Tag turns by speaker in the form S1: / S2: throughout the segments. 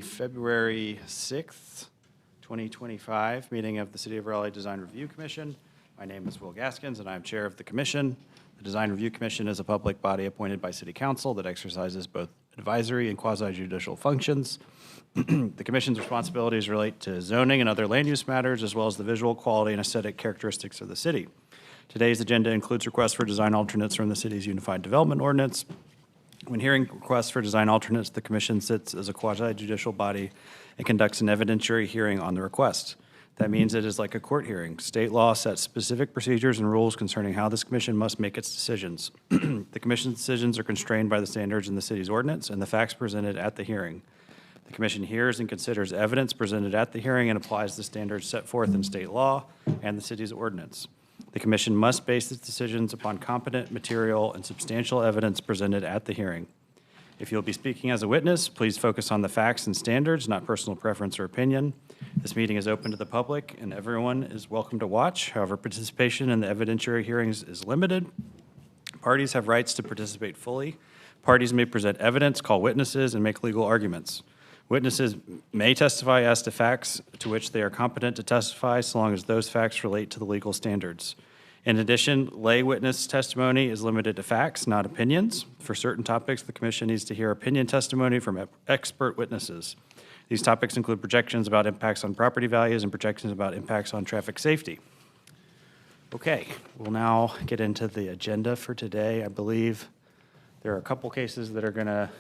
S1: February 6th, 2025 meeting of the City of Raleigh Design Review Commission. My name is Will Gaskins, and I'm chair of the commission. The Design Review Commission is a public body appointed by City Council that exercises both advisory and quasi-judicial functions. The commission's responsibilities relate to zoning and other land use matters, as well as the visual quality and aesthetic characteristics of the city. Today's agenda includes requests for design alternates from the city's Unified Development Ordinance. When hearing requests for design alternates, the commission sits as a quasi-judicial body and conducts an evidentiary hearing on the request. That means it is like a court hearing. State law sets specific procedures and rules concerning how this commission must make its decisions. The commission's decisions are constrained by the standards in the city's ordinance and the facts presented at the hearing. The commission hears and considers evidence presented at the hearing and applies the standards set forth in state law and the city's ordinance. The commission must base its decisions upon competent, material, and substantial evidence presented at the hearing. If you'll be speaking as a witness, please focus on the facts and standards, not personal preference or opinion. This meeting is open to the public, and everyone is welcome to watch. However, participation in the evidentiary hearings is limited. Parties have rights to participate fully. Parties may present evidence, call witnesses, and make legal arguments. Witnesses may testify as to facts to which they are competent to testify, so long as those facts relate to the legal standards. In addition, lay witness testimony is limited to facts, not opinions. For certain topics, the commission needs to hear opinion testimony from expert witnesses. These topics include projections about impacts on property values and projections about impacts on traffic safety. Okay, we'll now get into the agenda for today. I believe there are a couple cases that are going to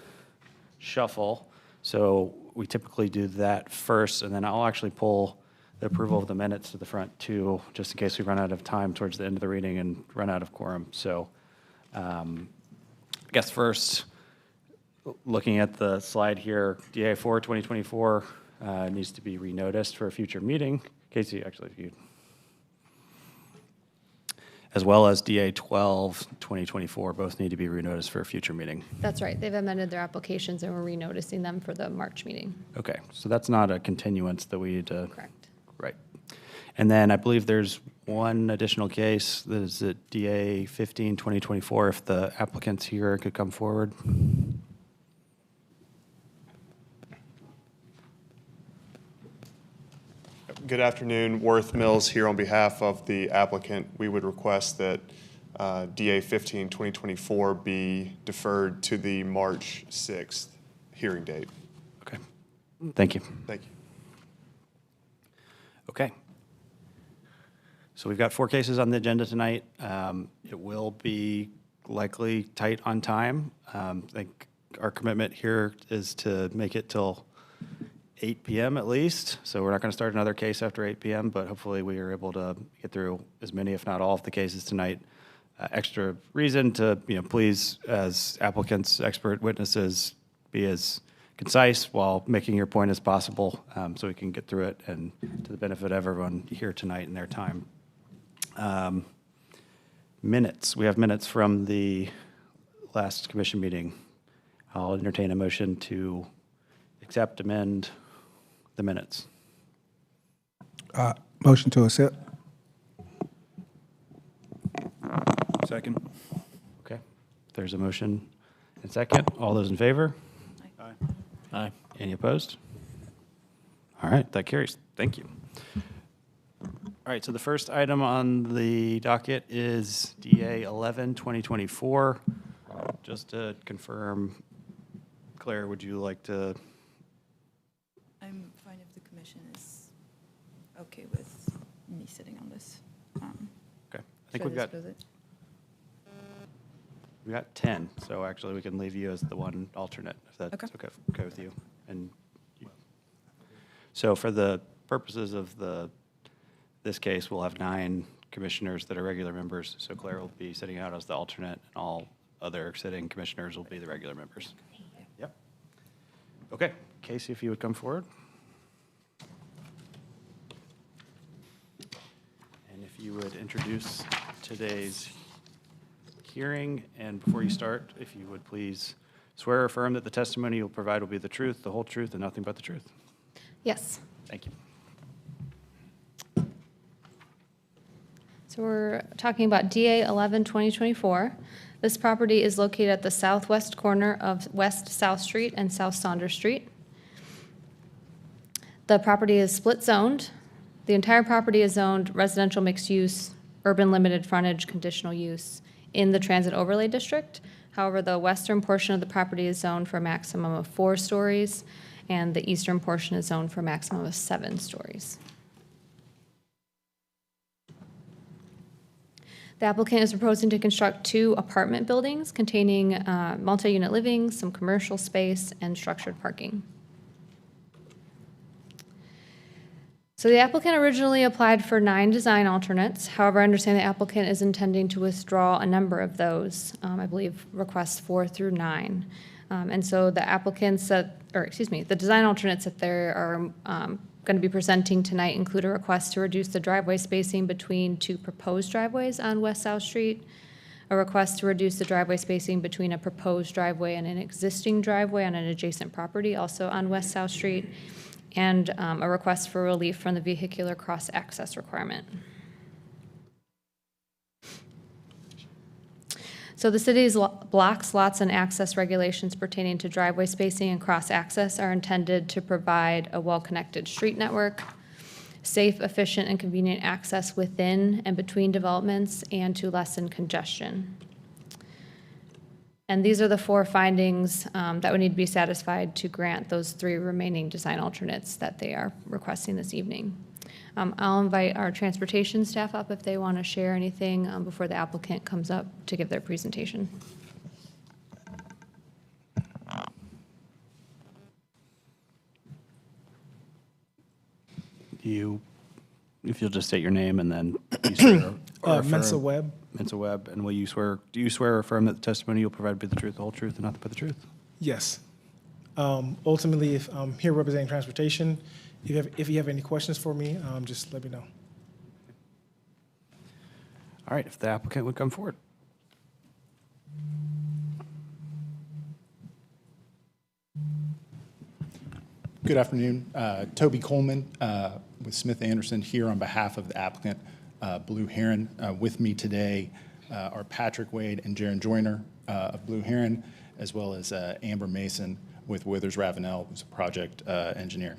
S1: shuffle. So we typically do that first, and then I'll actually pull the approval of the minutes to the front too, just in case we run out of time towards the end of the reading and run out of quorum. So I guess first, looking at the slide here, DA 4 2024 needs to be renoticed for a future meeting. Casey, actually, if you, as well as DA 12 2024, both need to be renoticed for a future meeting.
S2: That's right. They've amended their applications and we're renoticing them for the March meeting.
S1: Okay, so that's not a continuance that we need to.
S2: Correct.
S1: Right. And then I believe there's one additional case that is at DA 15 2024. If the applicants here could come forward.
S3: Good afternoon. Worth Mills here on behalf of the applicant. We would request that DA 15 2024 be deferred to the March 6th hearing date.
S1: Okay. Thank you.
S3: Thank you.
S1: Okay. So we've got 4 cases on the agenda tonight. It will be likely tight on time. I think our commitment here is to make it till 8 p.m. at least. So we're not going to start another case after 8 p.m., but hopefully we are able to get through as many, if not all, of the cases tonight. Extra reason to, please, as applicants, expert witnesses, be as concise while making your point as possible, so we can get through it and to the benefit of everyone here tonight and their time. Minutes. We have minutes from the last commission meeting. I'll entertain a motion to accept, amend the minutes.
S4: Motion to accept.
S1: Second. Okay. There's a motion and second. All those in favor? Aye. Aye. Any opposed? All right, that carries. Thank you. All right, so the first item on the docket is DA 11 2024. Just to confirm, Claire, would you like to?
S5: I'm fine if the commission is okay with me sitting on this.
S1: Okay, I think we've got 10, so actually we can leave you as the one alternate, if that's okay with you. And so for the purposes of this case, we'll have 9 commissioners that are regular members, so Claire will be sitting out as the alternate, and all other sitting commissioners will be the regular members. Yep. Okay, Casey, if you would come forward. And if you would introduce today's hearing, and before you start, if you would please swear or affirm that the testimony you'll provide will be the truth, the whole truth, and nothing but the truth.
S2: Yes.
S1: Thank you.
S2: So we're talking about DA 11 2024. This property is located at the southwest corner of West South Street and South Saunders Street. The property is split zoned. The entire property is zoned residential mixed use, urban limited frontage, conditional use in the transit overlay district. However, the western portion of the property is zoned for a maximum of 4 stories, and the eastern portion is zoned for a maximum of 7 stories. The applicant is proposing to construct 2 apartment buildings containing multi-unit living, some commercial space, and structured parking. So the applicant originally applied for 9 design alternates. However, I understand the applicant is intending to withdraw a number of those, I believe requests 4 through 9. And so the applicants the design alternates that they are going to be presenting tonight include a request to reduce the driveway spacing between 2 proposed driveways on West South Street, a request to reduce the driveway spacing between a proposed driveway and an existing driveway on an adjacent property also on West South Street, and a request for relief from the vehicular cross-access requirement. So the city's blocks, lots, and access regulations pertaining to driveway spacing and cross-access are intended to provide a well-connected street network, safe, efficient, and convenient access within and between developments, and to lessen congestion. And these are the 4 findings that would need to be satisfied to grant those 3 remaining design alternates that they are requesting this evening. I'll invite our transportation staff up if they want to share anything before the applicant comes up to give their presentation.
S1: If you'll just state your name and then you swear or affirm.
S4: Mensa Webb.
S1: Mensa Webb, and do you swear or affirm that the testimony you'll provide be the truth, the whole truth, and nothing but the truth?
S4: Yes. Ultimately, if I'm here representing transportation, if you have any questions for me, just let me know.
S1: All right, if the applicant would come forward.
S6: Good afternoon. Toby Coleman with Smith Anderson here on behalf of the applicant, Blue Heron. With me today are Patrick Wade and Jaron Joyner of Blue Heron, as well as Amber Mason with Withers Ravenel, who's a project engineer.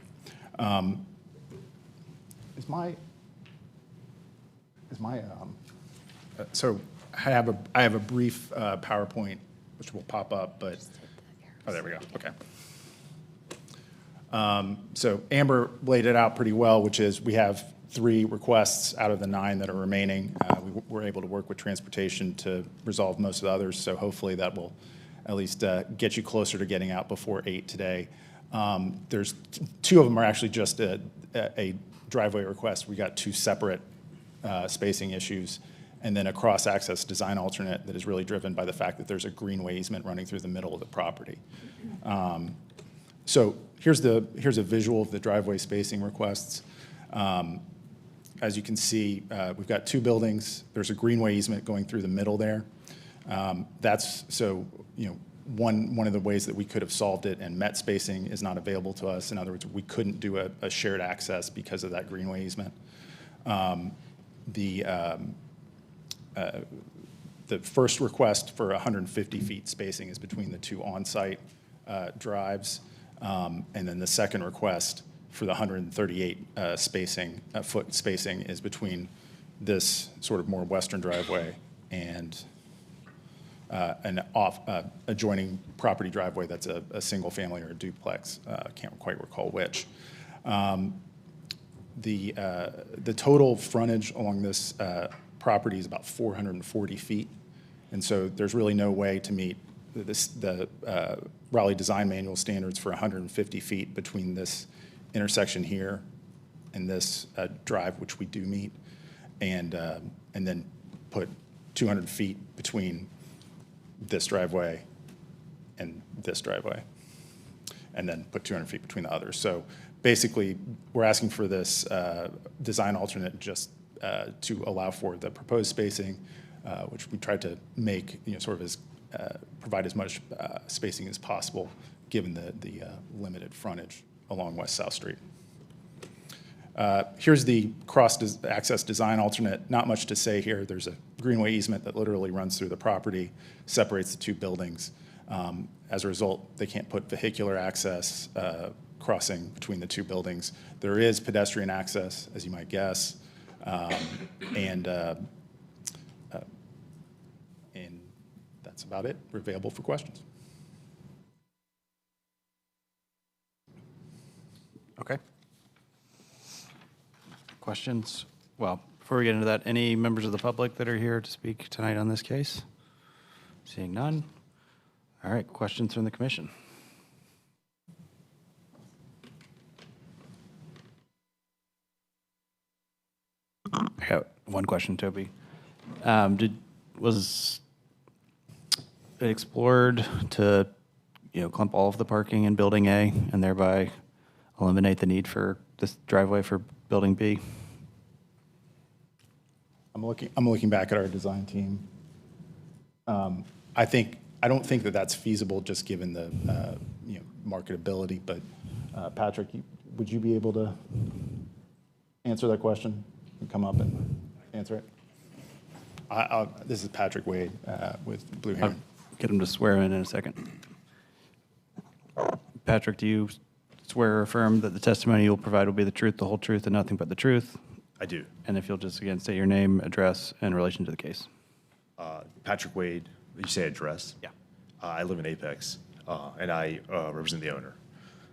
S6: So I have a brief PowerPoint which will pop up, but oh, there we go. Okay. So Amber laid it out pretty well, which is we have 3 requests out of the 9 that are remaining. We were able to work with transportation to resolve most of the others, so hopefully that will at least get you closer to getting out before 8 today. There's 2 of them are actually just a driveway request. We got 2 separate spacing issues, and then a cross-access design alternate that is really driven by the fact that there's a greenway easement running through the middle of the property. So here's a visual of the driveway spacing requests. As you can see, we've got 2 buildings. There's a greenway easement going through the middle there. That's so, one of the ways that we could have solved it, and met spacing is not available to us. In other words, we couldn't do a shared access because of that greenway easement. The first request for 150 feet spacing is between the 2 on-site drives. And then the second request for the 138 foot spacing is between this sort of more western driveway and an adjoining property driveway that's a single family or a duplex. I can't quite recall which. The total frontage along this property is about 440 feet. And so there's really no way to meet the Raleigh Design Manual standards for 150 feet between this intersection here and this drive, which we do meet, and then put 200 feet between this driveway and this driveway, and then put 200 feet between the others. So basically, we're asking for this design alternate just to allow for the proposed spacing, which we tried to make, sort of as provide as much spacing as possible, given the limited frontage along West South Street. Here's the cross-access design alternate. Not much to say here. There's a greenway easement that literally runs through the property, separates the 2 buildings. As a result, they can't put vehicular access crossing between the two buildings. There is pedestrian access, as you might guess, and that's about it. We're available for questions.
S1: Okay. Questions? Well, before we get into that, any members of the public that are here to speak tonight on this case? Seeing none. All right, questions from the commission? I got one question, Toby. Was it explored to, clump all of the parking in Building A and thereby eliminate the need for this driveway for Building B?
S6: I'm looking back at our design team. I don't think that that's feasible, just given the marketability. But Patrick, would you be able to answer that question and come up and answer it? This is Patrick Wade with Blue Heron.
S1: I'll get him to swear in a second. Patrick, do you swear or affirm that the testimony you'll provide will be the truth, the whole truth, and nothing but the truth?
S7: I do.
S1: And if you'll just again state your name, address, and relation to the case.
S7: Patrick Wade, you say address?
S1: Yeah.
S7: I live in Apex, and I represent the owner.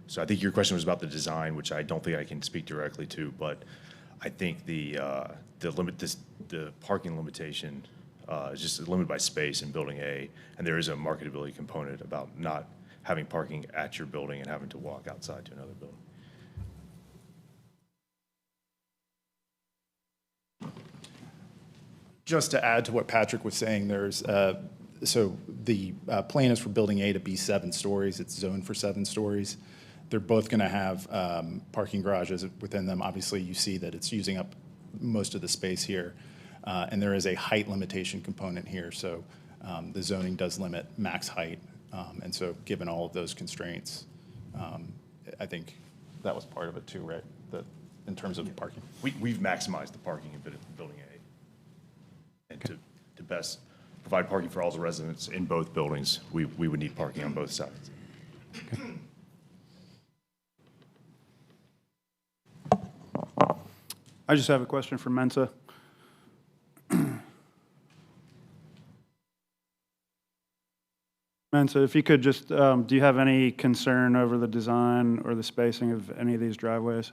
S7: So I think your question was about the design, which I don't think I can speak directly to, but I think the parking limitation is just limited by space in Building A, and there is a marketability component about not having parking at your building and having to walk outside to another building.
S6: Just to add to what Patrick was saying, so the plan is for Building A to be 7 stories. It's zoned for 7 stories. They're both going to have parking garages within them. Obviously, you see that it's using up most of the space here. And there is a height limitation component here. So the zoning does limit max height. And so given all of those constraints, I think that was part of it too, right? In terms of parking.
S7: We've maximized the parking in Building A. And to best provide parking for all the residents in both buildings, we would need parking on both sides.
S1: Okay.
S8: I just have a question for Mensa. Mensa, if you could just, do you have any concern over the design or the spacing of any of these driveways?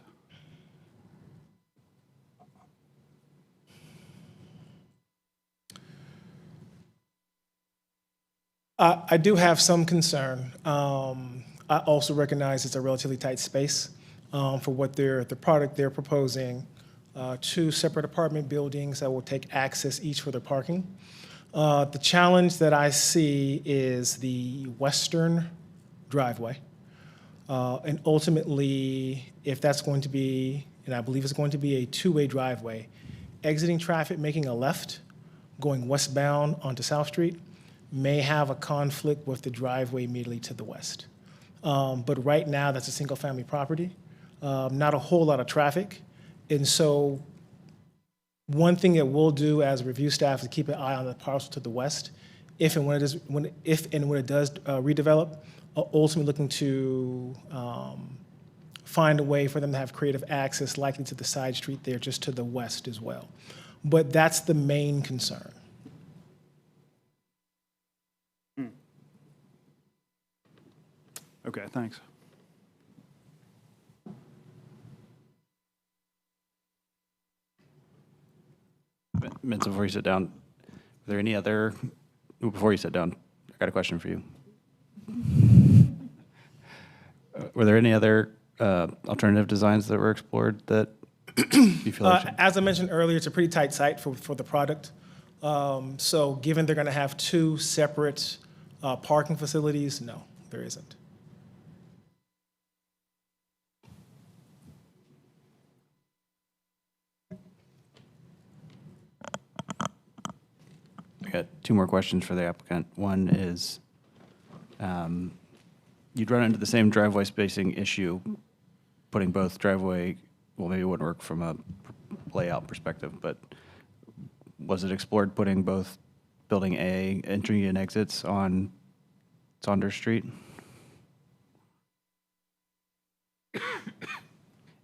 S4: I do have some concern. I also recognize it's a relatively tight space for what the product they're proposing. 2 separate apartment buildings that will take access each for their parking. The challenge that I see is the western driveway. And ultimately, if that's going to be, and I believe it's going to be a 2-way driveway, exiting traffic, making a left, going westbound onto South Street, may have a conflict with the driveway immediately to the west. But right now, that's a single-family property, not a whole lot of traffic. And so one thing that we'll do as review staff is keep an eye on the parcel to the west. If and when it does redevelop, ultimately looking to find a way for them to have creative access, likely to the side street there, just to the west as well. But that's the main concern.
S8: Okay, thanks.
S1: Mensa, before you sit down, are there any other, before you sit down, I got a question for you. Were there any other alternative designs that were explored that you feel like?
S4: As I mentioned earlier, it's a pretty tight site for the product. So given they're going to have 2 separate parking facilities, no, there isn't.
S1: I got 2 more questions for the applicant. One is, you'd run into the same driveway spacing issue, putting both driveway, well, maybe it wouldn't work from a layout perspective, but was it explored putting both Building A entry and exits on Saunders Street?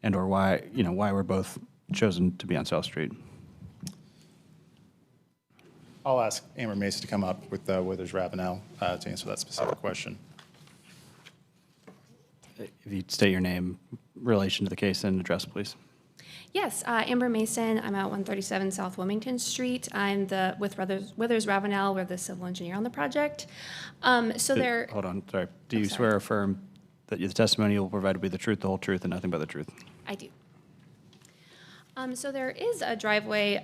S1: And/or why, why were both chosen to be on South Street?
S6: I'll ask Amber Mason to come up with Withers Ravenel to answer that specific question.
S1: If you state your name, relation to the case, and address, please.
S9: Yes, Amber Mason. I'm at 137 South Wilmington Street. I'm with Withers Ravenel. We're the civil engineer on the project.
S1: Hold on, sorry. Do you swear or affirm that the testimony you will provide will be the truth, the whole truth, and nothing but the truth?
S9: I do. So there is a driveway.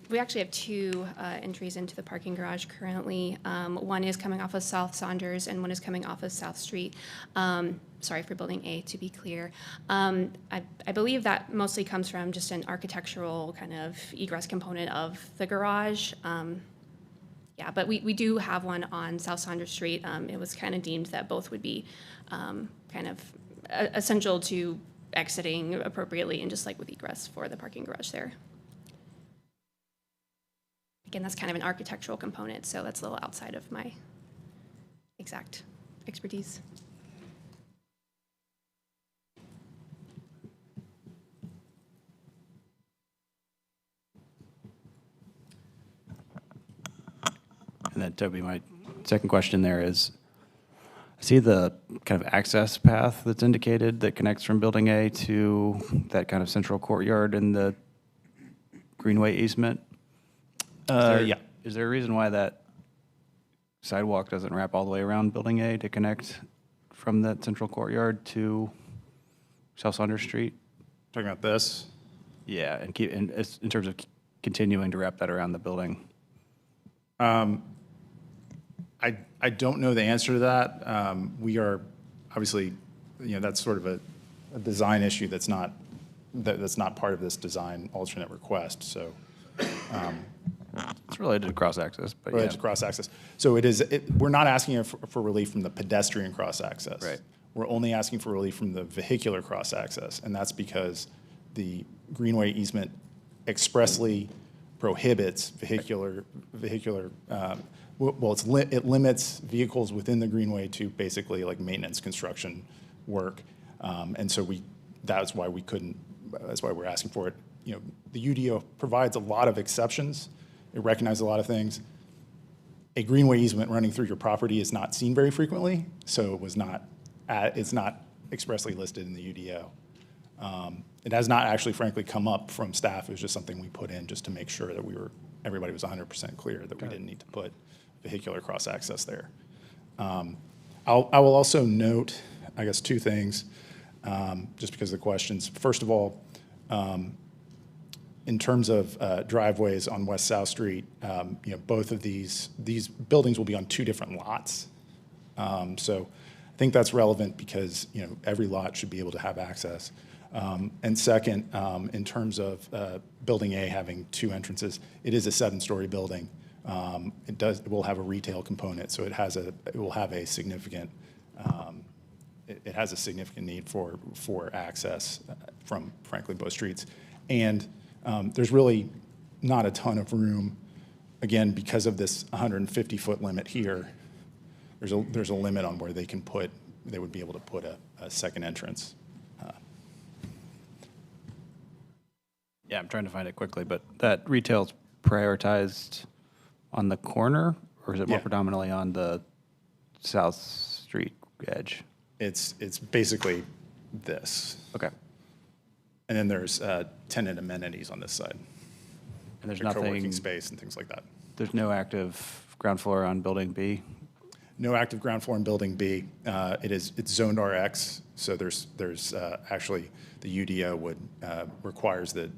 S9: We actually have two entries into the parking garage currently. One is coming off of South Saunders and one is coming off of South Street. Sorry for building A, to be clear. I believe that mostly comes from just an architectural kind of egress component of the garage. Yeah, but we do have one on South Saunders Street. It was kind of deemed that both would be kind of essential to exiting appropriately and just like with egress for the parking garage there. Again, that's kind of an architectural component, so that's a little outside of my exact expertise.
S1: And then, Toby, my second question there is, I see the kind of access path that's indicated that connects from Building A to that kind of central courtyard in the Greenway easement.
S6: Yeah.
S1: Is there a reason why that sidewalk doesn't wrap all the way around Building A to connect from that central courtyard to South Saunders Street?
S6: Talking about this?
S1: Yeah, and in terms of continuing to wrap that around the building.
S6: I don't know the answer to that. We are, obviously, that's sort of a design issue that's not part of this design alternate request, so.
S1: It's related to cross-access, but
S6: Related to cross-access. So we're not asking for relief from the pedestrian cross-access.
S1: Right.
S6: We're only asking for relief from the vehicular cross-access, and that's because the Greenway easement expressly prohibits vehicular, it limits vehicles within the Greenway to basically like maintenance construction work. And so that's why we're asking for it. The UDO provides a lot of exceptions. It recognizes a lot of things. A Greenway easement running through your property is not seen very frequently, so it's not expressly listed in the UDO. It has not actually, frankly, come up from staff. It was just something we put in just to make sure that everybody was 100% clear that we didn't need to put vehicular cross-access there. I will also note, I guess, two things, just because of the questions. First of all, in terms of driveways on West South Street, both of these buildings will be on two different lots. So I think that's relevant because every lot should be able to have access. And second, in terms of Building A having two entrances, it is a 7-story building. It will have a retail component, so it will have a significant need for access from, frankly, both streets. And there's really not a ton of room, again, because of this 150-foot limit here. There's a limit on where they would be able to put a second entrance.
S1: Yeah, I'm trying to find it quickly, but that retail's prioritized on the corner, or is it more
S6: Yeah.
S1: predominantly on the South Street edge?
S6: It's basically this.
S1: Okay.
S6: And then there's tenant amenities on this side.
S1: And there's
S6: Like co-working
S1: nothing,
S6: space and things like that.
S1: there's no active ground floor on Building B?
S6: No active ground floor in Building B. It's zoned RX, so there's actually the UDO requires that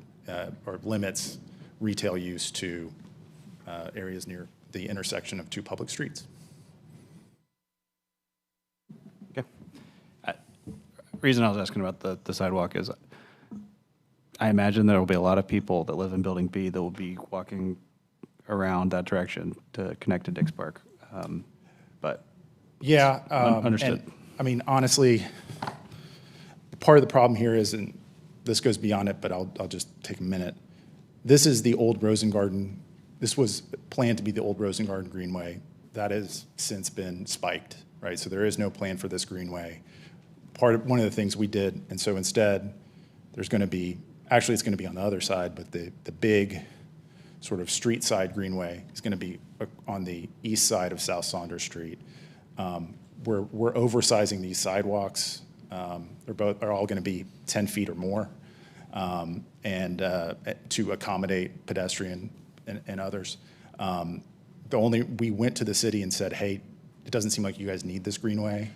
S6: or limits retail use to areas near the intersection of two public streets.
S1: Okay. Reason I was asking about the sidewalk is I imagine there will be a lot of people that live in Building B that will be walking around that direction to connect to Dix Park. But
S6: Yeah.
S1: Understood.
S6: And, I mean, honestly, part of the problem here is, and this goes beyond it, but I'll just take a minute. This is the old Rosengarten. This was planned to be the old Rosengarten Greenway. That has since been spiked, right? So there is no plan for this Greenway. one of the things we did, and so instead, there's going to be, actually, it's going to be on the other side, but the big sort of street side greenway is going to be on the east side of South Saunders Street. We're oversizing these sidewalks. They're all going to be 10 feet or more, and to accommodate pedestrian and others. We went to the city and said, hey, it doesn't seem like you guys need this greenway.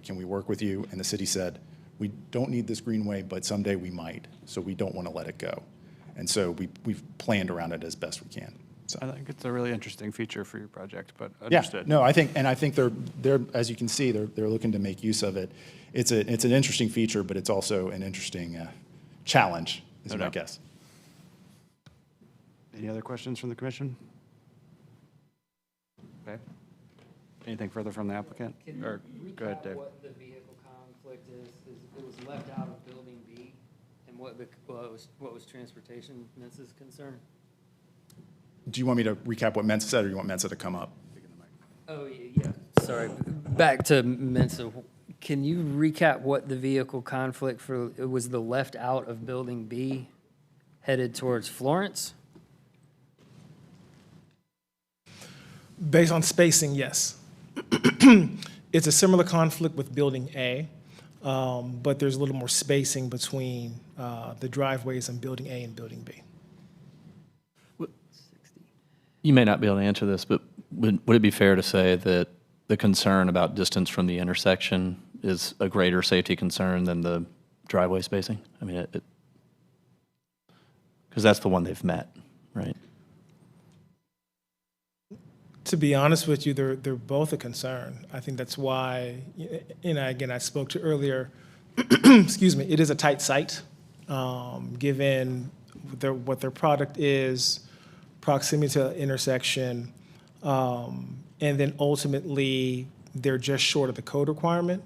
S6: Can we work with you? And the city said, we don't need this greenway, but someday we might, so we don't want to let it go. And so we've planned around it as best we can. So.
S1: I think it's a really interesting feature for your project, but
S6: Yeah,
S1: understood.
S6: no, I think they're as you can see, they're looking to make use of it. It's an interesting feature, but it's also an interesting challenge, is
S1: No
S6: my
S1: doubt.
S6: guess.
S1: Any other questions from the commission? Okay. Anything further from the applicant?
S10: Can
S1: Or,
S10: you
S1: go ahead,
S10: recap
S1: Dave.
S10: what the vehicle conflict is? It was left out of building B, and what was transportation Mensa's concern?
S6: Do you want me to recap what Mensa said, or you want Mensa to come up?
S10: Oh, yeah, sorry. Back to Mensa. Can you recap what the vehicle conflict it was the left out of building B headed towards Florence?
S4: Based on spacing, yes. It's a similar conflict with building A, but there's a little more spacing between the driveways in building A and building B.
S11: You may not be able to answer this, but would it be fair to say that the concern about distance from the intersection is a greater safety concern than the driveway spacing? I mean, because that's the one they've met, right?
S4: To be honest with you, they're both a concern. I think that's why, again, I spoke to earlier, excuse me, it is a tight site, given what their product is, proximity to the intersection, and then ultimately, they're just short of the code requirement,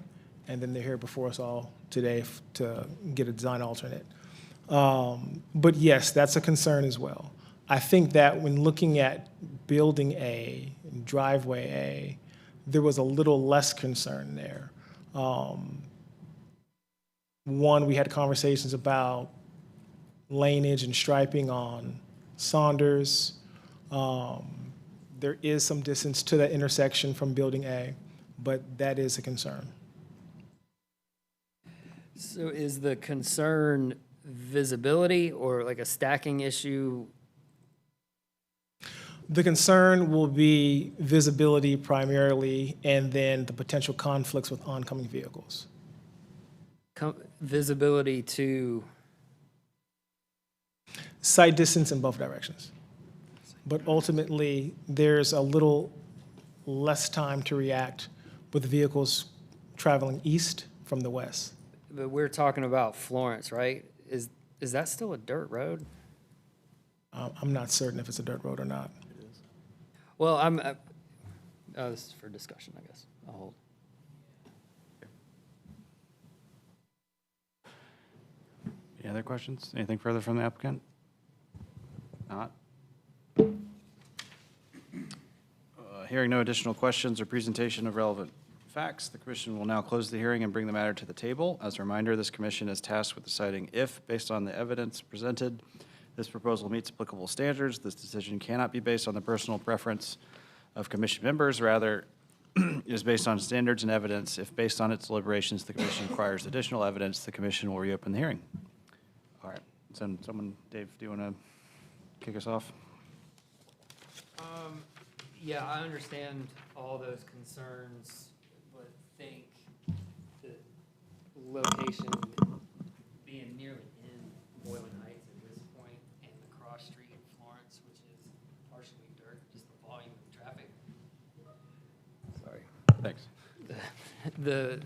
S4: and then they're here before us all today to get a design alternate. But yes, that's a concern as well. I think that when looking at building A, driveway A, there was a little less concern there. One, we had conversations about laneage and striping on Saunders. There is some distance to that intersection from building A, but that is a concern.
S10: So is the concern visibility or like a stacking issue?
S4: The concern will be visibility primarily, and then the potential conflicts with oncoming vehicles.
S10: Visibility to,
S4: Sight distance in both directions. But ultimately, there's a little less time to react with vehicles traveling east from the west.
S10: but we're talking about Florence, right? Is that still a dirt road?
S4: I'm not certain if it's a dirt road or not.
S10: Well, this is for discussion, I guess. I'll hold.
S1: Any other questions? Anything further from the applicant? Not? Hearing no additional questions or presentation of relevant facts, the commission will now close the hearing and bring the matter to the table. As a reminder, this commission is tasked with deciding if, based on the evidence presented, this proposal meets applicable standards. This decision cannot be based on the personal preference of commission members. Rather, it is based on standards and evidence. If, based on its deliberations, the commission requires additional evidence, the commission will reopen the hearing. All right. So someone, Dave, do you want to kick us off?
S10: Yeah, I understand all those concerns, but think the location being nearly in Boylan Heights at this point and the cross street in Florence, which is partially dirt, just the volume of traffic. Sorry.
S1: Thanks.
S10: The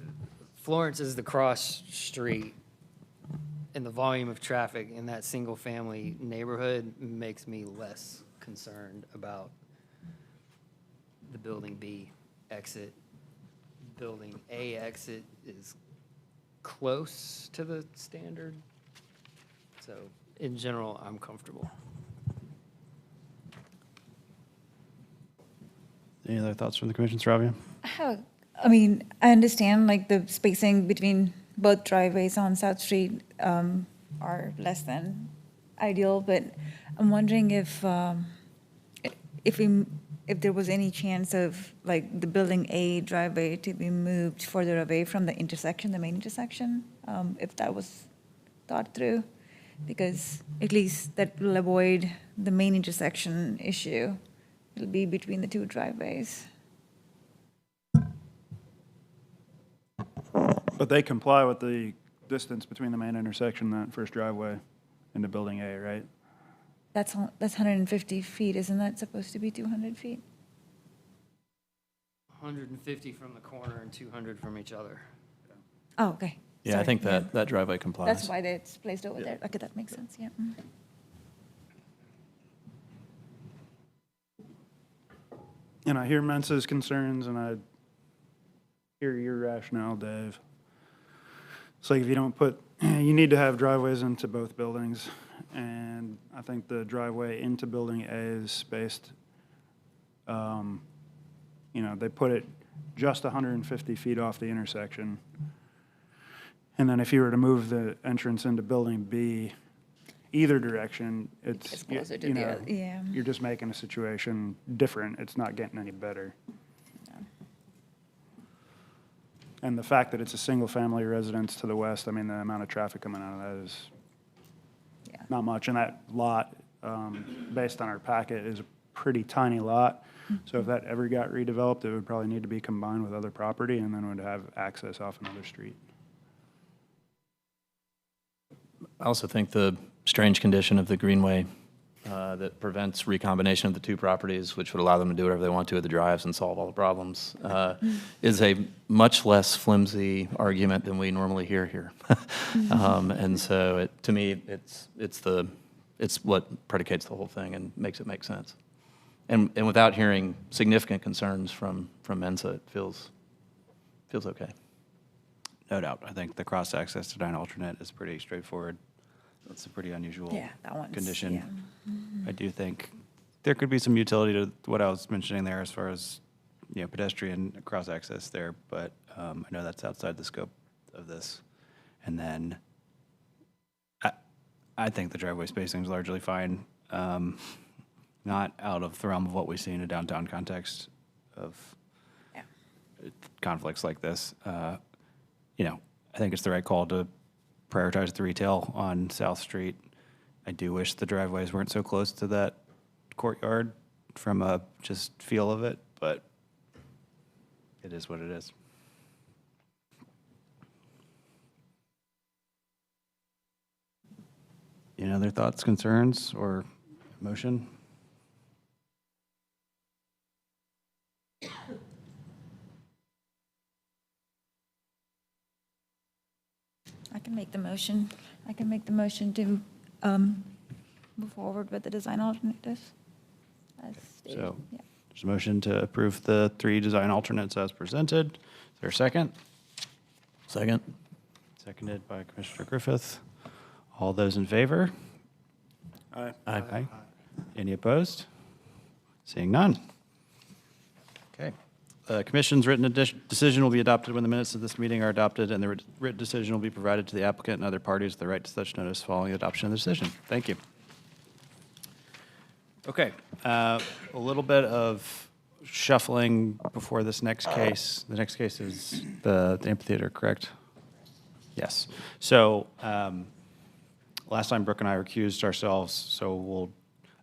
S10: Florence is the cross street, and the volume of traffic in that single-family neighborhood makes me less concerned about the Building B exit. Building A exit is close to the standard, so in general, I'm comfortable.
S1: Any other thoughts from the commission, Saravia?
S5: I have
S12: I mean, I understand like the spacing between both driveways on South Street are less than ideal, but I'm wondering if we, if there was any chance of like the Building A driveway to be moved further away from the intersection, the main intersection, if that was thought through, because at least that will avoid the main intersection issue. It'll be between the two driveways.
S8: But they comply with the distance between the main intersection and that first driveway into Building A, right?
S12: That's 150 feet, isn't that supposed to be 200 feet?
S10: 150 from the corner and 200 from each other.
S12: Oh, okay.
S11: Yeah, I
S12: Sorry,
S11: think
S12: yeah.
S11: that driveway complies.
S12: That's why it's placed over there. Okay, that makes sense, yeah. Mm.
S8: And I hear Mensa's concerns, and I hear your rationale, Dave. It's like if you don't put, you need to have driveways into both buildings, and I think the driveway into Building A is spaced, they put it just 150 feet off the intersection. And then if you were to move the entrance into Building B, either direction, it's,
S12: closer to
S8: you
S12: the
S8: know,
S12: other- yeah.
S8: you're just making a situation different. It's not getting any better. And the fact that it's a single-family residence to the west, I mean, the amount of traffic coming out of that is
S12: Yeah.
S8: not much. And that lot, based on our packet, is a pretty tiny lot. So if that ever got redeveloped, it would probably need to be combined with other property and then would have access off another street.
S11: I also think the strange condition of the greenway that prevents recombination of the two properties, which would allow them to do whatever they want to with the drives and solve all the problems, is a much less flimsy argument than we normally hear here. And so, to me, it's what predicates the whole thing and makes it make sense. And without hearing significant concerns from Mensa, it feels okay.
S1: No doubt. I think the cross-access design alternate is pretty straightforward. It's a pretty unusual
S12: Yeah, that one's,
S1: condition.
S12: yeah.
S1: I do think there could be some utility to what I was mentioning there as far as, pedestrian cross-access there, but I know that's outside the scope of this. And then I think the driveway spacing is largely fine. Not out of the realm of what we see in a downtown context of
S12: Yeah.
S1: conflicts like this. I think it's the right call to prioritize the retail on South Street. I do wish the driveways weren't so close to that courtyard from a just feel of it, but it is what it is. Any other thoughts, concerns, or motion?
S12: I can make the motion. I can make the motion to move forward with the design alternatives. As stated.
S1: So
S12: Yeah.
S1: there's a motion to approve the 3 design alternates as presented. Is there a second?
S11: Second?
S1: Seconded by Commissioner Griffith. All those in favor?
S8: Aye.
S1: Aye. Any opposed? Seeing none. Okay. Commission's written decision will be adopted when the minutes of this meeting are adopted, and the written decision will be provided to the applicant and other parties with the right to such notice following the adoption of the decision. Thank you. Okay, a little bit of shuffling before this next case. The next case is the amphitheater, correct? Yes. So last time Brooke and I recused ourselves, so we'll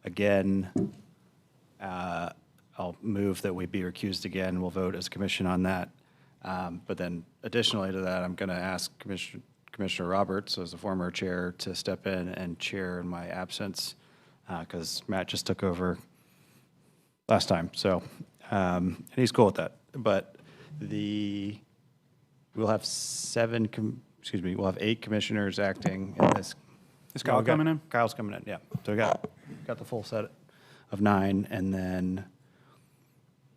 S1: again, I'll move that we be recused again. We'll vote as a commission on that. But then additionally to that, I'm going to ask Commissioner Roberts, as a former chair, to step in and chair in my absence because Matt just took over last time. So, and he's cool with that. But we'll have we'll have 8 commissioners acting in this.
S8: Is Kyle coming in?
S1: Kyle's coming in, yeah. So we got the full set of 9, and then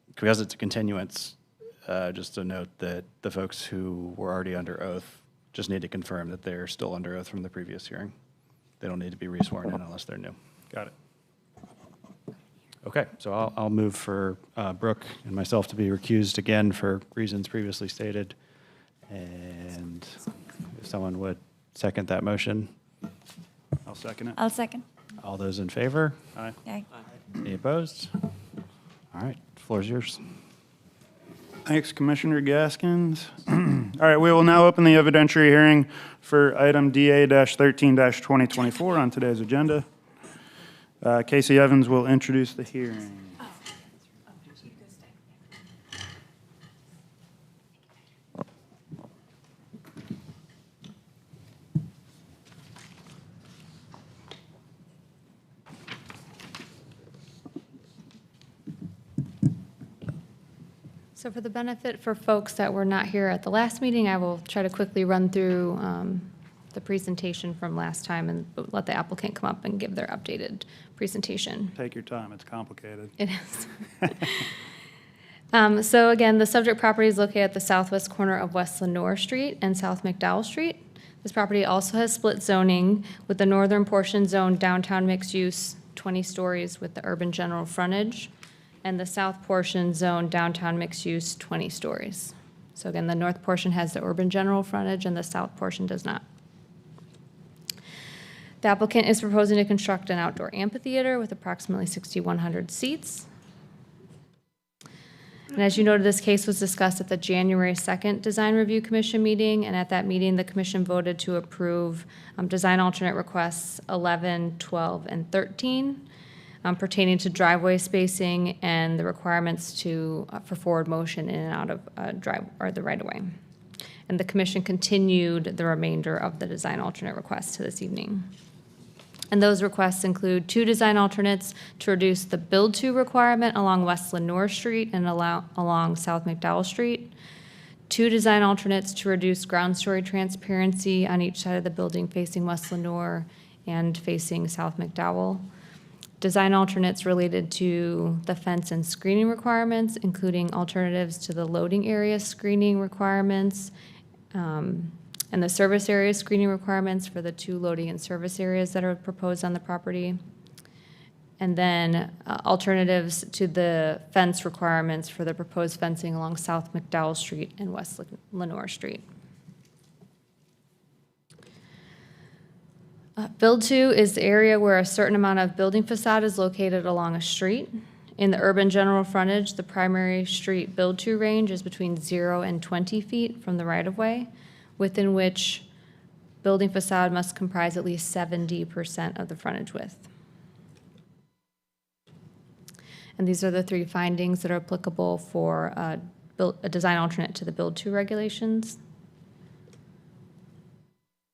S1: because it's a continuance, just a note that the folks who were already under oath just need to confirm that they're still under oath from the previous hearing. They don't need to be resworn in unless they're new.
S8: Got it.
S1: Okay, so I'll move for Brooke and myself to be recused again for reasons previously stated. And if someone would second that motion,
S8: I'll second it.
S12: I'll second.
S1: all those in favor?
S8: Aye.
S12: Aye.
S1: Any opposed? All right, floor is yours.
S8: Thanks, Commissioner Gaskins. All right, we will now open the evidentiary hearing for item DA-13-2024 on today's agenda. Casey Evans will introduce the hearing.
S2: So for the benefit for folks that were not here at the last meeting, I will try to quickly run through the presentation from last time and let the applicant come up and give their updated presentation.
S8: Take your time, it's complicated.
S2: It is. So again, the subject property is located at the southwest corner of West Lenoir Street and South McDowell Street. This property also has split zoning, with the northern portion zoned downtown mixed use, 20 stories with the urban general frontage, and the south portion zoned downtown mixed use, 20 stories. So again, the north portion has the urban general frontage and the south portion does not. The applicant is proposing to construct an outdoor amphitheater with approximately 6,100 seats. And as you noted, this case was discussed at the January 2nd Design Review Commission meeting, and at that meeting, the commission voted to approve design alternate requests 11, 12, and 13 pertaining to driveway spacing and the requirements for forward motion in and out of the right-of-way. And the commission continued the remainder of the design alternate requests to this evening. And those requests include 2 design alternates to reduce the build-to requirement along West Lenoir Street and along South McDowell Street, 2 design alternates to reduce ground story transparency on each side of the building facing West Lenoir and facing South McDowell, design alternates related to the fence and screening requirements, including alternatives to the loading area screening requirements, and the service area screening requirements for the 2 loading and service areas that are proposed on the property. And then alternatives to the fence requirements for the proposed fencing along South McDowell Street and West Lenoir Street. Build-to is the area where a certain amount of building facade is located along a street. In the urban general frontage, the primary street build-to range is between 0 and 20 feet from the right-of-way, within which building facade must comprise at least 70% of the frontage width. And these are the 3 findings that are applicable for a design alternate to the build-to regulations.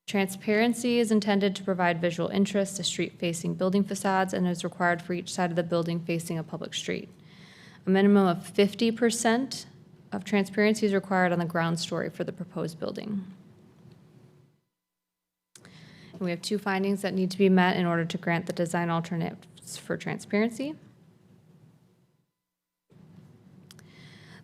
S2: Transparency is intended to provide visual interest to street-facing building facades and is required for each side of the building facing a public street. A minimum of 50% of transparency is required on the ground story for the proposed building. And we have 2 findings that need to be met in order to grant the design alternates for transparency.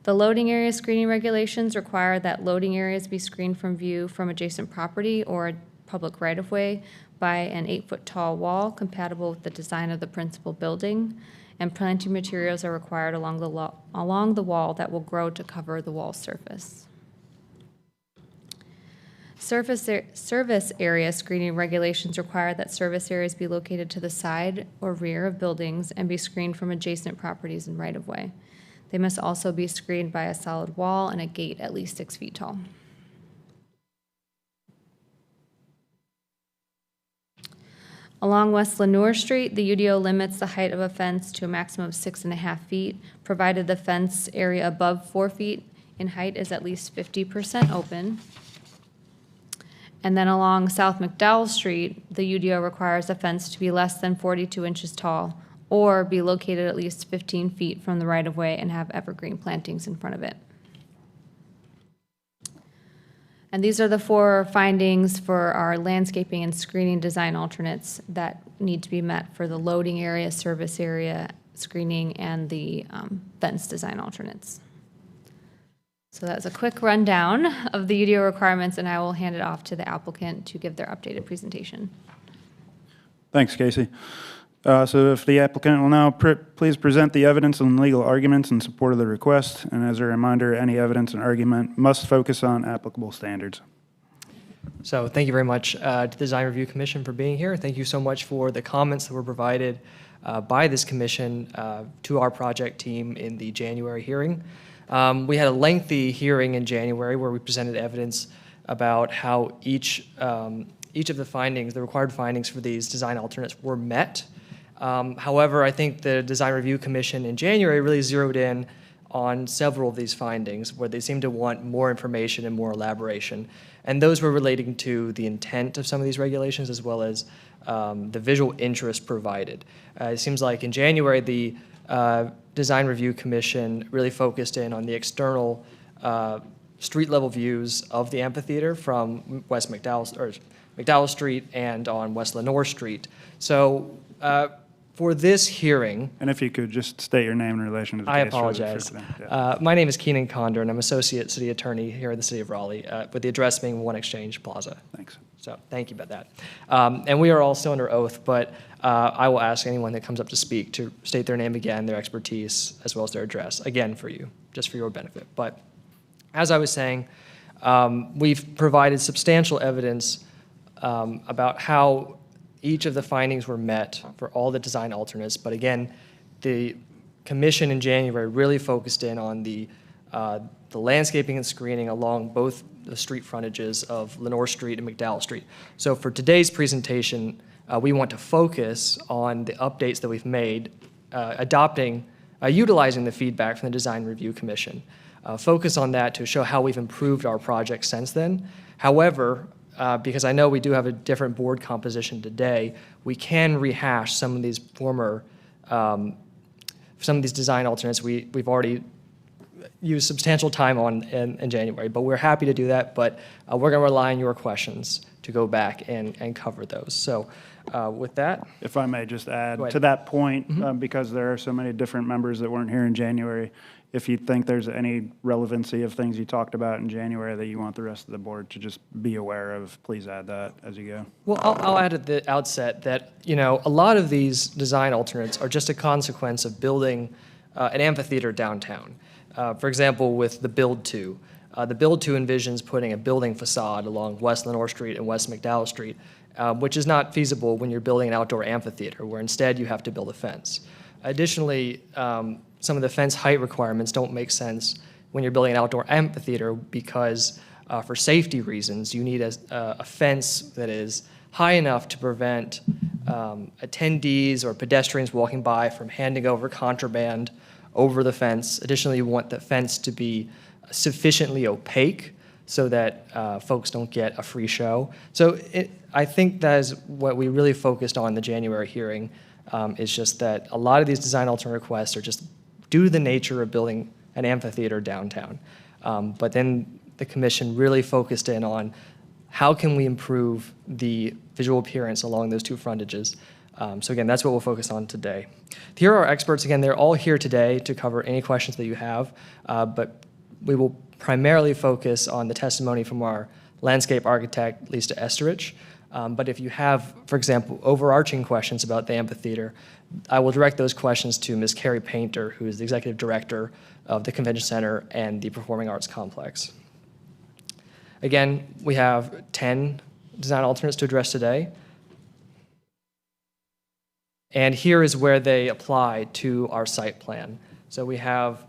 S2: The loading area screening regulations require that loading areas be screened from view from adjacent property or a public right-of-way by an 8-foot tall wall compatible with the design of the principal building, and planting materials are required along the wall that will grow to cover the wall surface. Service area screening regulations require that service areas be located to the side or rear of buildings and be screened from adjacent properties and right-of-way. They must also be screened by a solid wall and a gate at least 6 feet tall. Along West Lenoir Street, the UDO limits the height of a fence to a maximum of 6.5 feet, provided the fence area above 4 feet in height is at least 50% open. And then along South McDowell Street, the UDO requires a fence to be less than 42 inches tall or be located at least 15 feet from the right-of-way and have evergreen plantings in front of it. And these are the 4 findings for our landscaping and screening design alternates that need to be met for the loading area, service area screening, and the fence design alternates. So that's a quick rundown of the UDO requirements, and I will hand it off to the applicant to give their updated presentation.
S8: Thanks, Casey. So if the applicant will now please present the evidence and legal arguments in support of the request. And as a reminder, any evidence and argument must focus on applicable standards.
S13: So thank you very much to the Design Review Commission for being here. Thank you so much for the comments that were provided by this commission to our project team in the January hearing. We had a lengthy hearing in January where we presented evidence about how each of the findings, the required findings for these design alternates were met. However, I think the Design Review Commission in January really zeroed in on several of these findings where they seemed to want more information and more elaboration. And those were relating to the intent of some of these regulations as well as the visual interest provided. It seems like in January, the Design Review Commission really focused in on the external street-level views of the amphitheater from West McDowell Street and on West Lenore Street. So for this hearing,
S8: And if you could just state your name in relation to the
S13: I
S8: case.
S13: apologize.
S8: Yeah.
S13: My name is Keenan Condor, and I'm Associate City Attorney here in the City of Raleigh, with the address being One Exchange Plaza.
S8: Thanks.
S13: So thank you about that. And we are all still under oath, but I will ask anyone that comes up to speak to state their name again, their expertise, as well as their address, again for you, just for your benefit. But as I was saying, we've provided substantial evidence about how each of the findings were met for all the design alternates. But again, the commission in January really focused in on the landscaping and screening along both the street frontages of Lenore Street and McDowell Street. So for today's presentation, we want to focus on the updates that we've made, utilizing the feedback from the Design Review Commission. Focus on that to show how we've improved our project since then. However, because I know we do have a different board composition today, we can rehash some of these design alternates we've already used substantial time on in January, but we're happy to do that, but we're gonna rely on your questions to go back and cover those. So with that.
S8: If I may just add
S13: Go ahead.
S8: to that point, because there are so many different members that weren't here in January, if you think there's any relevancy of things you talked about in January that you want the rest of the board to just be aware of, please add that as you go.
S13: Well, I'll add at the outset that, a lot of these design alternates are just a consequence of building an amphitheater downtown. For example, with the Build 2. The Build 2 envisions putting a building facade along West Lenore Street and West McDowell Street, which is not feasible when you're building an outdoor amphitheater, where instead you have to build a fence. Additionally, some of the fence height requirements don't make sense when you're building an outdoor amphitheater because for safety reasons, you need a fence that is high enough to prevent attendees or pedestrians walking by from handing over contraband over the fence. Additionally, you want the fence to be sufficiently opaque so that folks don't get a free show. So I think that is what we really focused on in the January hearing, is just that a lot of these design alternate requests are just due to the nature of building an amphitheater downtown. But then the commission really focused in on how can we improve the visual appearance along those two frontages. So again, that's what we'll focus on today. Here are our experts. Again, they're all here today to cover any questions that you have, but we will primarily focus on the testimony from our landscape architect, Lisa Esterich. But if you have, for example, overarching questions about the amphitheater, I will direct those questions to Ms. Carrie Painter, who is the executive director of the Convention Center and the Performing Arts Complex. Again, we have 10 design alternates to address today. And here is where they apply to our site plan. So we have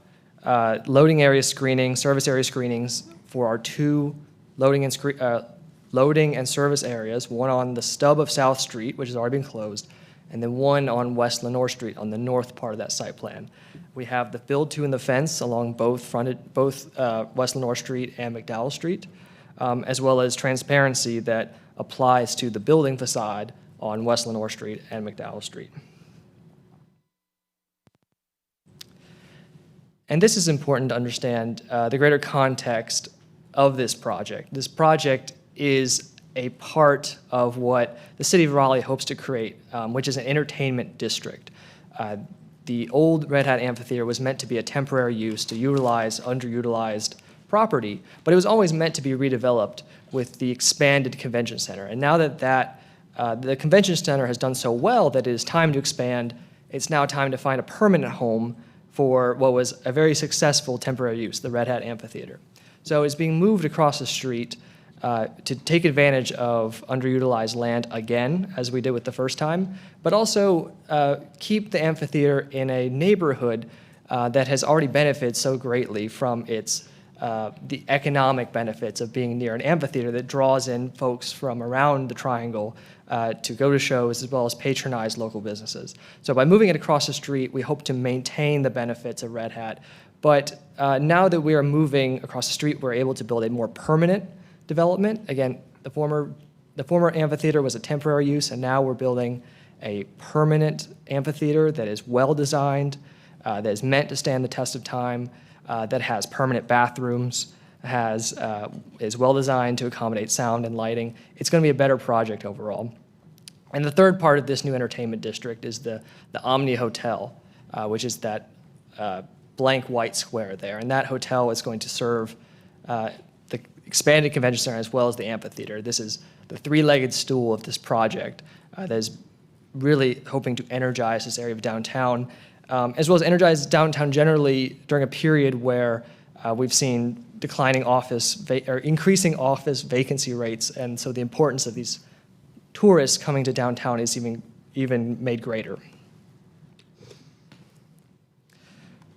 S13: loading area screening, service area screenings for our two loading and service areas, one on the stub of South Street, which has already been closed, and then one on West Lenore Street on the north part of that site plan. We have the Build 2 and the fence along both West Lenore Street and McDowell Street, as well as transparency that applies to the building facade on West Lenore Street and McDowell Street. And this is important to understand the greater context of this project. This project is a part of what the city of Raleigh hopes to create, which is an entertainment district. The old Red Hat Amphitheater was meant to be a temporary use to utilize underutilized property, but it was always meant to be redeveloped with the expanded convention center. And now that that the convention center has done so well that it is time to expand. It's now time to find a permanent home for what was a very successful temporary use, the Red Hat Amphitheater. So it's being moved across the street to take advantage of underutilized land again, as we did with the first time, but also keep the amphitheater in a neighborhood that has already benefited so greatly from the economic benefits of being near an amphitheater that draws in folks from around the triangle to go to shows as well as patronize local businesses. So by moving it across the street, we hope to maintain the benefits of Red Hat. But now that we are moving across the street, we're able to build a more permanent development. Again, the former amphitheater was a temporary use, and now we're building a permanent amphitheater that is well-designed, that is meant to stand the test of time, that has permanent bathrooms, is well-designed to accommodate sound and lighting. It's going to be a better project overall. And the third part of this new entertainment district is the Omni Hotel, which is that blank white square there. And that hotel is going to serve the expanded convention center as well as the amphitheater. This is the three-legged stool of this project that is really hoping to energize this area of downtown, as well as energize downtown generally during a period where we've seen declining increasing office vacancy rates, and so the importance of these tourists coming to downtown is even made greater.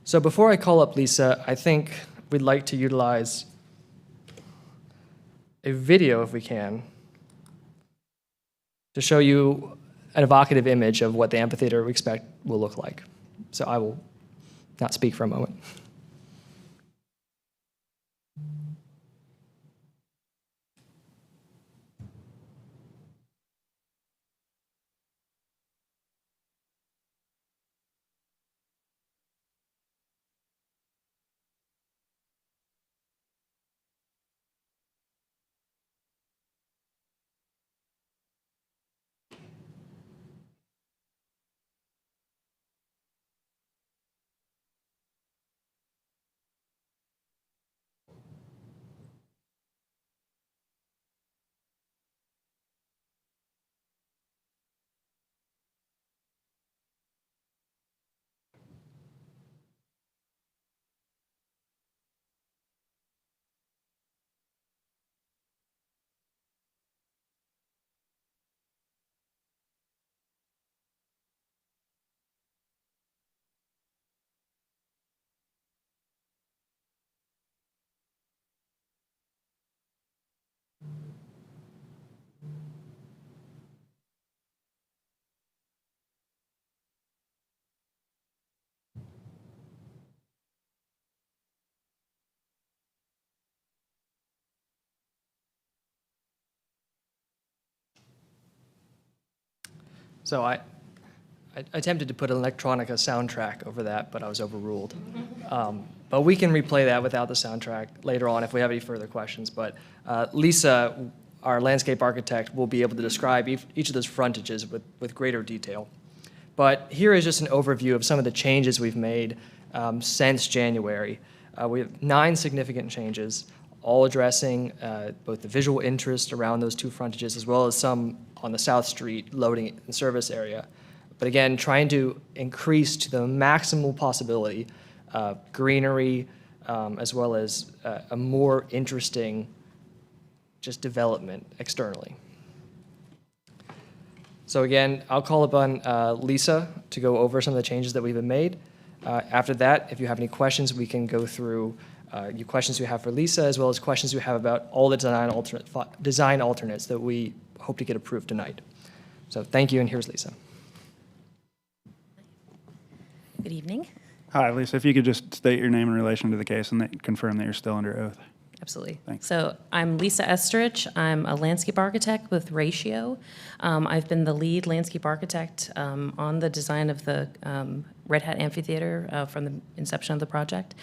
S13: So before I call up Lisa, I think we'd like to utilize a video, if we can, to show you an evocative image of what the amphitheater we expect will look like. So I will not speak for a moment. So I attempted to put an electronica soundtrack over that, but I was overruled. But we can replay that without the soundtrack later on if we have any further questions. But Lisa, our landscape architect, will be able to describe each of those frontages with greater detail. But here is just an overview of some of the changes we've made since January. We have 9 significant changes, all addressing both the visual interest around those 2 frontages as well as some on the South Street loading and service area. But again, trying to increase to the maximal possibility greenery as well as a more interesting just development externally. So again, I'll call upon Lisa to go over some of the changes that we've made. After that, if you have any questions, we can go through your questions you have for Lisa, as well as questions you have about all the design alternates that we hope to get approved tonight. So thank you, and here's Lisa.
S14: Good evening.
S8: Hi, Lisa. If you could just state your name in relation to the case and confirm that you're still under oath.
S14: Absolutely.
S8: Thanks.
S14: So I'm Lisa Estrich. I'm a landscape architect with Ratio. I've been the lead landscape architect on the design of the Red Hat Amphitheater from the inception of the project.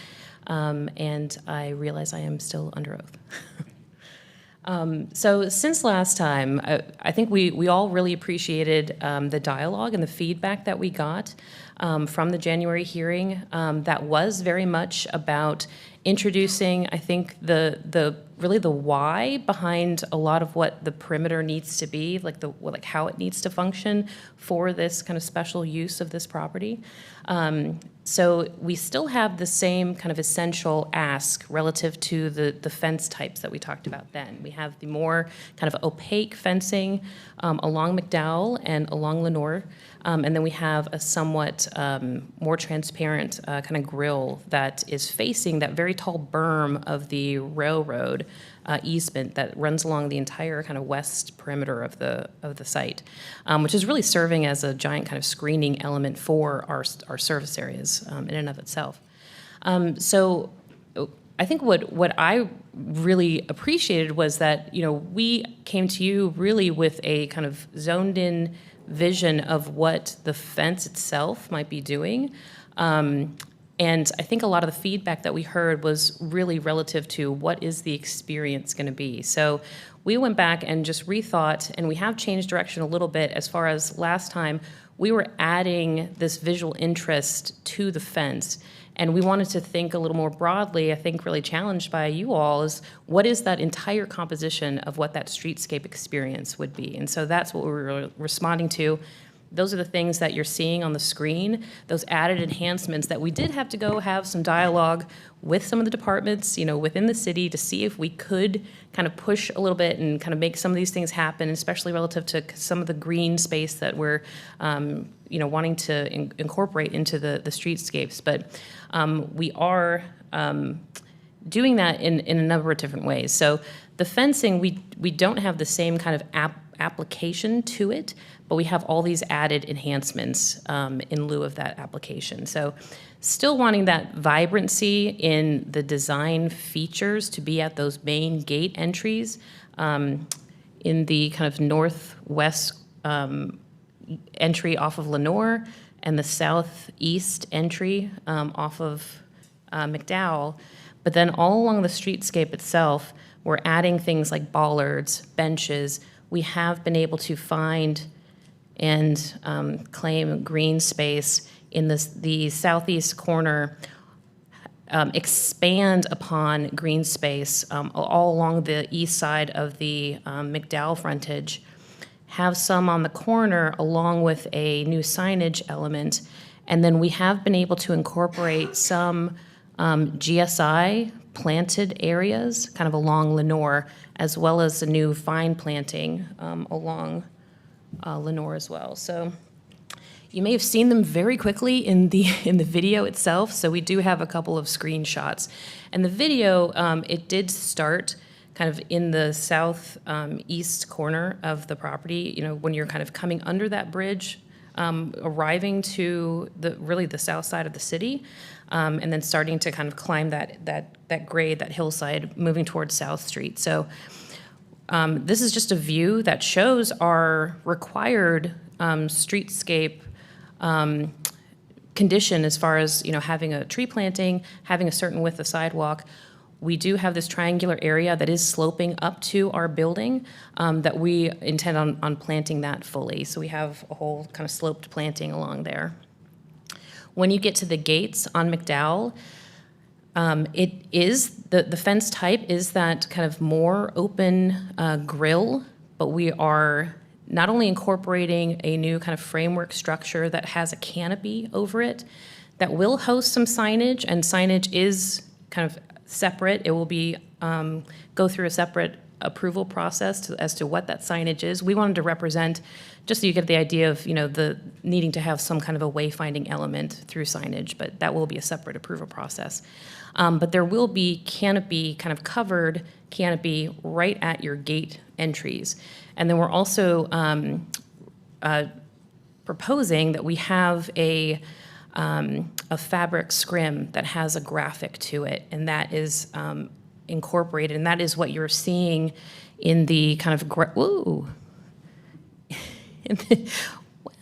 S14: And I realize I am still under oath. So since last time, I think we all really appreciated the dialogue and the feedback that we got from the January hearing. That was very much about introducing, I think, the really the why behind a lot of what the perimeter needs to be, like how it needs to function for this kind of special use of this property. So we still have the same kind of essential ask relative to the fence types that we talked about then. We have the more kind of opaque fencing along McDowell and along Lenore. And then we have a somewhat more transparent kind of grill that is facing that very tall berm of the railroad easement that runs along the entire kind of west perimeter of the site, which is really serving as a giant kind of screening element for our service areas in and of itself. So I think what I really appreciated was that, you know, we came to you really with a kind of zoned in vision of what the fence itself might be doing. And I think a lot of the feedback that we heard was really relative to what is the experience going to be. So we went back and just rethought, and we have changed direction a little bit as far as last time. We were adding this visual interest to the fence, and we wanted to think a little more broadly. I think really challenged by you all is what is that entire composition of what that streetscape experience would be. And so that's what we were responding to. Those are the things that you're seeing on the screen, those added enhancements that we did have to go have some dialogue with some of the departments, you know, within the city to see if we could kind of push a little bit and kind of make some of these things happen, especially relative to some of the green space that we're, you know, wanting to incorporate into the streetscapes. But we are doing that in a number of different ways. So the fencing, we don't have the same kind of application to it, but we have all these added enhancements in lieu of that application. So still wanting that vibrancy in the design features to be at those main gate entries in the kind of northwest entry off of Lenore and the southeast entry off of McDowell. But then all along the streetscape itself, we're adding things like bollards, benches. We have been able to find and claim green space in the southeast corner, expand upon green space all along the east side of the McDowell frontage, have some on the corner along with a new signage element, and then we have been able to incorporate some GSI planted areas kind of along Lenore, as well as a new vine planting along Lenore as well. So you may have seen them very quickly in the video itself. So we do have a couple of screenshots, and the video it did start kind of in the south east corner of the property. You know, when you're kind of coming under that bridge, arriving to really the south side of the city, and then starting to kind of climb that grade, that hillside, moving towards South Street. So this is just a view that shows our required streetscape condition as far as, you know, having a tree planting, having a certain width of sidewalk. We do have this triangular area that is sloping up to our building that we intend on planting that fully. So we have a whole kind of sloped planting along there. When you get to the gates on McDowell, it is, the fence type is that kind of more open grill, but we are not only incorporating a new kind of framework structure that has a canopy over it that will host some signage, and signage is kind of separate. It will be go through a separate approval process as to what that signage is. We wanted to represent, just so you get the idea of, you know, the needing to have some kind of a wayfinding element through signage, but that will be a separate approval process. But there will be canopy, kind of covered canopy right at your gate entries. And then we're also proposing that we have a fabric scrim that has a graphic to it, and that is incorporated, and that is what you're seeing in the kind of whoa.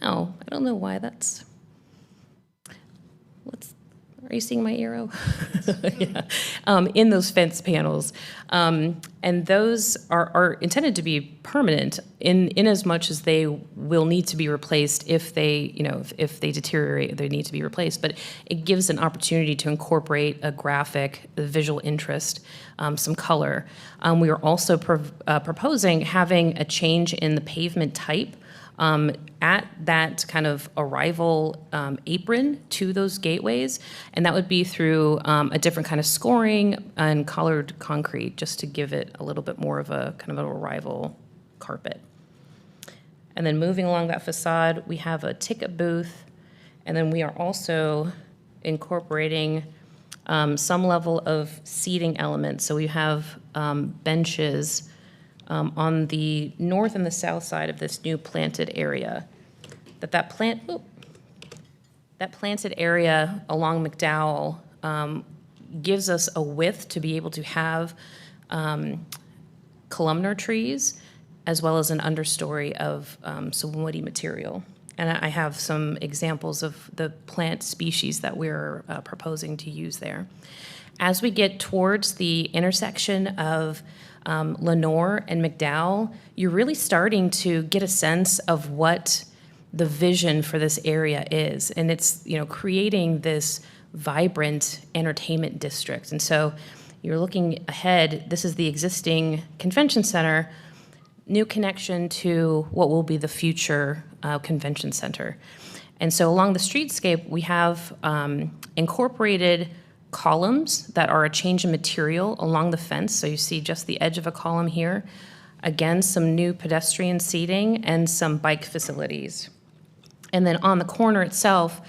S14: Wow, I don't know why that's. All Are you seeing my arrow? Yeah. In those fence panels. And those are intended to be permanent in as much as they will need to be replaced if they, if they deteriorate, they need to be replaced. But it gives an opportunity to incorporate a graphic, a visual interest, some color. We are also proposing having a change in the pavement type at that kind of arrival apron to those gateways, and that would be through a different kind of scoring and colored concrete, just to give it a little bit more of a kind of an arrival carpet. And then moving along that facade, we have a ticket booth, and then we are also incorporating some level of seating elements. So we have benches on the north and the south side of this new planted area. That planted area along McDowell gives us a width to be able to have columnar trees as well as an understory of some woody material. And I have some examples of the plant species that we're proposing to use there. As we get towards the intersection of Lenore and McDowell, you're really starting to get a sense of what the vision for this area is. And it's, creating this vibrant entertainment district. And so you're looking ahead, this is the existing convention center, new connection to what will be the future convention center. And so along the streetscape, we have incorporated columns that are a change in material along the fence. So you see just the edge of a column here. Again, some new pedestrian seating and some bike facilities. And then on the corner itself,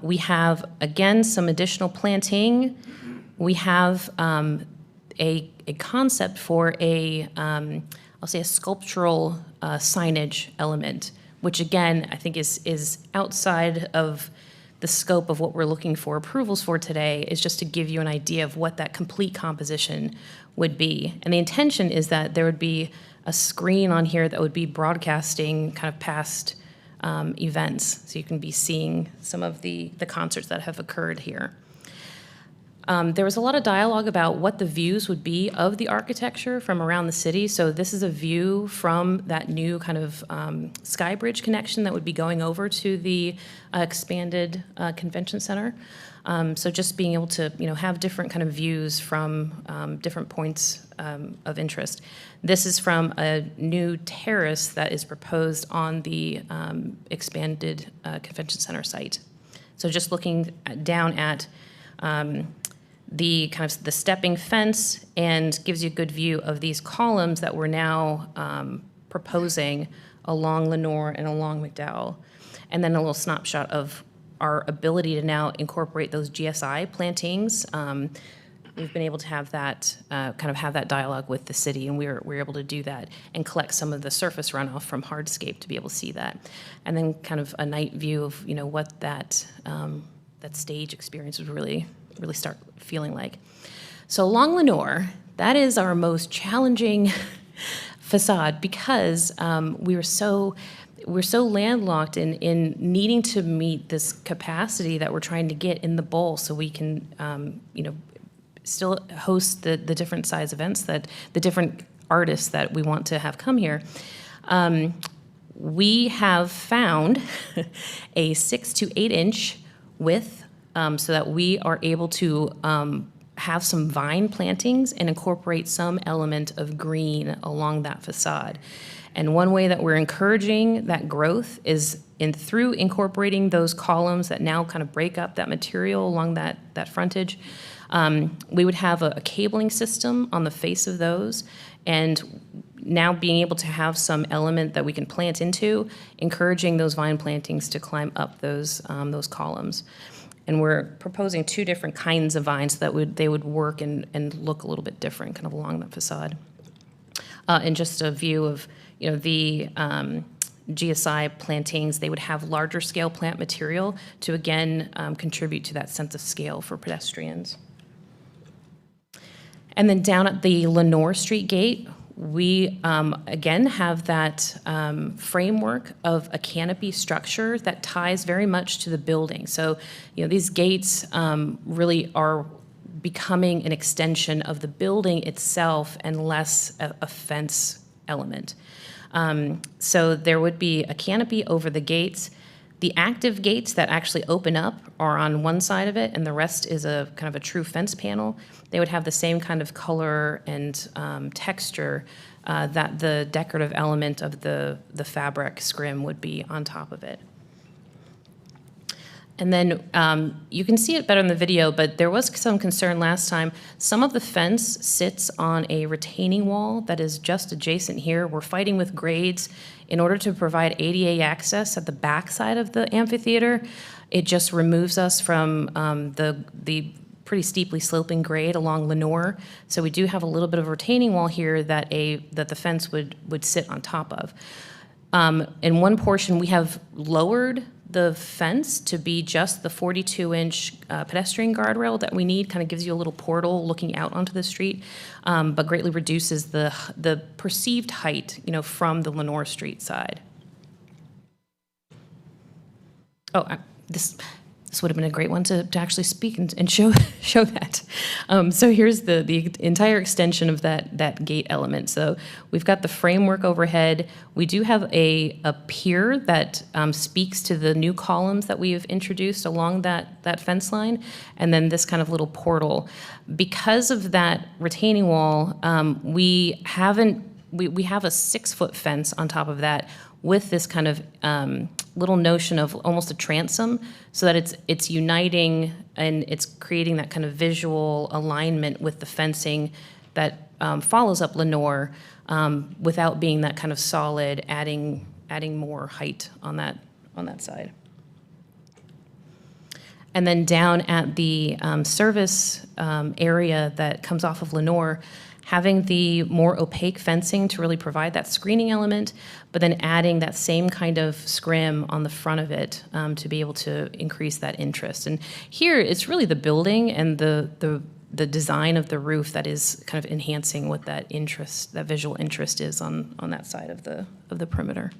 S14: we have, again, some additional planting. We have a concept for I'll say a sculptural signage element, which again, I think is outside of the scope of what we're looking for approvals for today, is just to give you an idea of what that complete composition would be. And the intention is that there would be a screen on here that would be broadcasting kind of past events. So you can be seeing some of the concerts that have occurred here. There was a lot of dialogue about what the views would be of the architecture from around the city. So this is a view from that new kind of sky bridge connection that would be going over to the expanded convention center. So just being able to, have different kind of views from different points of interest. This is from a new terrace that is proposed on the expanded convention center site. So just looking down at the kind of the stepping fence, and gives you a good view of these columns that we're now proposing along Lenore and along McDowell. And then a little snapshot of our ability to now incorporate those GSI plantings. We've been able to have that have that dialogue with the city, and we're able to do that and collect some of the surface runoff from hardscape to be able to see that. And then kind of a night view of what that stage experience would really start feeling like. So along Lenore, that is our most challenging facade, because we're so landlocked in needing to meet this capacity that we're trying to get in the bowl, so we can still host the different size events, that the different artists that we want to have come here. We have found a 6 to 8 inch width, so that we are able to have some vine plantings and incorporate some element of green along that facade. And one way that we're encouraging that growth is through incorporating those columns that now kind of break up that material along that frontage. We would have a cabling system on the face of those, and now being able to have some element that we can plant into, encouraging those vine plantings to climb up those columns. And we're proposing 2 different kinds of vines that they would work and look a little bit different kind of along that facade. And just a view of the GSI plantings, they would have larger scale plant material to again contribute to that sense of scale for pedestrians. And then down at the Lenore Street gate, We, again, have that framework of a canopy structure that ties very much to the building. So, these gates really are becoming an extension of the building itself and less a fence element. So there would be a canopy over the gates. The active gates that actually open up are on one side of it, and the rest is a kind of a true fence panel. They would have the same kind of color and texture that the decorative element of the fabric scrim would be on top of it. And then you can see it better in the video, but there was some concern last time. Some of the fence sits on a retaining wall that is just adjacent here. We're fighting with grades in order to provide ADA access at the back side of the amphitheater. It just removes us from the pretty steeply sloping grade along Lenore. So we do have a little bit of a retaining wall here that the fence would sit on top of. In one portion, we have lowered the fence to be just the 42-inch pedestrian guardrail that we need. Kind of gives you a little portal looking out onto the street, but greatly reduces the perceived height, from the Lenore Street side. Oh, this would have been a great one to actually speak and show that. So here's the entire extension of that gate element. So we've got the framework overhead. We do have a pier that speaks to the new columns that we have introduced along that fence line, and then this kind of little portal. Because of that retaining wall, we have a 6-foot fence on top of that, with this kind of little notion of almost a transom, so that it's uniting and it's creating that kind of visual alignment with the fencing that follows up Lenore, without being that kind of solid, adding more height on that side. And then down at the service area that comes off of Lenore, having the more opaque fencing to really provide that screening element, but then adding that same kind of scrim on the front of it to be able to increase that interest. And here, it's really the building and the design of the roof that is kind of enhancing what that interest, that visual interest is on that side of the perimeter.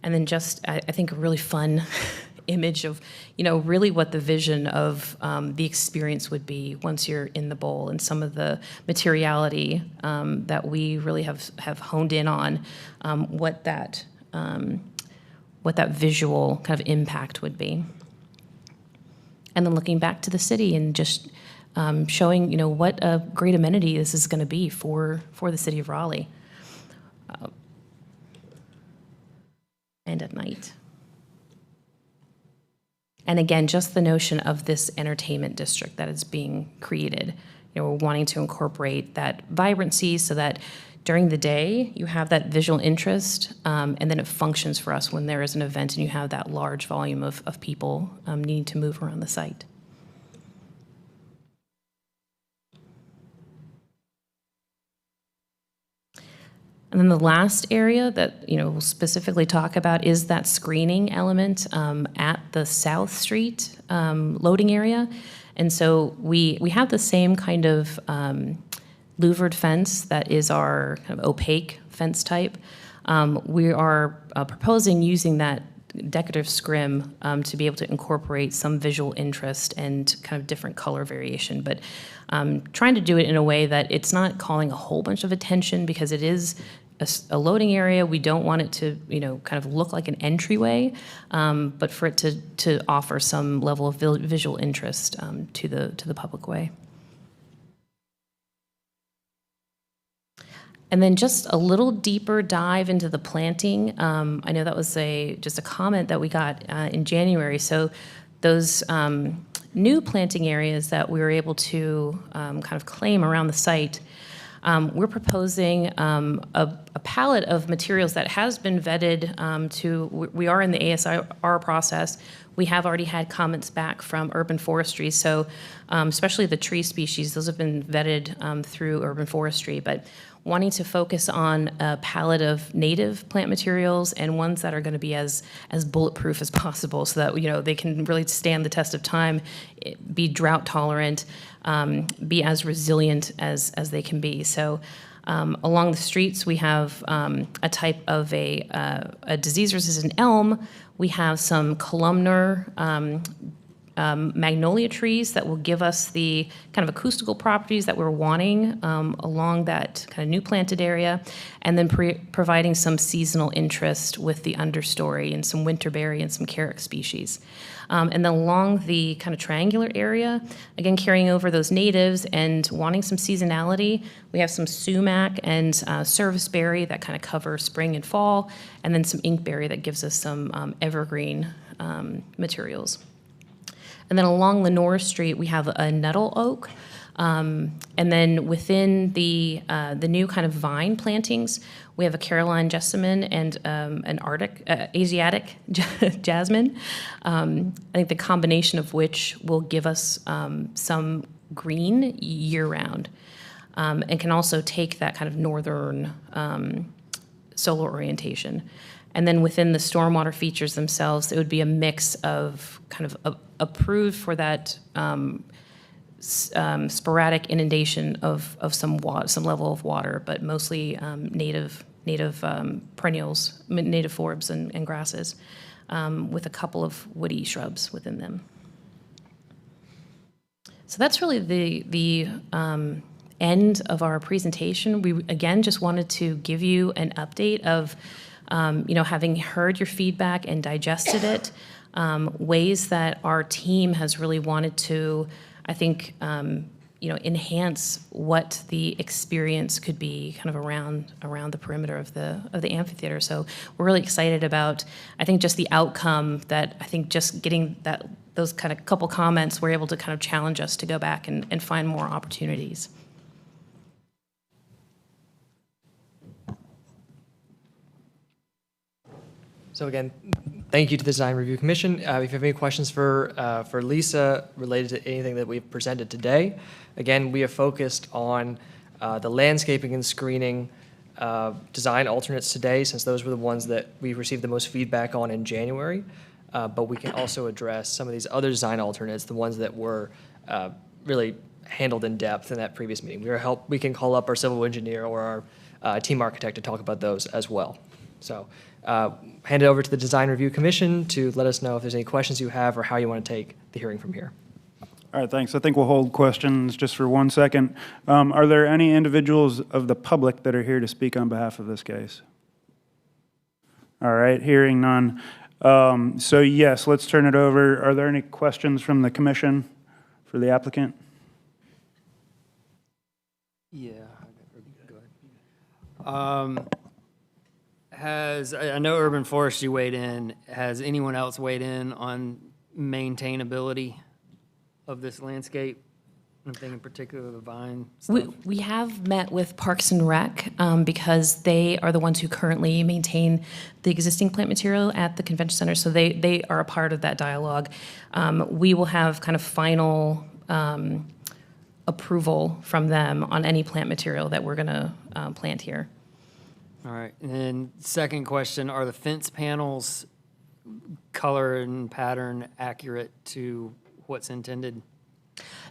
S14: And then just, I think, a really fun image of, really what the vision of the experience would be once you're in the bowl, and some of the materiality that we really have honed in on, what that visual kind of impact would be. And then looking back to the city and just showing, what a great amenity this is going to be for the city of Raleigh. And at night. And again, just the notion of this entertainment district that is being created. We're wanting to incorporate that vibrancy so that during the day you have that visual interest, and then it functions for us when there is an event and you have that large volume of people needing to move around the site. And then the last area that we'll specifically talk about is that screening element at the South Street loading area. And so we have the same kind of louvered fence that is our kind of opaque fence type. We are proposing using that decorative scrim to be able to incorporate some visual interest and kind of different color variation, but trying to do it in a way that it's not calling a whole bunch of attention, because it is a loading area. We don't want it to, kind of look like an entryway, but for it to offer some level of visual interest to the public way. And then just a little deeper dive into the planting. I know that was just a comment that we got in January. So those new planting areas that we were able to kind of claim around the site, we're proposing a palette of materials that has been vetted we are in the ASR process. We have already had comments back from urban forestry, so especially the tree species, those have been vetted through urban forestry, but wanting to focus on a palette of native plant materials and ones that are going to be as bulletproof as possible, so that they can really stand the test of time, be drought tolerant, be as resilient as they can be. So Along the streets, we have a type of a disease-resistant elm. We have some columnar magnolia trees that will give us the kind of acoustical properties that we're wanting along that kind of new planted area, and then providing some seasonal interest with the understory and some winterberry and some carrot species. And then along the kind of triangular area, again, carrying over those natives and wanting some seasonality, we have some sumac and serviceberry that kind of cover spring and fall, and then some inkberry that gives us some evergreen materials. And then along Lenore Street, we have a nettle oak. And then within the new kind of vine plantings, we have a Caroline jessamine and an Asiatic jasmine. I think the combination of which will give us some green year-round, and can also take that kind of northern solar orientation. And then within the stormwater features themselves, it would be a mix of kind of approved for that sporadic inundation of some level of water, but mostly native perennials, native forbs and grasses, with a couple of woody shrubs within them. So that's really the end of our presentation. We again just wanted to give you an update of having heard your feedback and digested it, ways that our team has really wanted to, I think, enhance what the experience could be kind of around the perimeter of the amphitheater. So we're really excited about, I think, just the outcome that I think just getting those kind of couple comments were able to kind of challenge us to go back and find more opportunities.
S13: So again, thank you to the Design Review Commission. If you have any questions for Lisa related to anything that we've presented today, again, we have focused on the landscaping and screening design alternates today, since those were the ones that we received the most feedback on in January. But we can also address some of these other design alternates, the ones that were really handled in depth in that previous meeting. We can call up our civil engineer or our team architect to talk about those as well. So hand it over to the Design Review Commission to let us know if there's any questions you have or how you want to take the hearing from here.
S8: All right, thanks. I think we'll hold questions just for 1 second. Are there any individuals of the public that are here to speak on behalf of this case? All right, hearing none. So yes, let's turn it over. Are there any questions from the commission for the applicant?
S10: Yeah, go ahead. I know Urban Forestry weighed in. Has anyone else weighed in on maintainability of this landscape? I'm thinking particularly the vine stuff.
S14: We have met with Parks and Rec because they are the ones who currently maintain the existing plant material at the convention center, so they are a part of that dialogue. We will have kind of final approval from them on any plant material that we're going to plant here.
S10: All right, and then second question, are the fence panels color and pattern accurate to what's intended?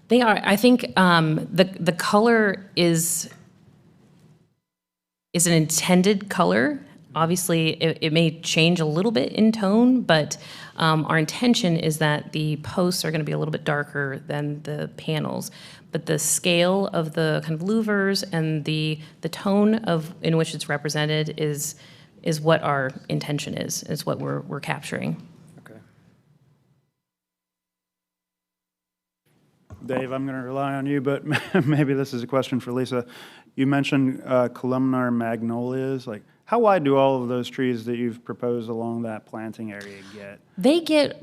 S14: They are. I think the color is an intended color. Obviously, it may change a little bit in tone, but our intention is that the posts are going to be a little bit darker than the panels. But the scale of the kind of louvers and the tone in which it's represented is what our intention is what we're capturing.
S8: Okay. Dave, I'm going to rely on you, but maybe this is a question for Lisa. You mentioned columnar magnolias. Like, how wide do all of those trees that you've proposed along that planting area get?
S14: They get,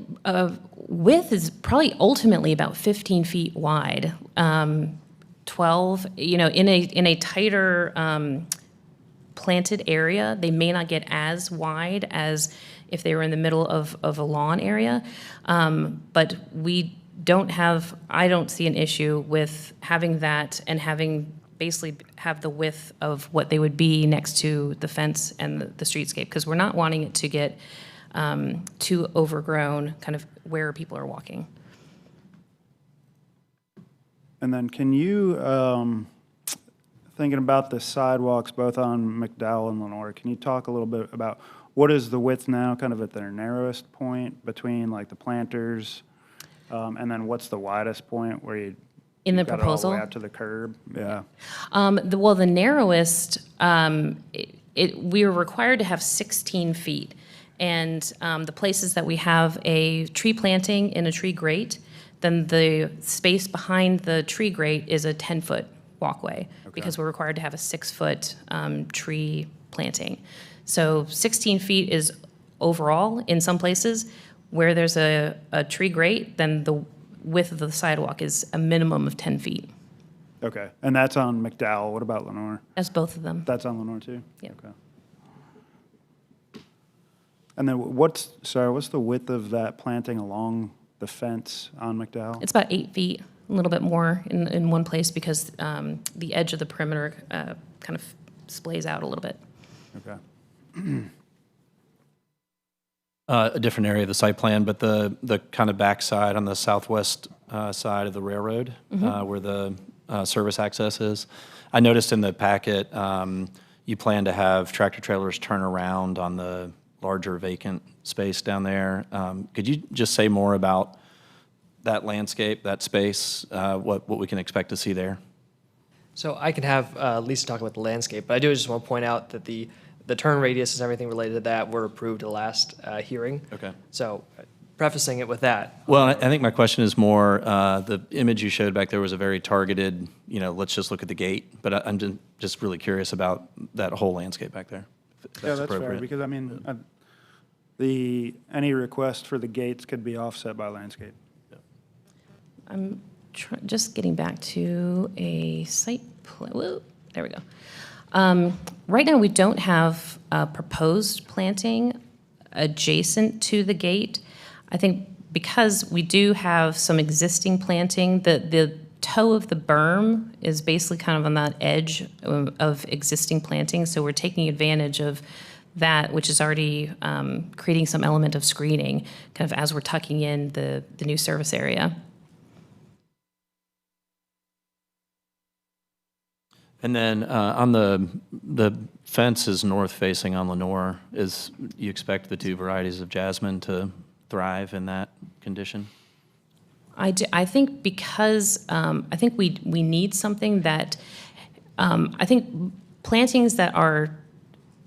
S14: width is probably ultimately about 15 feet wide, 12, in a tighter planted area, they may not get as wide as if they were in the middle of a lawn area. But I don't see an issue with having that and basically have the width of what they would be next to the fence and the streetscape, because we're not wanting it to get too overgrown kind of where people are walking.
S8: And then can you, I thinking about the sidewalks both on McDowell and Lenore, can you talk a little bit about what is the width now, kind of at their narrowest point between like the planters, and then what's the widest point where you
S14: In the
S8: got it all the
S14: proposal?
S8: way out to the curb? Yeah.
S14: Well, the narrowest, we are required to have 16 feet. And the places that we have a tree planting in a tree grate, then the space behind the tree grate is a 10-foot walkway because we're required to have a 6-foot tree planting. So 16 feet is overall in some places. Where there's a tree grate, then the width of the sidewalk is a minimum of 10 feet.
S8: Okay, and that's on McDowell. What about Lenore?
S14: That's both of them.
S8: That's on Lenore too?
S14: Yep.
S8: Okay. And then what's the width of that planting along the fence on McDowell?
S14: It's about 8 feet, a little bit more in one place because the edge of the perimeter kind of splays out a little bit.
S8: Okay.
S11: A different area of the site plan, but the kind of backside on the southwest side of the railroad, where the service access is. I noticed in the packet, you plan to have tractor trailers turn around on the larger vacant space down there. Could you just say more about that landscape, that space, what we can expect to see there?
S13: So I can have Lisa talk about the landscape, but I do just want to point out that the turn radius and everything related to that were approved at the last hearing.
S11: Okay.
S13: So prefacing it with that.
S11: Well, I think my question is more, the image you showed back there was a very targeted, let's just look at the gate, but I'm just really curious about that whole landscape back there. If
S8: Yeah, that's fair,
S11: appropriate.
S8: because I mean, any request for the gates could be offset by landscape.
S14: I'm just getting back to a site plan. Whoa, there we go. Right now, we don't have proposed planting adjacent to the gate. I think because we do have some existing planting, the toe of the berm is basically kind of on that edge of existing planting. So we're taking advantage of that, which is already creating some element of screening, kind of as we're tucking in the new service area.
S11: And then on the fence is north facing on Lenore. You expect the two varieties of jasmine to thrive in that condition?
S14: I think because I think we need something that I think plantings that are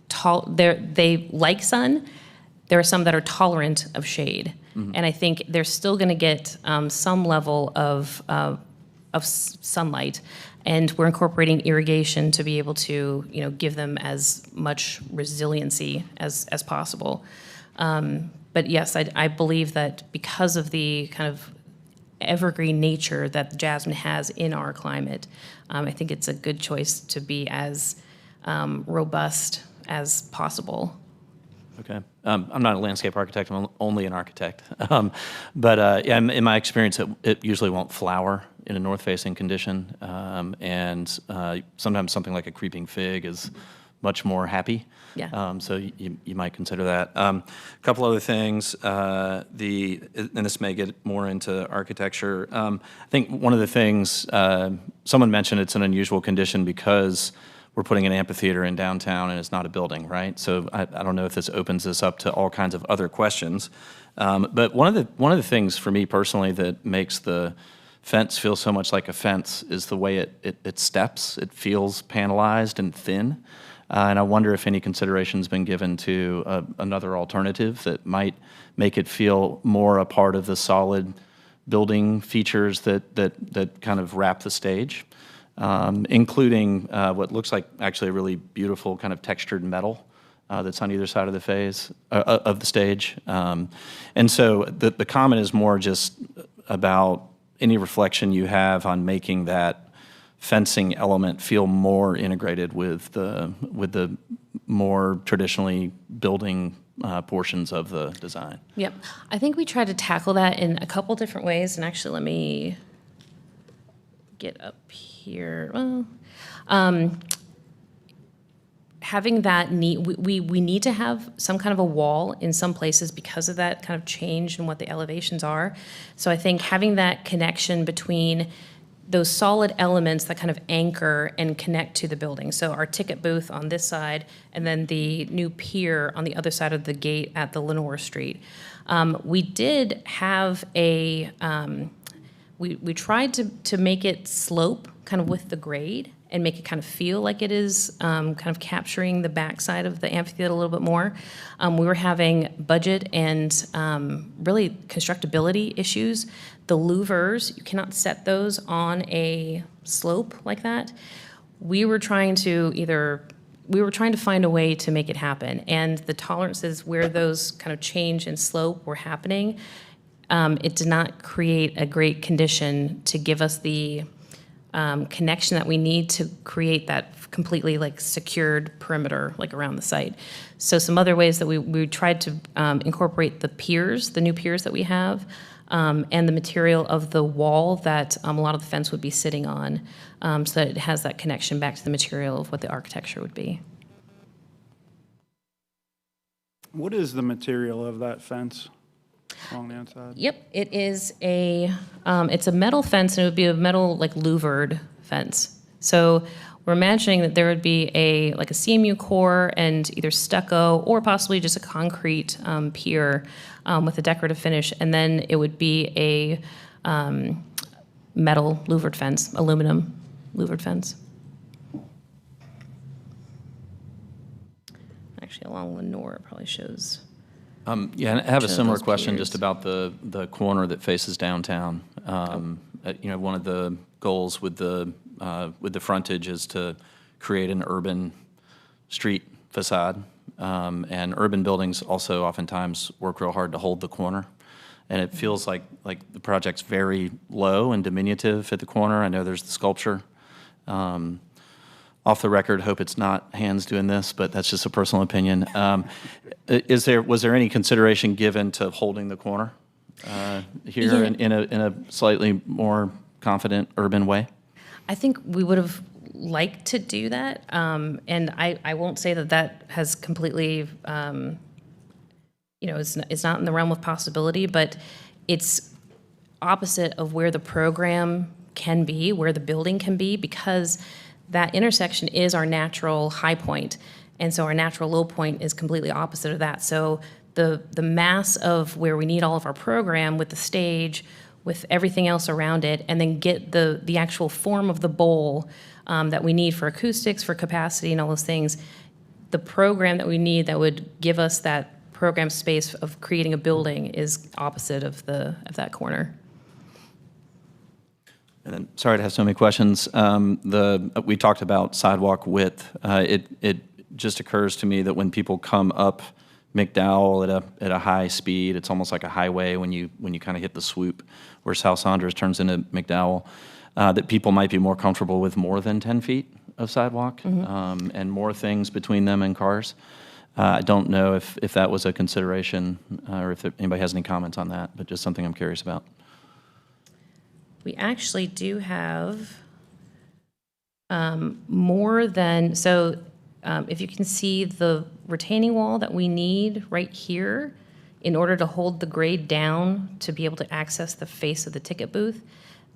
S14: tall, they like sun. There are some that are tolerant of shade, and I think they're still going to get some level of sunlight. And we're incorporating irrigation to be able to, give them as much resiliency as possible. But yes, I believe that because of the kind of evergreen nature that the jasmine has in our climate, I think it's a good choice to be as robust as possible.
S11: Okay. I'm not a landscape architect, I'm only an architect. But yeah, in my experience, it usually won't flower in a north-facing condition. And sometimes something like a creeping fig is much more happy.
S14: Yeah.
S11: So you might consider that. A couple other things, and this may get more into architecture. I think one of the things, someone mentioned it's an unusual condition because we're putting an amphitheater in downtown and it's not a building, right? So I don't know if this opens this up to all kinds of other questions. But one of the things for me personally that makes the fence feel so much like a fence is the way it steps. It feels panelized and thin. And I wonder if any consideration's been given to another alternative that might make it feel more a part of the solid building features that kind of wrap the stage. Including what looks like actually a really beautiful kind of textured metal that's on either side of the stage. And so the comment is more just about any reflection you have on making that fencing element feel more integrated with the more traditionally building portions of the design.
S14: Yep. I think we try to tackle that in a couple different ways. And actually, let me get up here. Well, having that we need to have some kind of a wall in some places because of that kind of change in what the elevations are. So I think having that connection between those solid elements that kind of anchor and connect to the building. So our ticket booth on this side, and then the new pier on the other side of the gate at the Lenore Street. We did have a, we tried to make it slope kind of with the grade and make it kind of feel like it is kind of capturing the backside of the amphitheater a little bit more. We were having budget and really constructability issues. The louvers, you cannot set those on a slope like that. We were trying to find a way to make it happen, and the tolerances where those kind of change in slope were happening, it did not create a great condition to give us the connection that we need to create that completely like secured perimeter like around the site. So some other ways that we tried to incorporate the piers, the new piers that we have, and the material of the wall that a lot of the fence would be sitting on, so that it has that connection back to the material of what the architecture would be.
S8: What is the material of that fence along the outside?
S14: Yep, it is it's a metal fence, and it would be a metal like louvered fence. So we're imagining that there would be a CMU core and either stucco or possibly just a concrete pier with a decorative finish, and then it would be a metal louvered fence, aluminum louvered fence. Actually, along Lenore, it probably shows.
S11: Yeah, and I have a
S14: Show
S11: similar
S14: those
S11: question
S14: piers.
S11: just about the corner that faces downtown. One of the goals with the frontage is to create an urban street facade. And urban buildings also oftentimes work real hard to hold the corner. And it feels like the project's very low and diminutive at the corner. I know there's the sculpture. Off the record, hope it's not Hans doing this, but that's just a personal opinion. Was there any consideration given to holding the corner here
S14: Yeah.
S11: in a slightly more confident urban way?
S14: I think we would have liked to do that, and I won't say that has completely, it's not in the realm of possibility, but it's opposite of where the program can be, where the building can be, because that intersection is our natural high point, and so our natural low point is completely opposite of that. So the mass of where we need all of our program with the stage, with everything else around it, and then get the actual form of the bowl that we need for acoustics, for capacity, and all those things. The program that we need that would give us that program space of creating a building is opposite of that corner.
S11: And then, sorry to have so many questions. We talked about sidewalk width. It just occurs to me that when people come up McDowell at a high speed, it's almost like a highway when you kind of hit the swoop where South Saunders turns into McDowell, that people might be more comfortable with more than 10 feet of sidewalk and more things between them and cars. I don't know if that was a consideration or if anybody has any comments on that, but just something I'm curious about.
S14: We actually do have more than, so if you can see the retaining wall that we need right here in order to hold the grade down to be able to access the face of the ticket booth,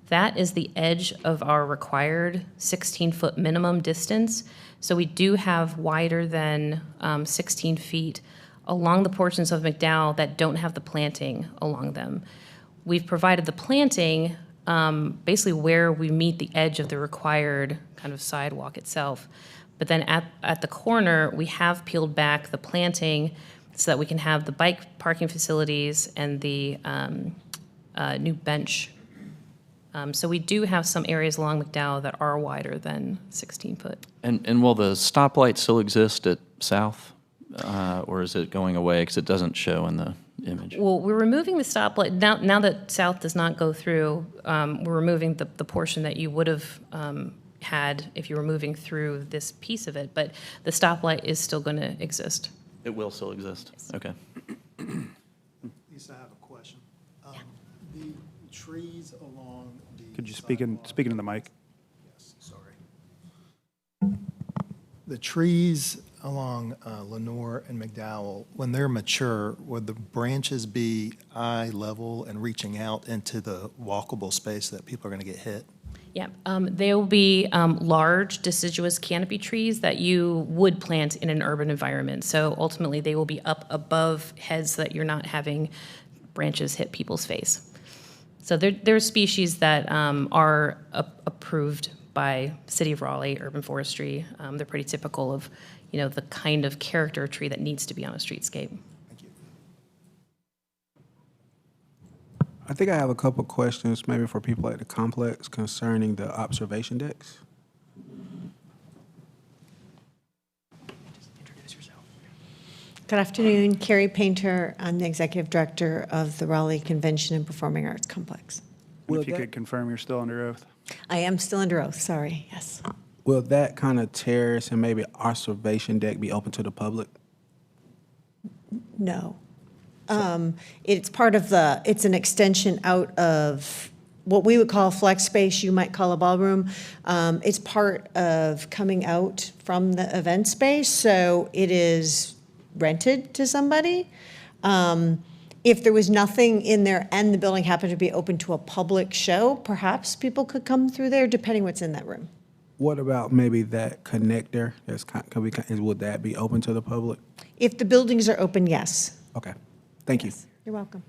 S14: that is the edge of our required 16-foot minimum distance. So we do have wider than 16 feet along the portions of McDowell that don't have the planting along them. We've provided the planting basically where we meet the edge of the required kind of sidewalk itself. But then at the corner, we have peeled back the planting so that we can have the bike parking facilities and the new bench. So we do have some areas along McDowell that are wider than 16 foot.
S11: And will the stoplight still exist at South, or is it going away because it doesn't show in the image?
S14: Well, we're removing the stoplight. Now that South does not go through, we're removing the portion that you would have had if you were moving through this piece of it, but the stoplight is still going to exist.
S11: It will still exist?
S14: Yes.
S11: Okay.
S15: Lisa, I have a question. The trees along the
S8: Could you speak into the mic?
S15: Yes, sorry. The trees along Lenore and McDowell, when they're mature, would the branches be eye level and reaching out into the walkable space that people are going to get hit?
S14: Yeah, they will be large deciduous canopy trees that you would plant in an urban environment. So ultimately, they will be up above heads so that you're not having branches hit people's face. So they're species that are approved by City of Raleigh, Urban Forestry. They're pretty typical of, the kind of character tree that needs to be on a streetscape.
S16: I think I have a couple questions maybe for people at the complex concerning the observation decks.
S17: Good afternoon, Carrie Painter. I'm the Executive Director of the Raleigh Convention and Performing Arts Complex.
S8: If you could confirm you're still under oath.
S17: I am still under oath, sorry, yes.
S16: Will that kind of terrace and maybe observation deck be open to the public?
S17: No. It's part of it's an extension out of what we would call flex space, you might call a ballroom. It's part of coming out from the event space, so it is rented to somebody. If there was nothing in there and the building happened to be open to a public show, perhaps people could come through there, depending what's in that room.
S16: What about maybe that connector? Would that be open to the public?
S17: If the buildings are open, yes.
S16: Okay, thank you.
S17: You're welcome.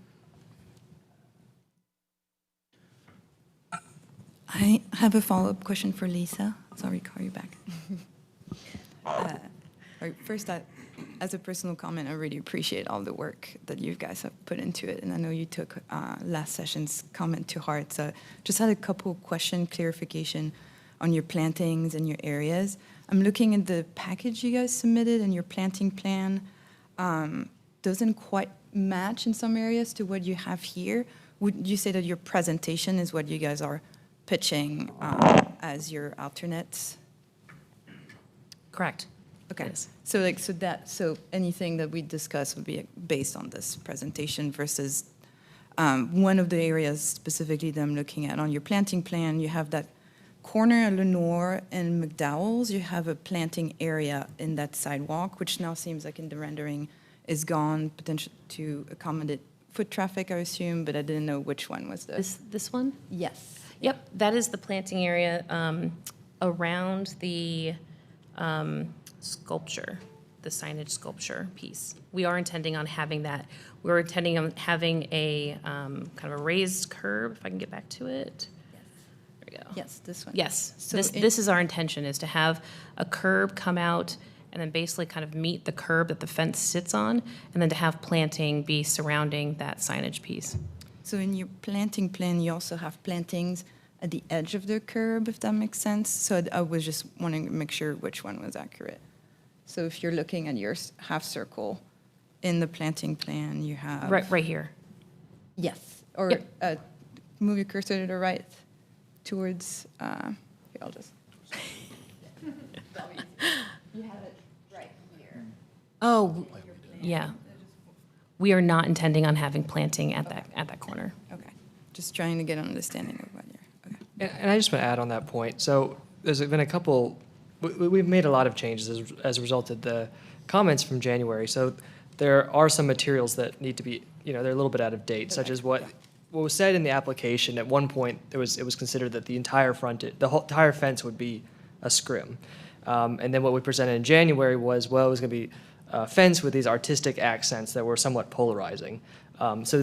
S5: I have a follow-up question for Lisa. Sorry, call you back. First, as a personal comment, I really appreciate all the work that you guys have put into it, and I know you took last session's comment to heart. So just had a couple question clarification on your plantings and your areas. I'm looking at the package you guys submitted, and your planting plan doesn't quite match in some areas to what you have here. Would you say that your presentation is what you guys are pitching as your alternates?
S14: Correct.
S5: Okay.
S14: Yes.
S5: So anything that we discuss would be based on this presentation versus one of the areas specifically that I'm looking at on your planting plan. You have that corner at Lenore and McDowell's. You have a planting area in that sidewalk, which now seems like in the rendering is gone, potential to accommodate foot traffic, I assume, but I didn't know which one was
S14: This one?
S5: Yes.
S14: Yep, that is the planting area around the sculpture, the signage sculpture piece. We are intending on having that. We're intending on having a kind of a raised curb, if I can get back to it. There we go.
S5: Yes, this one.
S14: Yes,
S5: So
S14: this is our intention, is to have a curb come out and then basically kind of meet the curb that the fence sits on, and then to have planting be surrounding that signage piece.
S5: So in your planting plan, you also have plantings at the edge of the curb, if that makes sense. So I was just wanting to make sure which one was accurate. So if you're looking at your half circle in the planting plan, you have...
S14: Right here.
S5: Yes, or
S14: Yep.
S5: Move your cursor to the right towards, here, I'll just... You have it right here.
S14: Oh, yeah. We are not intending on having planting at that corner.
S5: Okay, just trying to get an understanding of what you're... Okay.
S13: And I just want to add on that point. So there's been a couple, we've made a lot of changes as a result of the comments from January. So there are some materials that need to be, they're a little bit out of date, such as what was said in the application. At one point, it was considered that the entire entire fence would be a scrim. And then what we presented in January was, it was going to be a fence with these artistic accents that were somewhat polarizing. So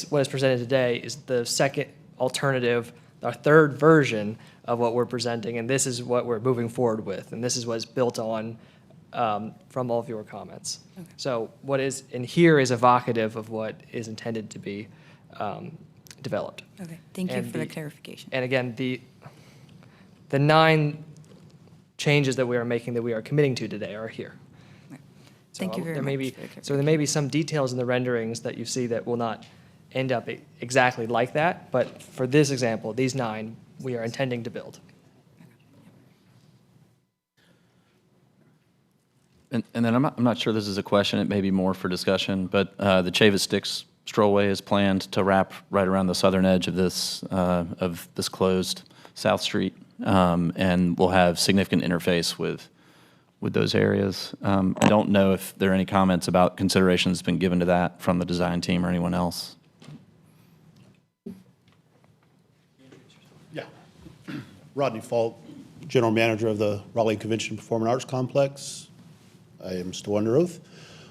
S13: what is presented today is the second alternative, our third version of what we're presenting, and this is what we're moving forward with, and this is what's built on from all of your comments. Okay. So what is in here is evocative of what is intended to be developed.
S5: Okay, thank you for the clarification.
S13: And again, the 9 changes that we are making, that we are committing to today, are here.
S5: Thank you very much.
S13: So there may be some details in the renderings that you see that will not end up exactly like that, but for this example, these 9, we are intending to build.
S11: And then I'm not sure this is a question, it may be more for discussion, but the Chavis Sticks strollway is planned to wrap right around the southern edge of this closed South Street, and will have significant interface with those areas. I don't know if there are any comments about considerations that's been given to that from the design team or anyone else.
S6: Yeah.
S18: Rodney Falk, General Manager of the Raleigh Convention Performing Arts Complex. I am still under oath.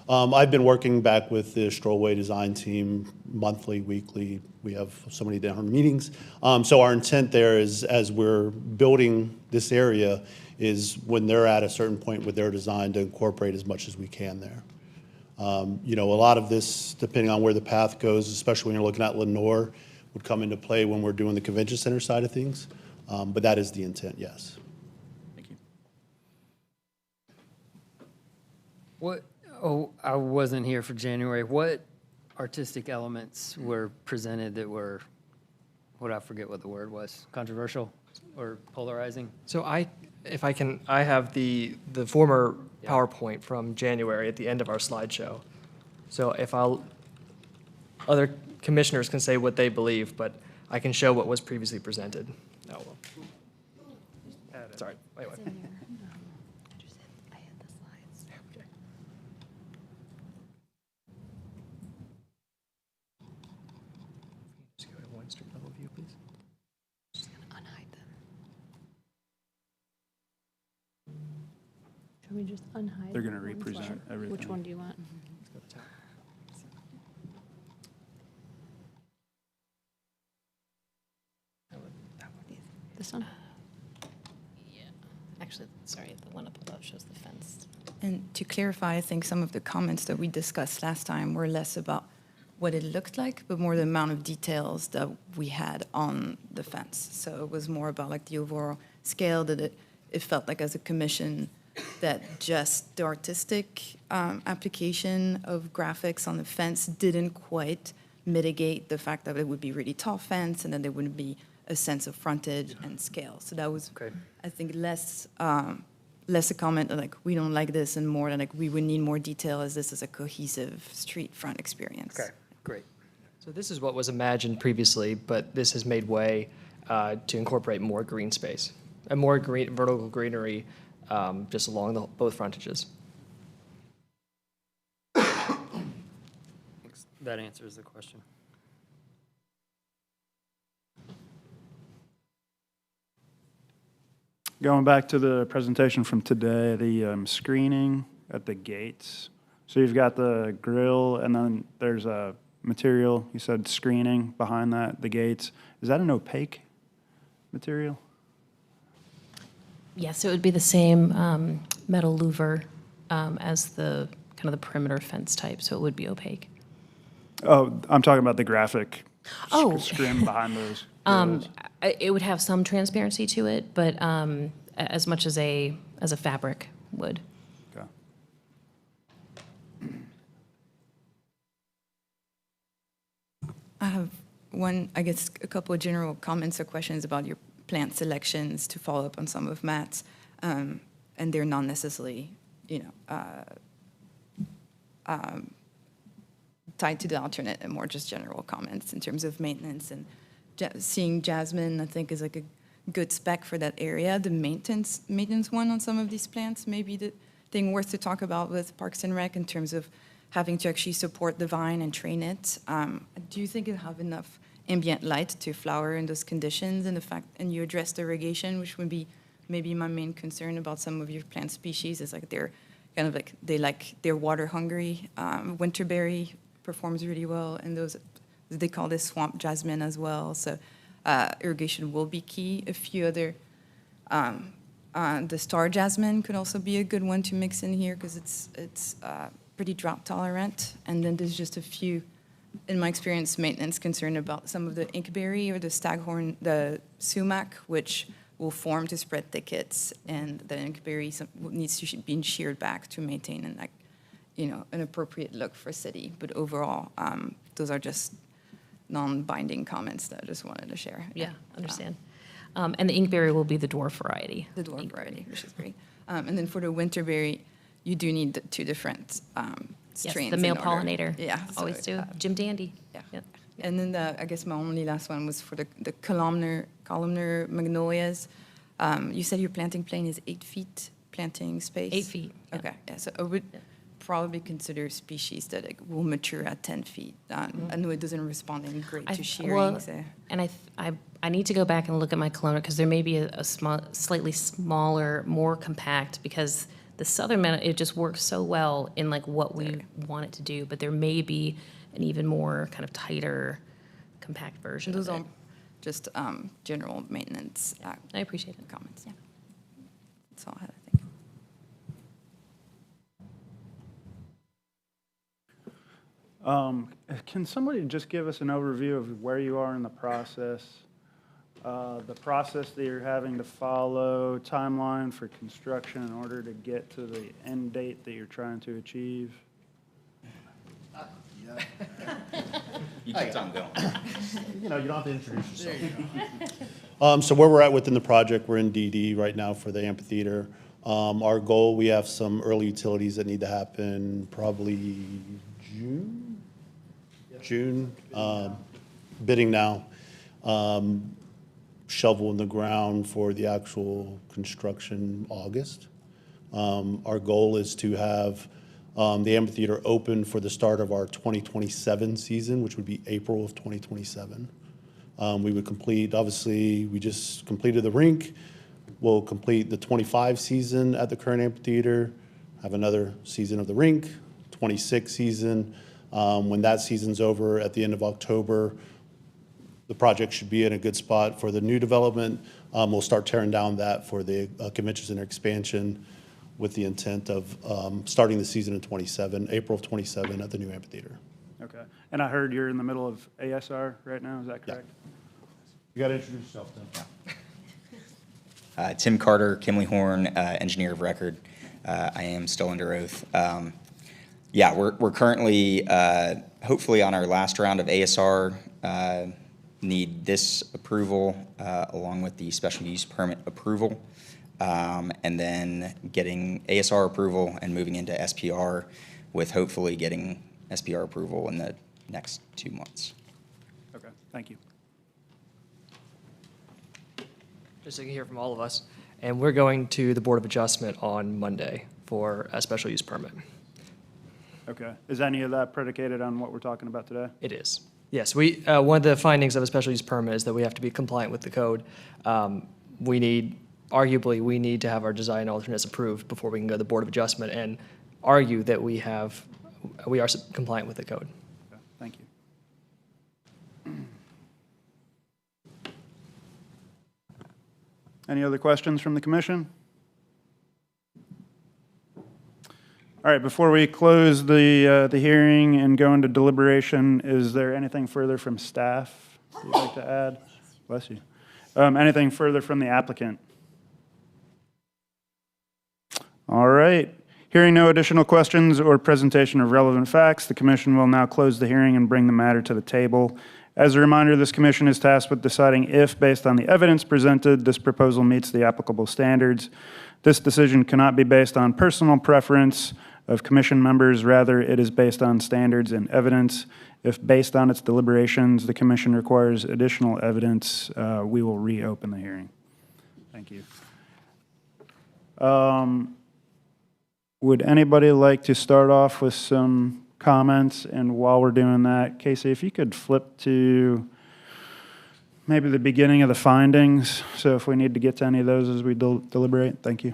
S18: I've been working back with the Strollway design team monthly, weekly. We have so many different meetings. So our intent there is, as we're building this area, is when they're at a certain point with their design, to incorporate as much as we can there. You know, a lot of this, depending on where the path goes, especially when you're looking at Lenore, would come into play when we're doing the convention center side of things. But that is the intent, yes.
S11: Thank you.
S10: What, oh, I wasn't here for January. What artistic elements were presented that were, I forget what the word was, controversial or polarizing?
S13: So if I can, I have the former PowerPoint from January at the end of our slideshow. So other commissioners can say what they believe, but I can show what was previously presented. Oh, well. Sorry, wait. Okay. Just go to one street level view, please.
S2: Just gonna unhide them. Should we just unhide?
S8: They're gonna
S2: the ones
S8: represent
S2: that-
S8: everything.
S2: Which one do you want?
S13: Let's go to the top.
S2: This one?
S14: Yeah. Actually, sorry, the one up above shows the fence.
S5: And to clarify, I think some of the comments that we discussed last time were less about what it looked like, but more the amount of details that we had on the fence. So it was more about like the overall scale, that it felt like as a commission that just the artistic application of graphics on the fence didn't quite mitigate the fact that it would be really tall fence and then there wouldn't be a sense of frontage and scale. So that was, I think, less a comment like we don't like this, and more like we would need more detail as this is a cohesive street front experience.
S13: Okay, great. So this is what was imagined previously, but this has made way to incorporate more green space and more vertical greenery just along both frontages.
S10: That answers the question.
S8: Going back to the presentation from today, the screening at the gates. So you've got the grill, and then there's a material, you said screening behind that, the gates. Is that an opaque material?
S14: Yes, it would be the same metal louver as the kind of the perimeter fence type, so it would be opaque.
S8: Oh, I'm talking about the graphic
S14: Oh.
S8: screen behind those.
S14: It would have some transparency to it, but as much as a fabric would.
S8: Okay.
S5: I have a couple of general comments or questions about your plant selections to follow up on some of Matt's, and they're not necessarily, tied to the alternate, and more just general comments in terms of maintenance. And seeing jasmine, I think, is like a good spec for that area. The maintenance one on some of these plants may be the thing worth to talk about with Parks and Rec in terms of having to actually support the vine and train it. Do you think it'll have enough ambient light to flower in those conditions? And you addressed irrigation, which would be maybe my main concern about some of your plant species, is like they're water hungry. Winterberry performs really well, and they call this swamp jasmine as well. So irrigation will be key. A few other, the star jasmine could also be a good one to mix in here because it's pretty drought tolerant. And then there's just a few, in my experience, maintenance concern about some of the inkberry or the staghorn, the sumac, which will form to spread thickets, and the inkberry needs to be sheared back to maintain an appropriate look for city. But overall, those are just non-binding comments that I just wanted to share.
S14: Yeah, understand. And the inkberry will be the dwarf variety.
S5: The dwarf variety, which is great. And then for the winterberry, you do need the two different
S14: Yes,
S5: strains.
S14: the male
S5: in order.
S14: pollinator.
S5: Yeah.
S14: Always do. Jim Dandy.
S5: Yeah.
S14: Yep.
S5: And then I guess my only last one was for the columnar magnolias. You said your planting plane is 8 feet planting space?
S14: 8 feet. Yeah.
S5: Okay, yeah, so I would probably consider species that like, will mature at 10 feet. I know it doesn't respond any great to shearing.
S14: Well,
S5: So.
S14: and I need to go back and look at my kilometer because there may be a small, slightly smaller, more compact, because the southern man, it just works so well in like what we want it to do, but there may be an even more kind of tighter, compact version
S5: Those
S14: of
S5: are
S14: it.
S5: just general maintenance.
S14: I appreciate it.
S5: Comments.
S14: Yeah.
S5: That's all I had, I think.
S8: Can somebody just give us an overview of where you are in the process that you're having to follow, timeline for construction in order to get to the end date that you're trying to achieve?
S19: You keep on going.
S18: You don't have to introduce yourself. So where we're at within the project, we're in DD right now for the amphitheater. Our goal, we have some early utilities that need to happen probably June. Bidding now. Shovel in the ground for the actual construction August. Our goal is to have the amphitheater open for the start of our 2027 season, which would be April of 2027. We would complete, obviously, we just completed the rink. We'll complete the 25 season at the current amphitheater, have another season of the rink, 26 season. When that season's over at the end of October, the project should be in a good spot for the new development. We'll start tearing down that for the convention center expansion with the intent of starting the season in April of 27 at the new amphitheater.
S8: Okay. And I heard you're in the middle of ASR right now, is that correct?
S18: You got to introduce yourself, Tim.
S19: Tim Carter, Kimley Horn, engineer of record. I am still under oath. Yeah, we're currently hopefully on our last round of ASR. Need this approval along with the special use permit approval, and then getting ASR approval and moving into SPR, with hopefully getting SPR approval in the next 2 months.
S8: Okay, thank you.
S13: Just so you can hear from all of us. And we're going to the Board of Adjustment on Monday for a special use permit.
S8: Okay. Is any of that predicated on what we're talking about today?
S13: It is. Yes, one of the findings of a special use permit is that we have to be compliant with the code. Arguably, we need to have our design alternates approved before we can go to the Board of Adjustment and argue that we are compliant with the code.
S8: Okay, thank you. Any other questions from the commission? All right, before we close the hearing and go into deliberation, is there anything further from staff you'd like to add? Bless you. Anything further from the applicant? All right. Hearing no additional questions or presentation of relevant facts, the commission will now close the hearing and bring the matter to the table. As a reminder, this commission is tasked with deciding if, based on the evidence presented, this proposal meets the applicable standards. This decision cannot be based on personal preference of commission members. Rather, it is based on standards and evidence. If, based on its deliberations, the commission requires additional evidence, we will reopen the hearing. Thank you. Would anybody like to start off with some comments? And while we're doing that, Casey, if you could flip to maybe the beginning of the findings. So if we need to get to any of those as we deliberate, thank you.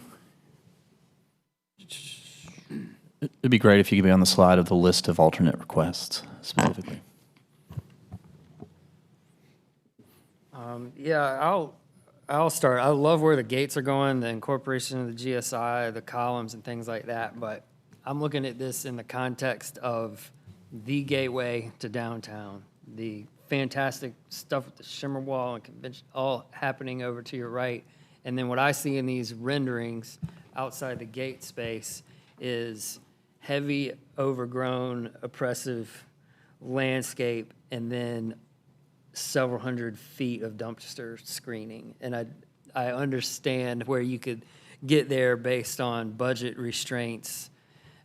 S11: It'd be great if you could be on the slide of the list of alternate requests specifically.
S10: Yeah, I'll start. I love where the gates are going, the incorporation of the GSI, the columns and things like that, but I'm looking at this in the context of the gateway to downtown, the fantastic stuff with the shimmer wall and convention, all happening over to your right. And then what I see in these renderings outside the gate space is heavy, overgrown, oppressive landscape, and then several hundred feet of dumpster screening. And I understand where you could get there based on budget restraints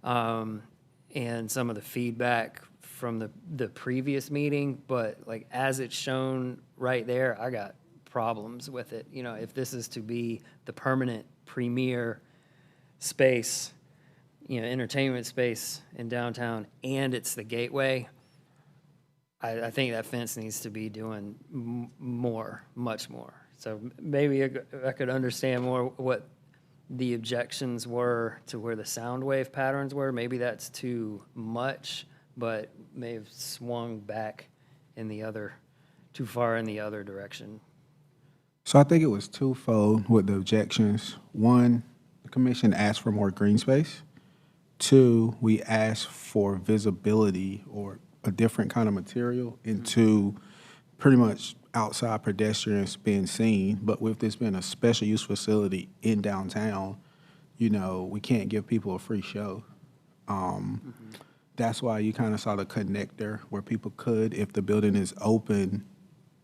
S10: and some of the feedback from the previous meeting, but like as it's shown right there, I got problems with it. You know, if this is to be the permanent premier space, entertainment space in downtown and it's the gateway, I think that fence needs to be doing more, much more. So maybe I could understand more what the objections were to where the sound wave patterns were. Maybe that's too much, but may have swung back in the other, too far in the other direction.
S16: So I think it was twofold with the objections. One, the commission asked for more green space. Two, we asked for visibility or a different kind of material into pretty much outside pedestrians being seen. But with this being a special use facility in downtown, we can't give people a free show. That's why you kind of saw the connector where people could, if the building is open,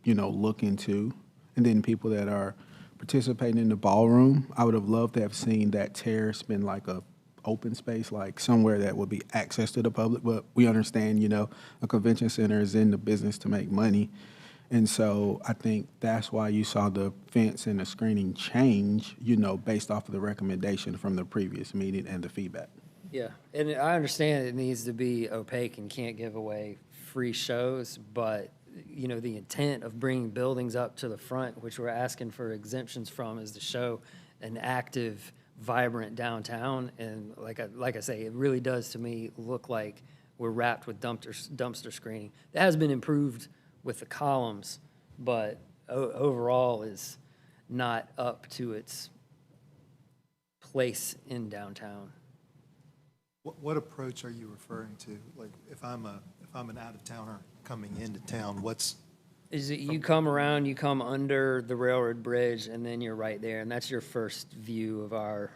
S16: look into. And then people that are participating in the ballroom, I would have loved to have seen that terrace been like a open space, like somewhere that would be access to the public. But we understand, a convention center is in the business to make money. And so I think that's why you saw the fence and the screening change, based off of the recommendation from the previous meeting and the feedback.
S10: Yeah, and I understand it needs to be opaque and can't give away free shows, but the intent of bringing buildings up to the front, which we're asking for exemptions from, is to show an active, vibrant downtown. And like I say, it really does to me look like we're wrapped with dumpster screening. That has been improved with the columns, but overall is not up to its place in downtown.
S15: What approach are you referring to? Like, if I'm an out-of-towner coming into town,
S10: Is it you come around, you come under the railroad bridge, and then you're right there, and that's your first view of our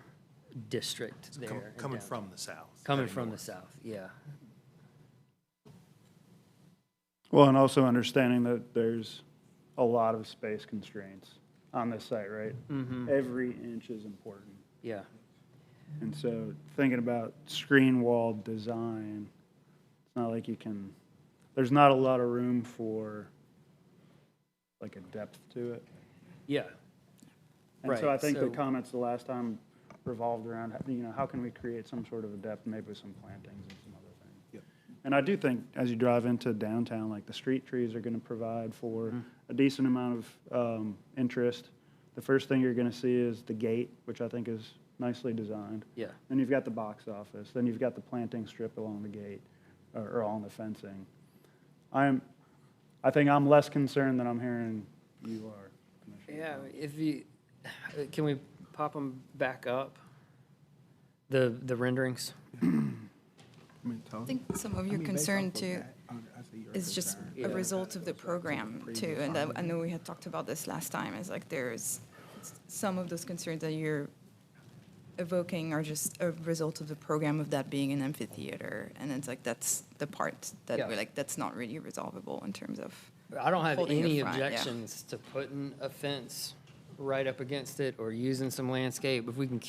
S10: district there.
S15: coming from the south?
S10: Coming from the south, yeah.
S8: Well, and also understanding that there's a lot of space constraints on this site, right?
S10: Mhm.
S8: Every inch is important.
S10: Yeah.
S8: And so thinking about screen wall design, it's not like there's not a lot of room for like a depth to it.
S10: Yeah.
S8: And so I
S10: Right,
S8: think the
S10: so-
S8: comments the last time revolved around, how can we create some sort of a depth, maybe with some plantings and some other things.
S15: Yep.
S8: And I do think as you drive into downtown, like the street trees are going to provide for a decent amount of interest. The first thing you're going to see is the gate, which I think is nicely designed.
S10: Yeah.
S8: Then you've got the box office. Then you've got the planting strip along the gate or along the fencing. I think I'm less concerned than I'm hearing you are, Commissioner.
S10: Yeah, can we pop them back up? The renderings?
S5: I think some of your concern too is just a result of the program too. And I know we had talked about this last time. It's like there's some of those concerns that you're evoking are just a result of the program of that being an amphitheater. And it's like that's the part that
S10: Yeah.
S5: we're like, that's not really resolvable in terms of
S10: I don't have
S5: holding the
S10: any
S5: front, yeah.
S10: objections to putting a fence right up against it or using some landscape. If we can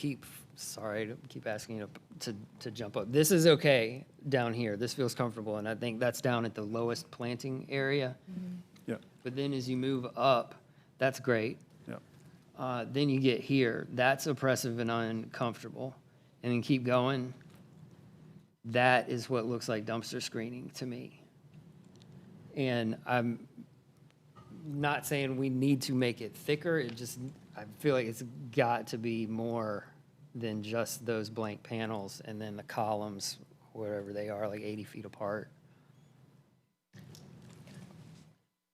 S10: sorry to keep asking you to jump up. This is okay down here. This feels comfortable, and I think that's down at the lowest planting area.
S8: Yeah.
S10: But then as you move up, that's great.
S8: Yeah.
S10: Then you get here. That's oppressive and uncomfortable. And then keep going. That is what looks like dumpster screening to me. And I'm not saying we need to make it thicker. I feel like it's got to be more than just those blank panels and then the columns, whatever they are, like 80 feet apart.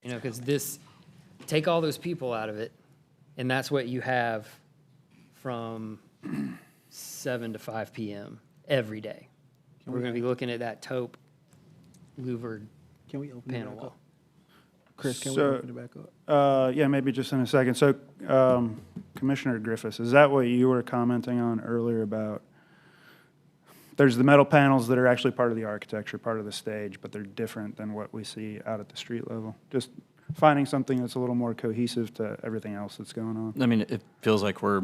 S10: Because take all those people out of it, and that's what you have from 7 to 5 p.m. every day. We're going to be looking at that taupe louvered
S16: Can we open
S10: panel
S16: it back
S10: wall.
S16: up? Chris, can we
S8: So-
S16: open it back up?
S8: Yeah, maybe just in a second. So, Commissioner Griffiths, is that what you were commenting on earlier about? There's the metal panels that are actually part of the architecture, part of the stage, but they're different than what we see out at the street level. Just finding something that's a little more cohesive to everything else that's going on.
S11: I mean, it feels like we're,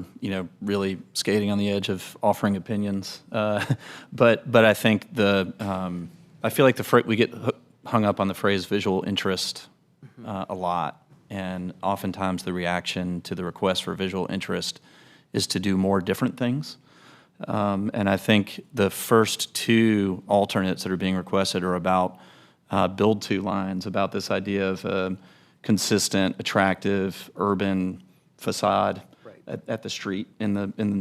S11: really skating on the edge of offering opinions. But I think I feel like we get hung up on the phrase visual interest a lot. And oftentimes the reaction to the request for visual interest is to do more different things. And I think the first two alternates that are being requested are about build-to lines, about this idea of a consistent, attractive, urban facade at the street in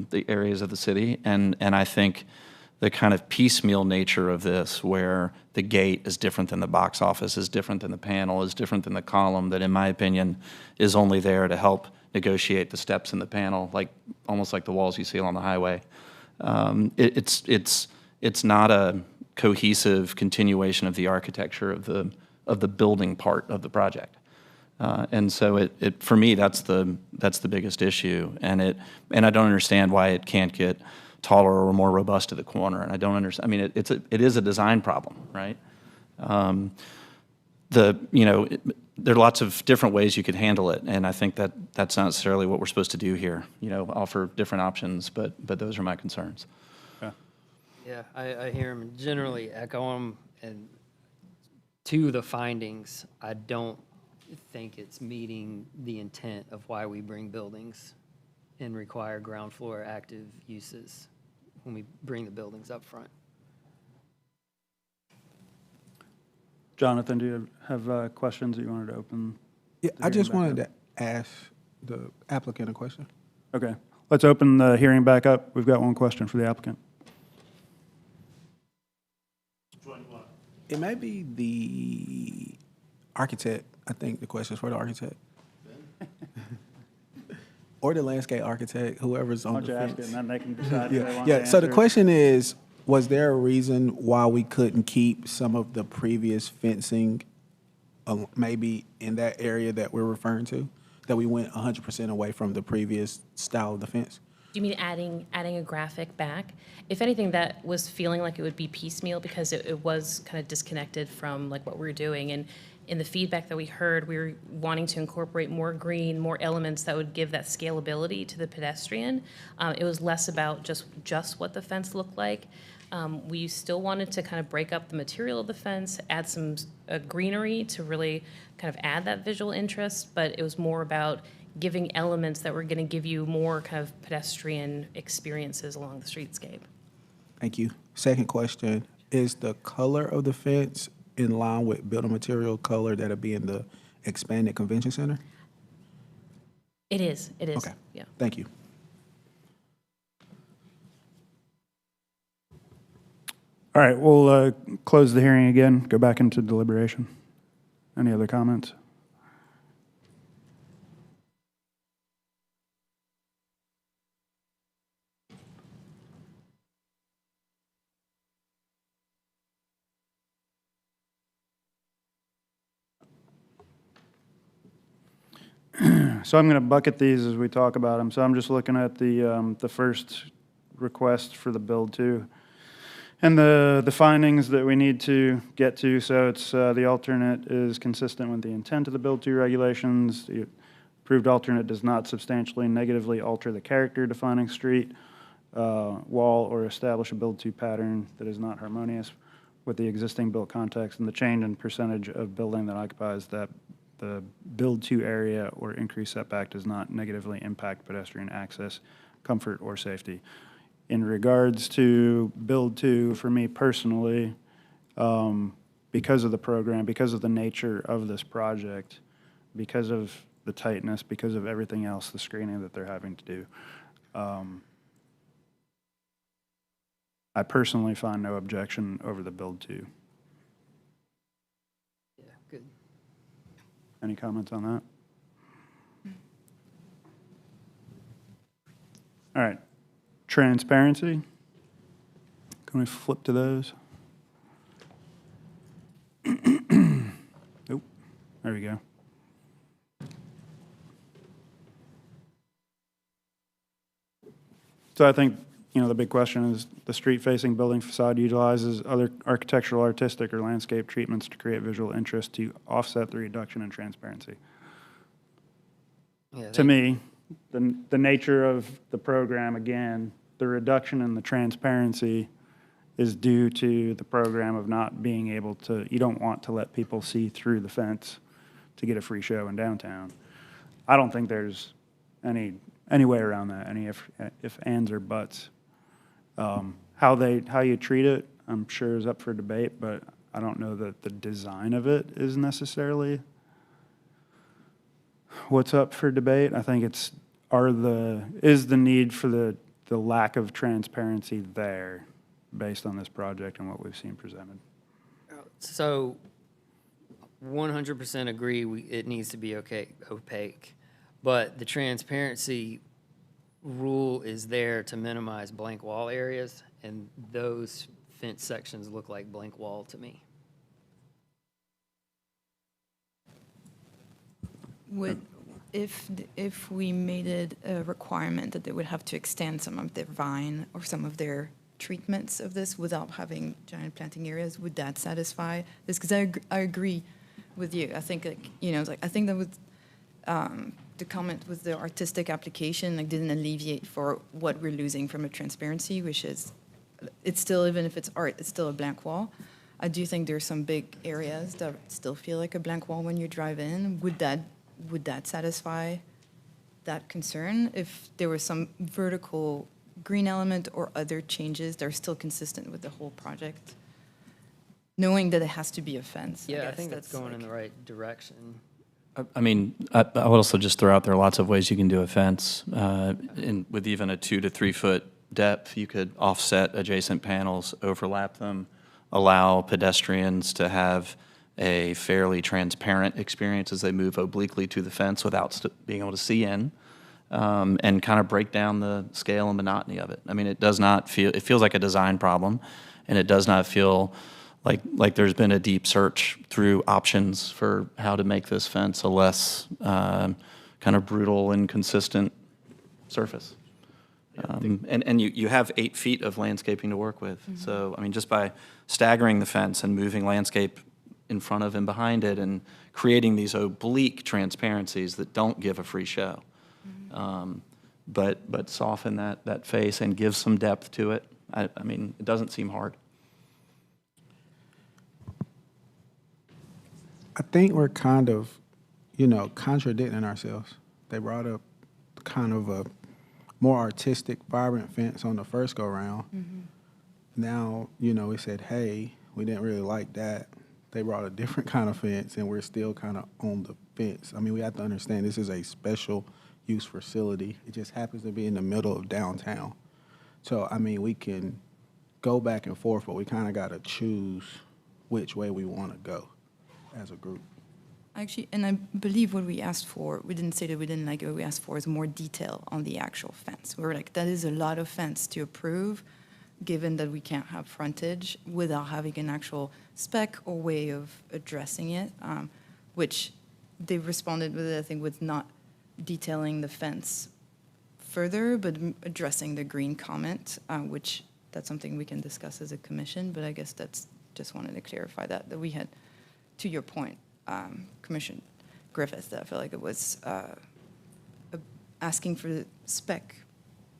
S11: the areas of the city. And I think the kind of piecemeal nature of this, where the gate is different than the box office, is different than the panel, is different than the column, that in my opinion is only there to help negotiate the steps in the panel, like almost like the walls you see along the highway. It's not a cohesive continuation of the architecture of the building part of the project. And so for me, that's the biggest issue. And I don't understand why it can't get taller or more robust to the corner. And I don't understand. I mean, it is a design problem, right? There are lots of different ways you could handle it, and I think that's not necessarily what we're supposed to do here. Offer different options, but those are my concerns.
S10: Yeah, I hear him generally echo them, and to the findings, I don't think it's meeting the intent of why we bring buildings and require ground floor active uses when we bring the buildings up front.
S8: Jonathan, do you have questions that you wanted to open?
S16: Yeah, I just wanted to ask the applicant a question.
S8: Okay, let's open the hearing back up. We've got one question for the applicant.
S16: It may be the architect. I think the question is for the architect. Or the landscape architect, whoever's on the fence.
S8: Ask it, and then they can decide if they want to
S16: Yeah, so the
S8: answer.
S16: question is, was there a reason why we couldn't keep some of the previous fencing maybe in that area that we're referring to? That we went 100% away from the previous style of the fence?
S14: Do you mean adding a graphic back? If anything, that was feeling like it would be piecemeal because it was kind of disconnected from like what we were doing. And in the feedback that we heard, we were wanting to incorporate more green, more elements that would give that scalability to the pedestrian. It was less about just what the fence looked like. We still wanted to kind of break up the material of the fence, add some greenery to really kind of add that visual interest, but it was more about giving elements that were going to give you more kind of pedestrian experiences along the streetscape.
S16: Thank you. Second question, is the color of the fence in line with building material color that'll be in the expanded convention center?
S14: It is.
S16: Okay.
S14: Yeah.
S16: Thank you.
S8: All right, we'll close the hearing again, go back into deliberation. Any other comments? So I'm going to bucket these as we talk about them. So I'm just looking at the first request for the build to, and the findings that we need to get to. So it's the alternate is consistent with the intent of the build to regulations. The approved alternate does not substantially negatively alter the character defining street, wall, or establish a build to pattern that is not harmonious with the existing built context, and the change in percentage of building that occupies that the build-to area or increased setback does not negatively impact pedestrian access, comfort, or safety. In regards to build-to, for me personally, because of the program, because of the nature of this project, because of the tightness, because of everything else, the screening that they're having to do, I personally find no objection over the build-to.
S10: Yeah, good.
S8: Any comments on that? All right, transparency. Can we flip to those? Nope, there we go. So I think, the big question is the street-facing building facade utilizes other architectural, artistic, or landscape treatments to create visual interest to offset the reduction in transparency.
S10: Yeah,
S8: To me, the nature of the program, again, the reduction in the transparency is due to the program of not being able to, you don't want to let people see through the fence to get a free show in downtown. I don't think there's any way around that, any if, ands, or buts. How you treat it, I'm sure is up for debate, but I don't know that the design of it is necessarily what's up for debate. I think is the need for the lack of transparency there based on this project and what we've seen presented.
S10: So 100% agree, it needs to be opaque, but the transparency rule is there to minimize blank wall areas, and those fence sections look like blank wall to me.
S5: If we made it a requirement that they would have to extend some of their vine or some of their treatments of this without having giant planting areas, would that satisfy this? Because I agree with you. I think I think that was the comment with the artistic application didn't alleviate for what we're losing from a transparency, which is it's still, even if it's art, it's still a blank wall. I do think there's some big areas that still feel like a blank wall when you drive in. Would that satisfy that concern if there was some vertical green element or other changes that are still consistent with the whole project, knowing that it has to be a fence?
S10: Yeah, I think that's going in the right direction.
S11: I mean, I would also just throw out there are lots of ways you can do a fence. With even a 2 to 3 foot depth, you could offset adjacent panels, overlap them, allow pedestrians to have a fairly transparent experience as they move obliquely to the fence without being able to see in, and kind of break down the scale and monotony of it. I mean, it feels like a design problem, and it does not feel like there's been a deep search through options for how to make this fence a less kind of brutal and consistent surface. And you have 8 feet of landscaping to work with. Mm-hmm. So, I mean, just by staggering the fence and moving landscape in front of and behind it and creating these oblique transparencies that don't give a free show, mm-hmm. But soften that face and give some depth to it. I mean, it doesn't seem hard.
S16: I think we're kind of, contradicting ourselves. They brought up kind of a more artistic, vibrant fence on the first go-round. Mm-hmm. Now, we said, hey, we didn't really like that. They brought a different kind of fence, and we're still kind of on the fence. I mean, we have to understand this is a special use facility. It just happens to be in the middle of downtown. So, I mean, we can go back and forth, but we kind of got to choose which way we want to go as a group.
S5: Actually, and I believe what we asked for, we didn't say that we didn't like it, what we asked for is more detail on the actual fence. We were like, that is a lot of fence to approve, given that we can't have frontage without having an actual spec or way of addressing it, which they responded with, I think, with not detailing the fence further, but addressing the green comment, which that's something we can discuss as a commission, but I guess that's, just wanted to clarify that we had, to your point, Commissioner Griffith, that I feel like it was asking for the spec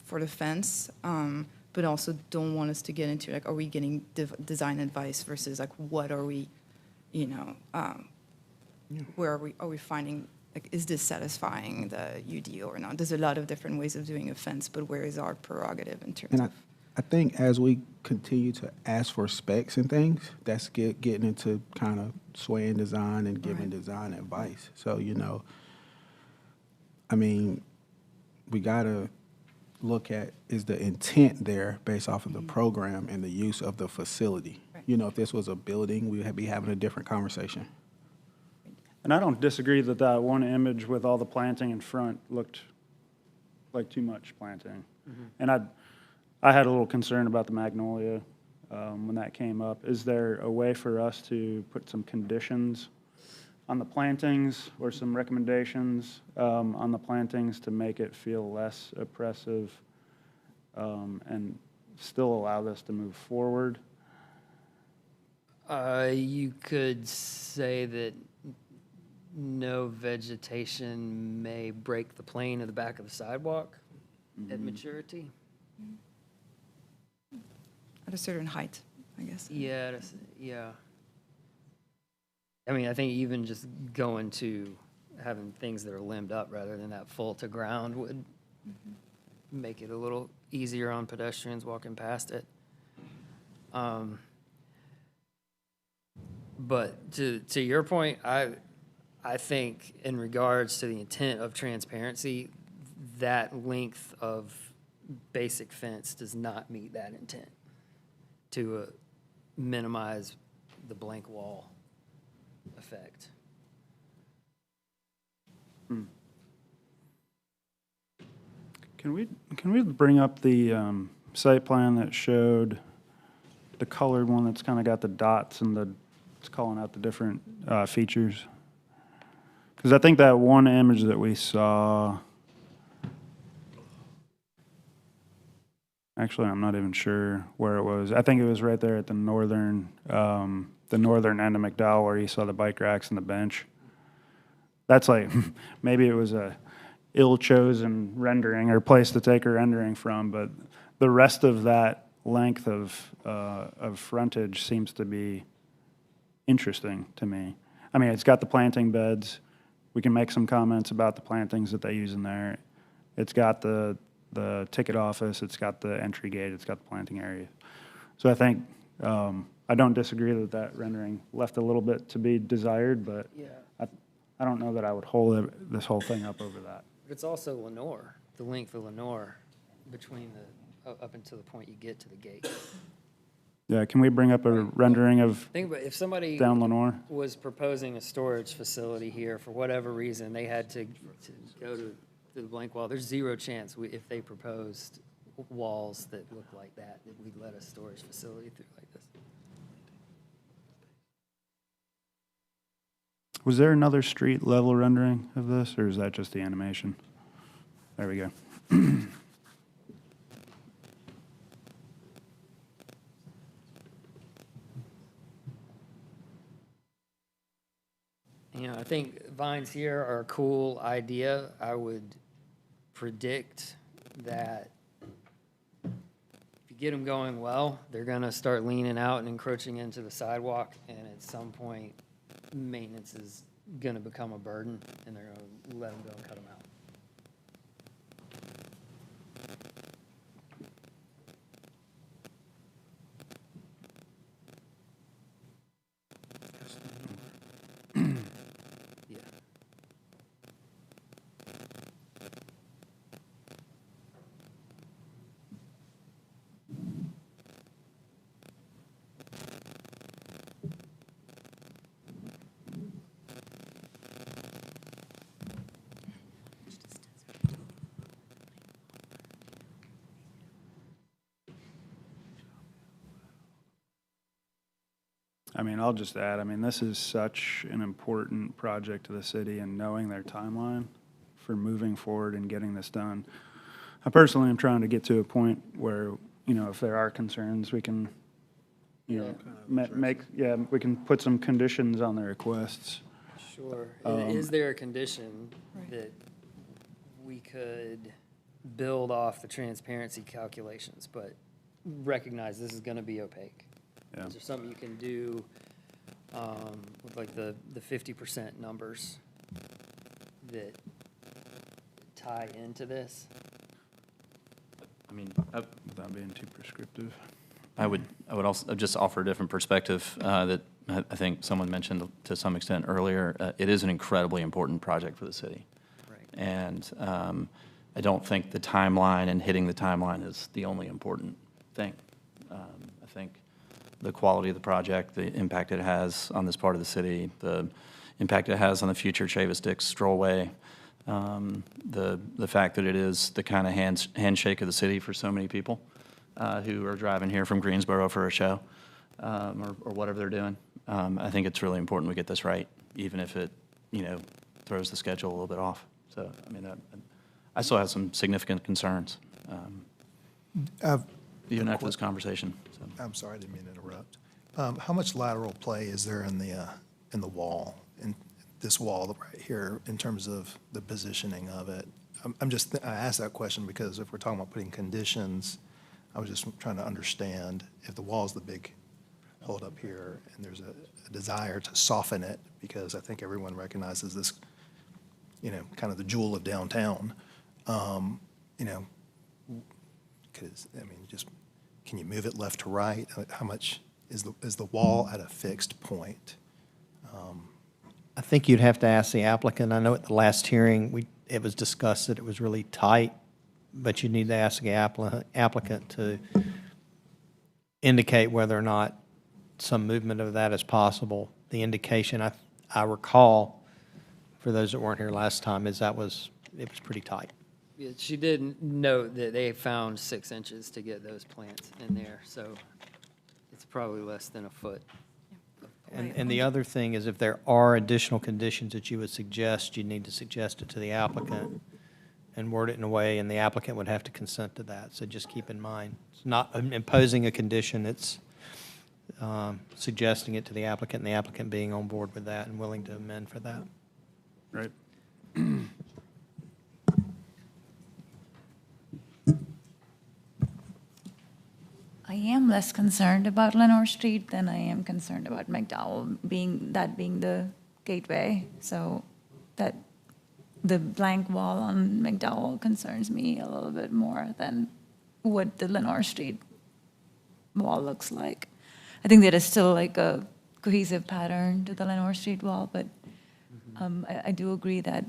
S5: for the fence, but also don't want us to get into are we getting design advice versus what are we, where are we finding, is this satisfying the UD or not? There's a lot of different ways of doing a fence, but where is our prerogative in terms of?
S16: I think as we continue to ask for specs and things, that's getting into kind of swaying design and giving design advice. So, I mean, we got to look at, is the intent there based off of the program and the use of the facility? Right. If this was a building, we would be having a different conversation.
S8: And I don't disagree that one image with all the planting in front looked like too much planting. Mm-hmm. And I had a little concern about the magnolia when that came up. Is there a way for us to put some conditions on the plantings or some recommendations on the plantings to make it feel less oppressive and still allow this to move forward?
S10: You could say that no vegetation may break the plane of the back of the sidewalk at maturity.
S5: At a certain height, I guess.
S10: Yeah, yeah. I mean, I think even just going to having things that are limbed up rather than that full to ground would make it a little easier on pedestrians walking past it. But to your point, I think in regards to the intent of transparency, that length of basic fence does not meet that intent to minimize the blank wall effect.
S8: Can we bring up the site plan that showed the colored one that's kind of got the dots and it's calling out the different features? Because I think that one image that we saw, actually, I'm not even sure where it was. I think it was right there at the northern end of McDowell where you saw the bike racks and the bench. That's like, maybe it was a ill-chosen rendering or place to take a rendering from, but the rest of that length of frontage seems to be interesting to me. I mean, it's got the planting beds. We can make some comments about the plantings that they use in there. It's got the ticket office, it's got the entry gate, it's got the planting area. So I think, I don't disagree that rendering left a little bit to be desired, but
S10: Yeah.
S8: I don't know that I would hold this whole thing up over that.
S10: But it's also Lenore, the length of Lenore between up until the point you get to the gate.
S8: Yeah, can we bring up a rendering of
S10: Think about if somebody
S8: down Lenore?
S10: was proposing a storage facility here for whatever reason, they had to go to the blank wall. There's zero chance if they proposed walls that look like that we'd let a storage facility through like this.
S8: Was there another street level rendering of this, or is that just the animation? There we go.
S10: You know, I think vines here are a cool idea. I would predict that if you get them going well, they're gonna start leaning out and encroaching into the sidewalk, and at some point, maintenance is gonna become a burden, and they're gonna let them go and cut them out. Yeah.
S8: I mean, I'll just add, I mean, this is such an important project to the city, and knowing their timeline for moving forward and getting this done. I personally am trying to get to a point where, you know, if there are concerns, we can, you know, we can put some conditions on the requests.
S10: Sure. Is there a condition that we could build off the transparency calculations, but recognize this is going to be opaque?
S8: Yeah.
S10: Is there something you can do with like the 50% numbers that tie into this?
S11: I mean,
S8: without being too prescriptive.
S11: I would also just offer a different perspective that I think someone mentioned to some extent earlier. It is an incredibly important project for the city.
S10: Right.
S11: And I don't think the timeline and hitting the timeline is the only important thing. I think the quality of the project, the impact it has on this part of the city, the impact it has on the future Chavis Dix Strollway, the fact that it is the kind of handshake of the city for so many people who are driving here from Greensboro for a show or whatever they're doing. I think it's really important we get this right, even if it, you know, throws the schedule a little bit off. So, I mean, I still have some significant concerns even after this conversation. So.
S15: I'm sorry, I didn't mean to interrupt. How much lateral play is there in the wall, in this wall right here, in terms of the positioning of it? I asked that question because if we're talking about putting conditions, I was just trying to understand if the wall is the big hold up here and there's a desire to soften it, because I think everyone recognizes this, you know, kind of the jewel of downtown. You know, Because, I mean, just, can you move it left to right? How much, is the wall at a fixed point?
S20: I think you'd have to ask the applicant. I know at the last hearing, it was discussed that it was really tight, but you need to ask the applicant to indicate whether or not some movement of that is possible. The indication I recall, for those that weren't here last time, is it was pretty tight.
S10: Yeah, she did note that they found 6 inches to get those plants in there, so it's probably less than a foot.
S20: And the other thing is if there are additional conditions that you would suggest, you need to suggest it to the applicant and word it in a way, and the applicant would have to consent to that. So just keep in mind, it's not imposing a condition, it's suggesting it to the applicant, and the applicant being on board with that and willing to amend for that.
S8: Right.
S12: I am less concerned about Lenore Street than I am concerned about McDowell being the gateway. So that the blank wall on McDowell concerns me a little bit more than what the Lenore Street wall looks like. I think there is still like a cohesive pattern to the Lenore Street wall, but I do agree that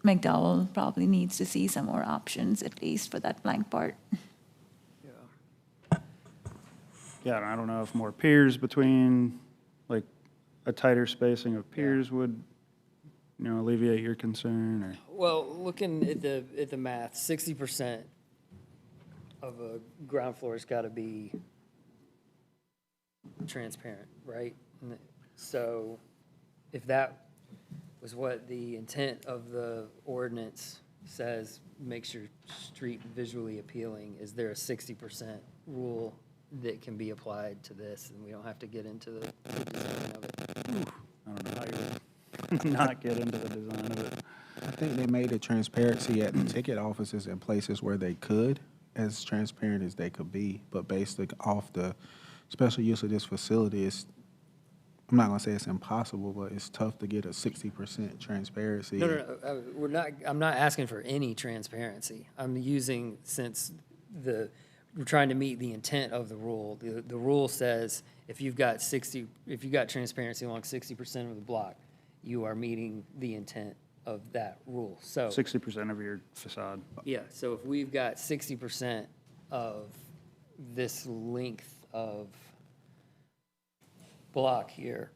S12: McDowell probably needs to see some more options, at least for that blank part.
S8: Yeah, and I don't know if more piers between, like, a tighter spacing of piers would, alleviate your concern, or?
S10: Well, looking at the math, 60% of a ground floor has got to be transparent, right? So if that was what the intent of the ordinance says, makes your street visually appealing, is there a 60% rule that can be applied to this, and we don't have to get into the design of it?
S8: I don't know how you would not get into the design of it.
S16: I think they made the transparency at the ticket offices in places where they could, as transparent as they could be, but based off the special use of this facility, I'm not gonna say it's impossible, but it's tough to get a 60% transparency.
S10: No, I'm not asking for any transparency. I'm using, since we're trying to meet the intent of the rule. The rule says if you've got transparency along 60% of the block, you are meeting the intent of that rule. So
S8: 60% of your facade.
S10: yeah, so if we've got 60% of this length of block here,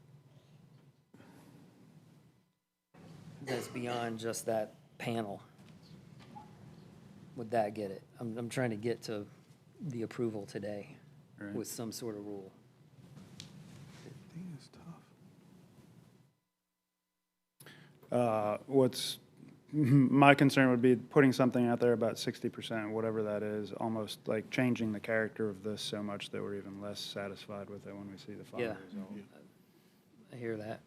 S10: that's beyond just that panel, would that get it? I'm trying to get to the approval today with some sort of rule.
S8: My concern would be putting something out there about 60%, whatever that is, almost like changing the character of this so much that we're even less satisfied with it when we see the final
S10: Yeah,
S8: result.
S10: I hear that.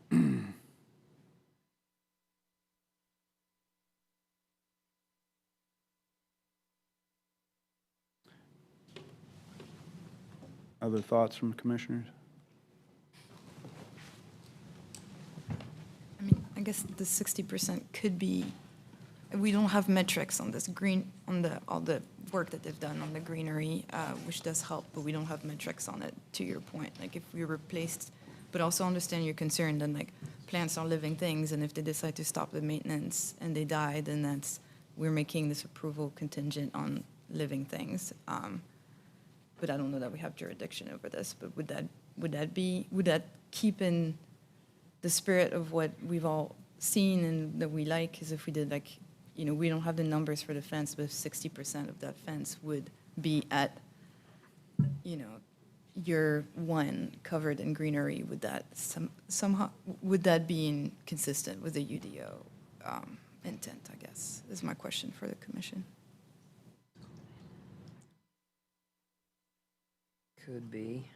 S8: Other thoughts from commissioners?
S5: I mean, I guess the 60% could be, we don't have metrics on this all the work that they've done on the greenery, which does help, but we don't have metrics on it, to your point. Like if we replaced, but also understand your concern, then like plants are living things, and if they decide to stop the maintenance and they die, then we're making this approval contingent on living things. But I don't know that we have jurisdiction over this, but would that keep in the spirit of what we've all seen and that we like, is if we did like, we don't have the numbers for the fence, but if 60% of that fence would be at, year one covered in greenery, would that somehow, would that be consistent with the UDO intent, I guess, is my question for the commission.
S10: Could be.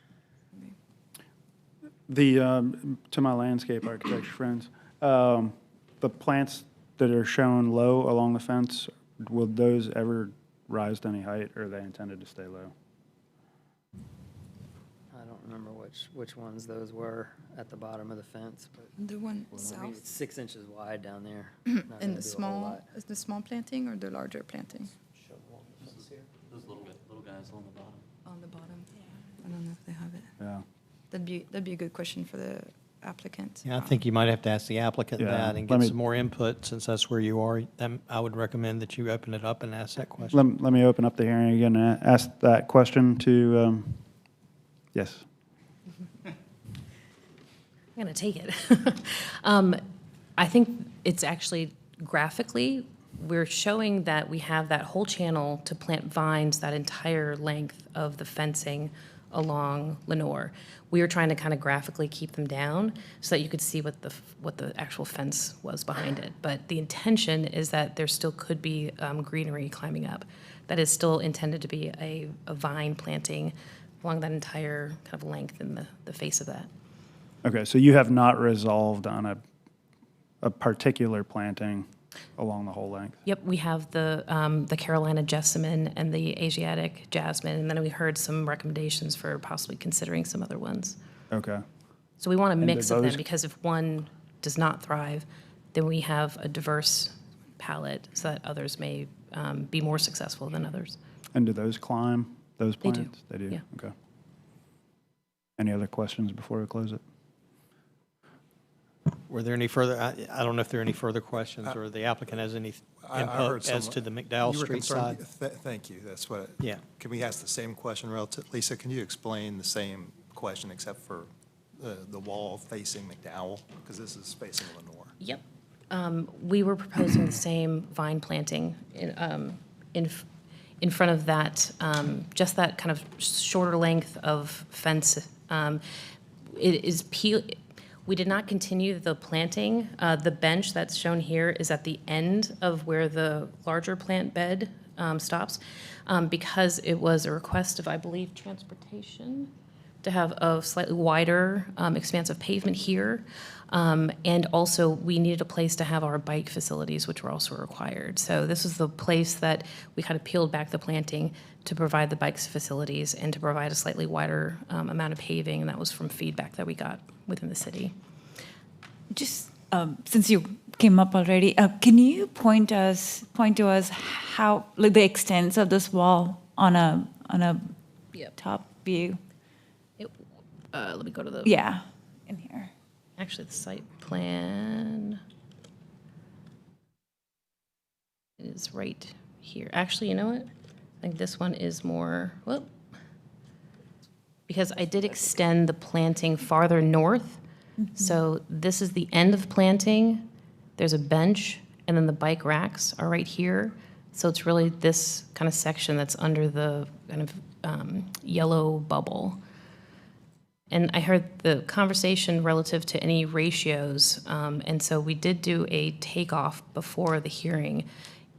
S8: To my landscape architecture friends, the plants that are shown low along the fence, will those ever rise to any height, or are they intended to stay low?
S10: I don't remember which ones those were at the bottom of the fence, but
S5: The one
S10: I mean,
S5: south?
S10: it's 6 inches wide down there.
S5: And the small, is the small planting or the larger planting?
S11: Those little guys. it's on the bottom.
S5: On the bottom, yeah. I don't know if they have it.
S8: Yeah.
S5: That'd be a good question for the applicant.
S20: Yeah, I think you might have to ask the applicant
S8: Yeah,
S20: that and
S8: let
S20: get
S8: me-
S20: some more input, since that's where you are. I would recommend that you open it up and ask that question.
S8: Let me open up the hearing again and ask that question to, yes.
S14: I'm going to take it. I think it's actually graphically, we're showing that we have that whole channel to plant vines that entire length of the fencing along Lenore. We were trying to kind of graphically keep them down so that you could see what the actual fence was behind it. But the intention is that there still could be greenery climbing up. That is still intended to be a vine planting along that entire kind of length in the face of that.
S8: Okay, so you have not resolved on a particular planting along the whole length?
S14: Yep, we have the Carolina jessamine and the Asiatic jasmine, and then we heard some recommendations for possibly considering some other ones.
S8: Okay.
S14: So we want a
S8: And do
S14: mix of them,
S8: those-
S14: because if one does not thrive, then we have a diverse palette so that others may be more successful than others.
S8: And do those climb, those
S14: They do,
S8: plants? They do?
S14: yeah.
S8: Okay. Any other questions before we close it?
S20: Were there any further, I don't know if there are any further questions, or the applicant has any
S15: I heard
S20: input as
S15: some-
S20: to the McDowell
S15: you were
S20: Street
S15: concerned-
S20: side?
S15: Thank you, that's what.
S20: Yeah.
S15: Can we ask the same question relative, Lisa, can you explain the same question except for the wall facing McDowell? Because this is facing Lenore.
S14: Yep. We were proposing the same vine planting in front of that, just that kind of shorter length of fence. It is we did not continue the planting. The bench that's shown here is at the end of where the larger plant bed stops, because it was a request of, I believe, transportation, to have a slightly wider expanse of pavement here. And also, we needed a place to have our bike facilities, which were also required. So this is the place that we kind of peeled back the planting to provide the bikes facilities and to provide a slightly wider amount of paving, and that was from feedback that we got within the city.
S12: Just since you came up already, can you point to us how, like, the extents of this wall on a top view?
S14: Let me go to the
S12: Yeah, in here.
S14: Actually, the site plan is right here. Actually, you know what? I think this one is more, whoop. Because I did extend the planting farther north. So this is the end of planting. There's a bench, and then the bike racks are right here. So it's really this kind of section that's under the kind of yellow bubble. And I heard the conversation relative to any ratios, and so we did do a takeoff before the hearing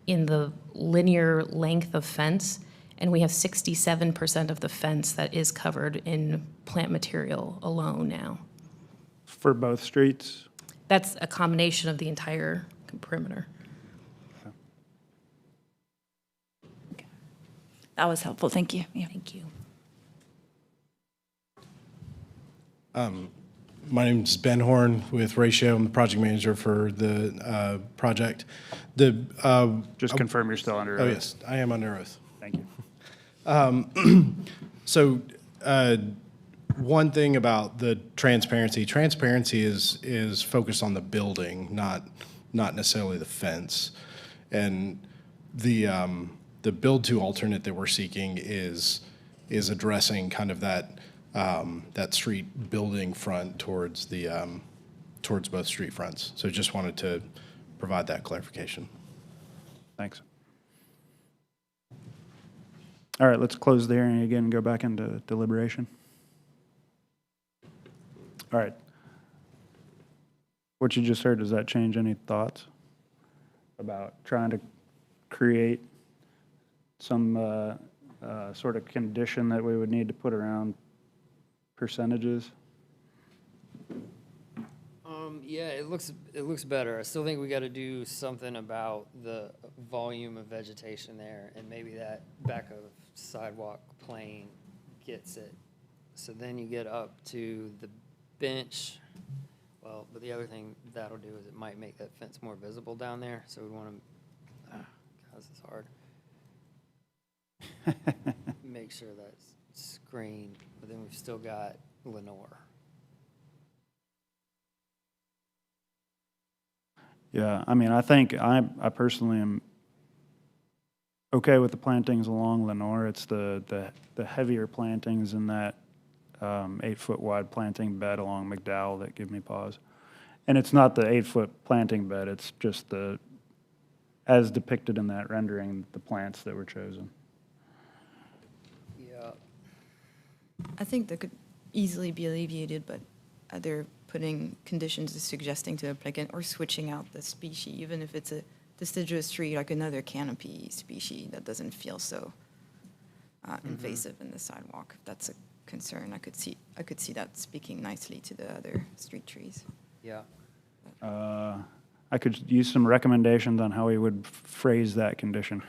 S14: in the linear length of fence, and we have 67% of the fence that is covered in plant material alone now.
S8: For both streets?
S14: That's a combination of the entire perimeter.
S12: That was helpful, thank you. Yeah.
S14: Thank you.
S21: My name's Ben Horn with Ratio. I'm the project manager for the project.
S8: Just confirm you're still under oath.
S21: Oh, yes, I am under oath.
S8: Thank you.
S21: So, one thing about the transparency is focused on the building, not necessarily the fence. And the build-to alternate that we're seeking is addressing kind of that street building front towards both street fronts. So just wanted to provide that clarification.
S8: Thanks. All right, let's close the hearing again and go back into deliberation. All right. What you just heard, does that change any thoughts about trying to create some sort of condition that we would need to put around percentages?
S10: Yeah, it looks better. I still think we got to do something about the volume of vegetation there, and maybe that back of sidewalk plane gets it. So then you get up to the bench. Well, but the other thing that'll do is it might make that fence more visible down there. So we want to, God, this is hard. make sure that's screened, but then we've still got Lenore.
S8: Yeah, I mean, I think I personally am okay with the plantings along Lenore. It's the heavier plantings in that 8-foot wide planting bed along McDowell that give me pause. And it's not the 8-foot planting bed, it's just as depicted in that rendering, the plants that were chosen.
S10: Yeah.
S5: I think that could easily be alleviated, but either putting conditions as suggesting to the applicant or switching out the species, even if it's a deciduous tree, like another canopy species that doesn't feel so invasive in the sidewalk. If that's a concern, I could see that speaking nicely to the other street trees.
S10: Yeah.
S8: I could use some recommendations on how we would phrase that condition.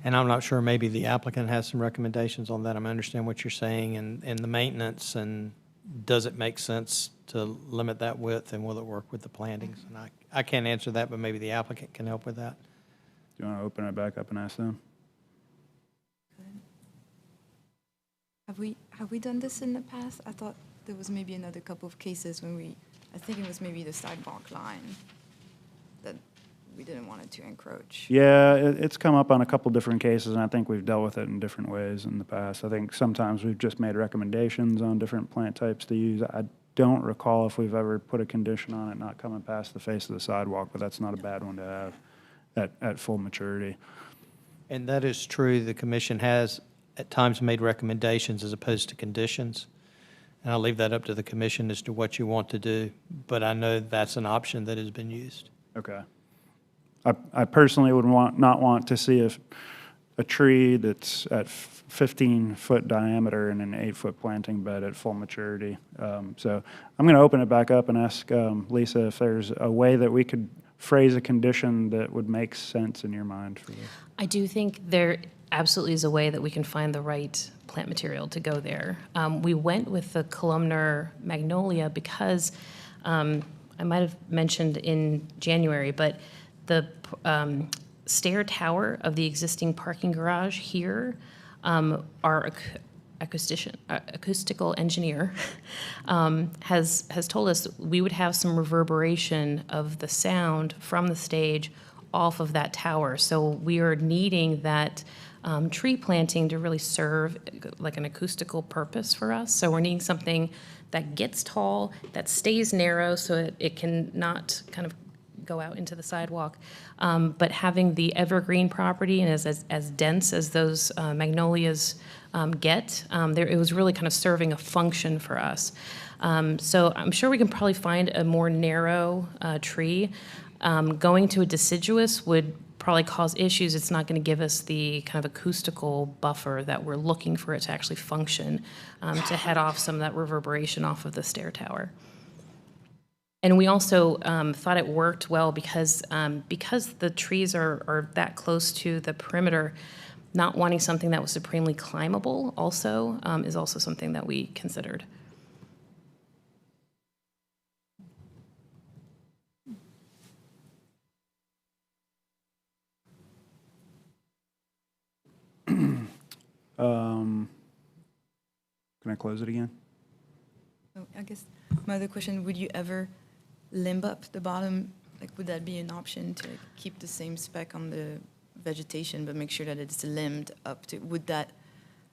S20: And I'm not sure, maybe the applicant has some recommendations on that. I understand what you're saying and the maintenance, and does it make sense to limit that width, and will it work with the plantings? And I can't answer that, but maybe the applicant can help with that.
S8: Do you want to open it back up and ask them?
S5: Have we done this in the past? I thought there was maybe another couple of cases when I think it was maybe the sidewalk line that we didn't want it to encroach.
S8: Yeah, it's come up on a couple different cases, and I think we've dealt with it in different ways in the past. I think sometimes we've just made recommendations on different plant types to use. I don't recall if we've ever put a condition on it not coming past the face of the sidewalk, but that's not a bad one to have at full maturity.
S20: And that is true. The commission has at times made recommendations as opposed to conditions. And I'll leave that up to the commission as to what you want to do. But I know that's an option that has been used.
S8: Okay. I personally would not want to see a tree that's at 15-foot diameter in an 8-foot planting bed at full maturity. So I'm going to open it back up and ask Lisa if there's a way that we could phrase a condition that would make sense in your mind for this.
S14: I do think there absolutely is a way that we can find the right plant material to go there. We went with the columnar magnolia because I might have mentioned in January, but the stair tower of the existing parking garage here, our acoustical engineer has told us we would have some reverberation of the sound from the stage off of that tower. So we are needing that tree planting to really serve like an acoustical purpose for us. So we're needing something that gets tall, that stays narrow so it can not kind of go out into the sidewalk, but having the evergreen property and as dense as those magnolias get, it was really kind of serving a function for us. So I'm sure we can probably find a more narrow tree. Going to a deciduous would probably cause issues. It's not going to give us the kind of acoustical buffer that we're looking for it to actually function, to head off some of that reverberation off of the stair tower. And we also thought it worked well because the trees are that close to the perimeter, not wanting something that was supremely climbable also is also something that we considered.
S8: Can I close it again?
S5: So I guess my other question, would you ever limb up the bottom? Like, would that be an option to keep the same spec on the vegetation, but make sure that it's limbed up to, would that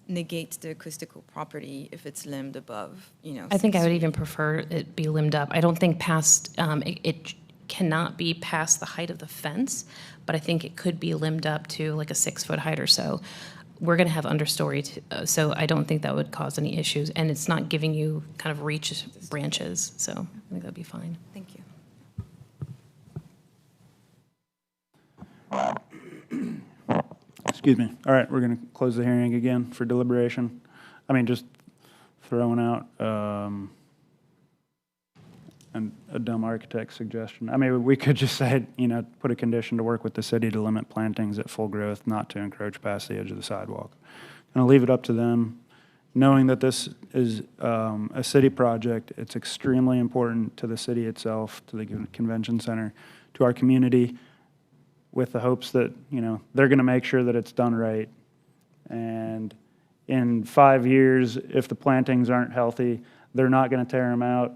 S5: negate the acoustical property if it's limbed above,
S14: I think I
S5: 6
S14: would
S5: feet?
S14: even prefer it be limbed up. I don't think past, it cannot be past the height of the fence, but I think it could be limbed up to like a 6-foot height or so. We're going to have understory, so I don't think that would cause any issues, and it's not giving you kind of reach branches, so I think that'd be fine.
S5: Thank you.
S8: Excuse me. All right, we're going to close the hearing again for deliberation. I mean, just throwing out a dumb architect suggestion. I mean, we could just say, put a condition to work with the city to limit plantings at full growth, not to encroach past the edge of the sidewalk. And I'll leave it up to them. Knowing that this is a city project, it's extremely important to the city itself, to the convention center, to our community. with the hopes that, you know, they're going to make sure that it's done right. And in 5 years, if the plantings aren't healthy, they're not going to tear them out.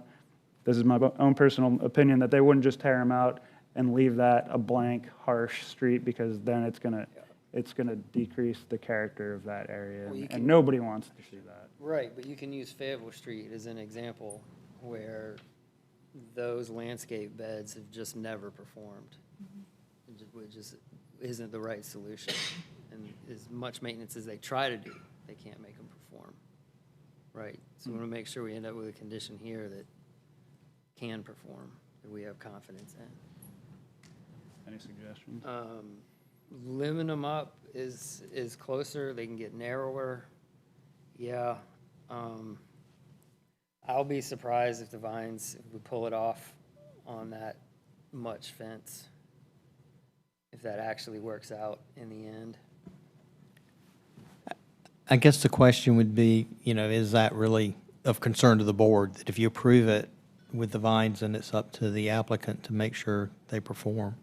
S8: This is my own personal opinion, that they wouldn't just tear them out and leave that a blank, harsh street, because then it's going to decrease the character of that area.
S10: Well, you
S8: And
S10: can-
S8: nobody wants to see that.
S10: Right, but you can use Fayetteville Street as an example where those landscape beds have just never performed. Which just isn't the right solution. And as much maintenance as they try to do, they can't make them perform. Right, so we want to make sure we end up with a condition here that can perform, that we have confidence in.
S8: Any suggestions?
S10: Liming them up is closer, they can get narrower. Yeah. I'll be surprised if the vines, if we pull it off on that much fence, if that actually works out in the end.
S20: I guess the question would be, you know, is that really of concern to the board? That if you approve it with the vines, then it's up to the applicant to make sure they perform.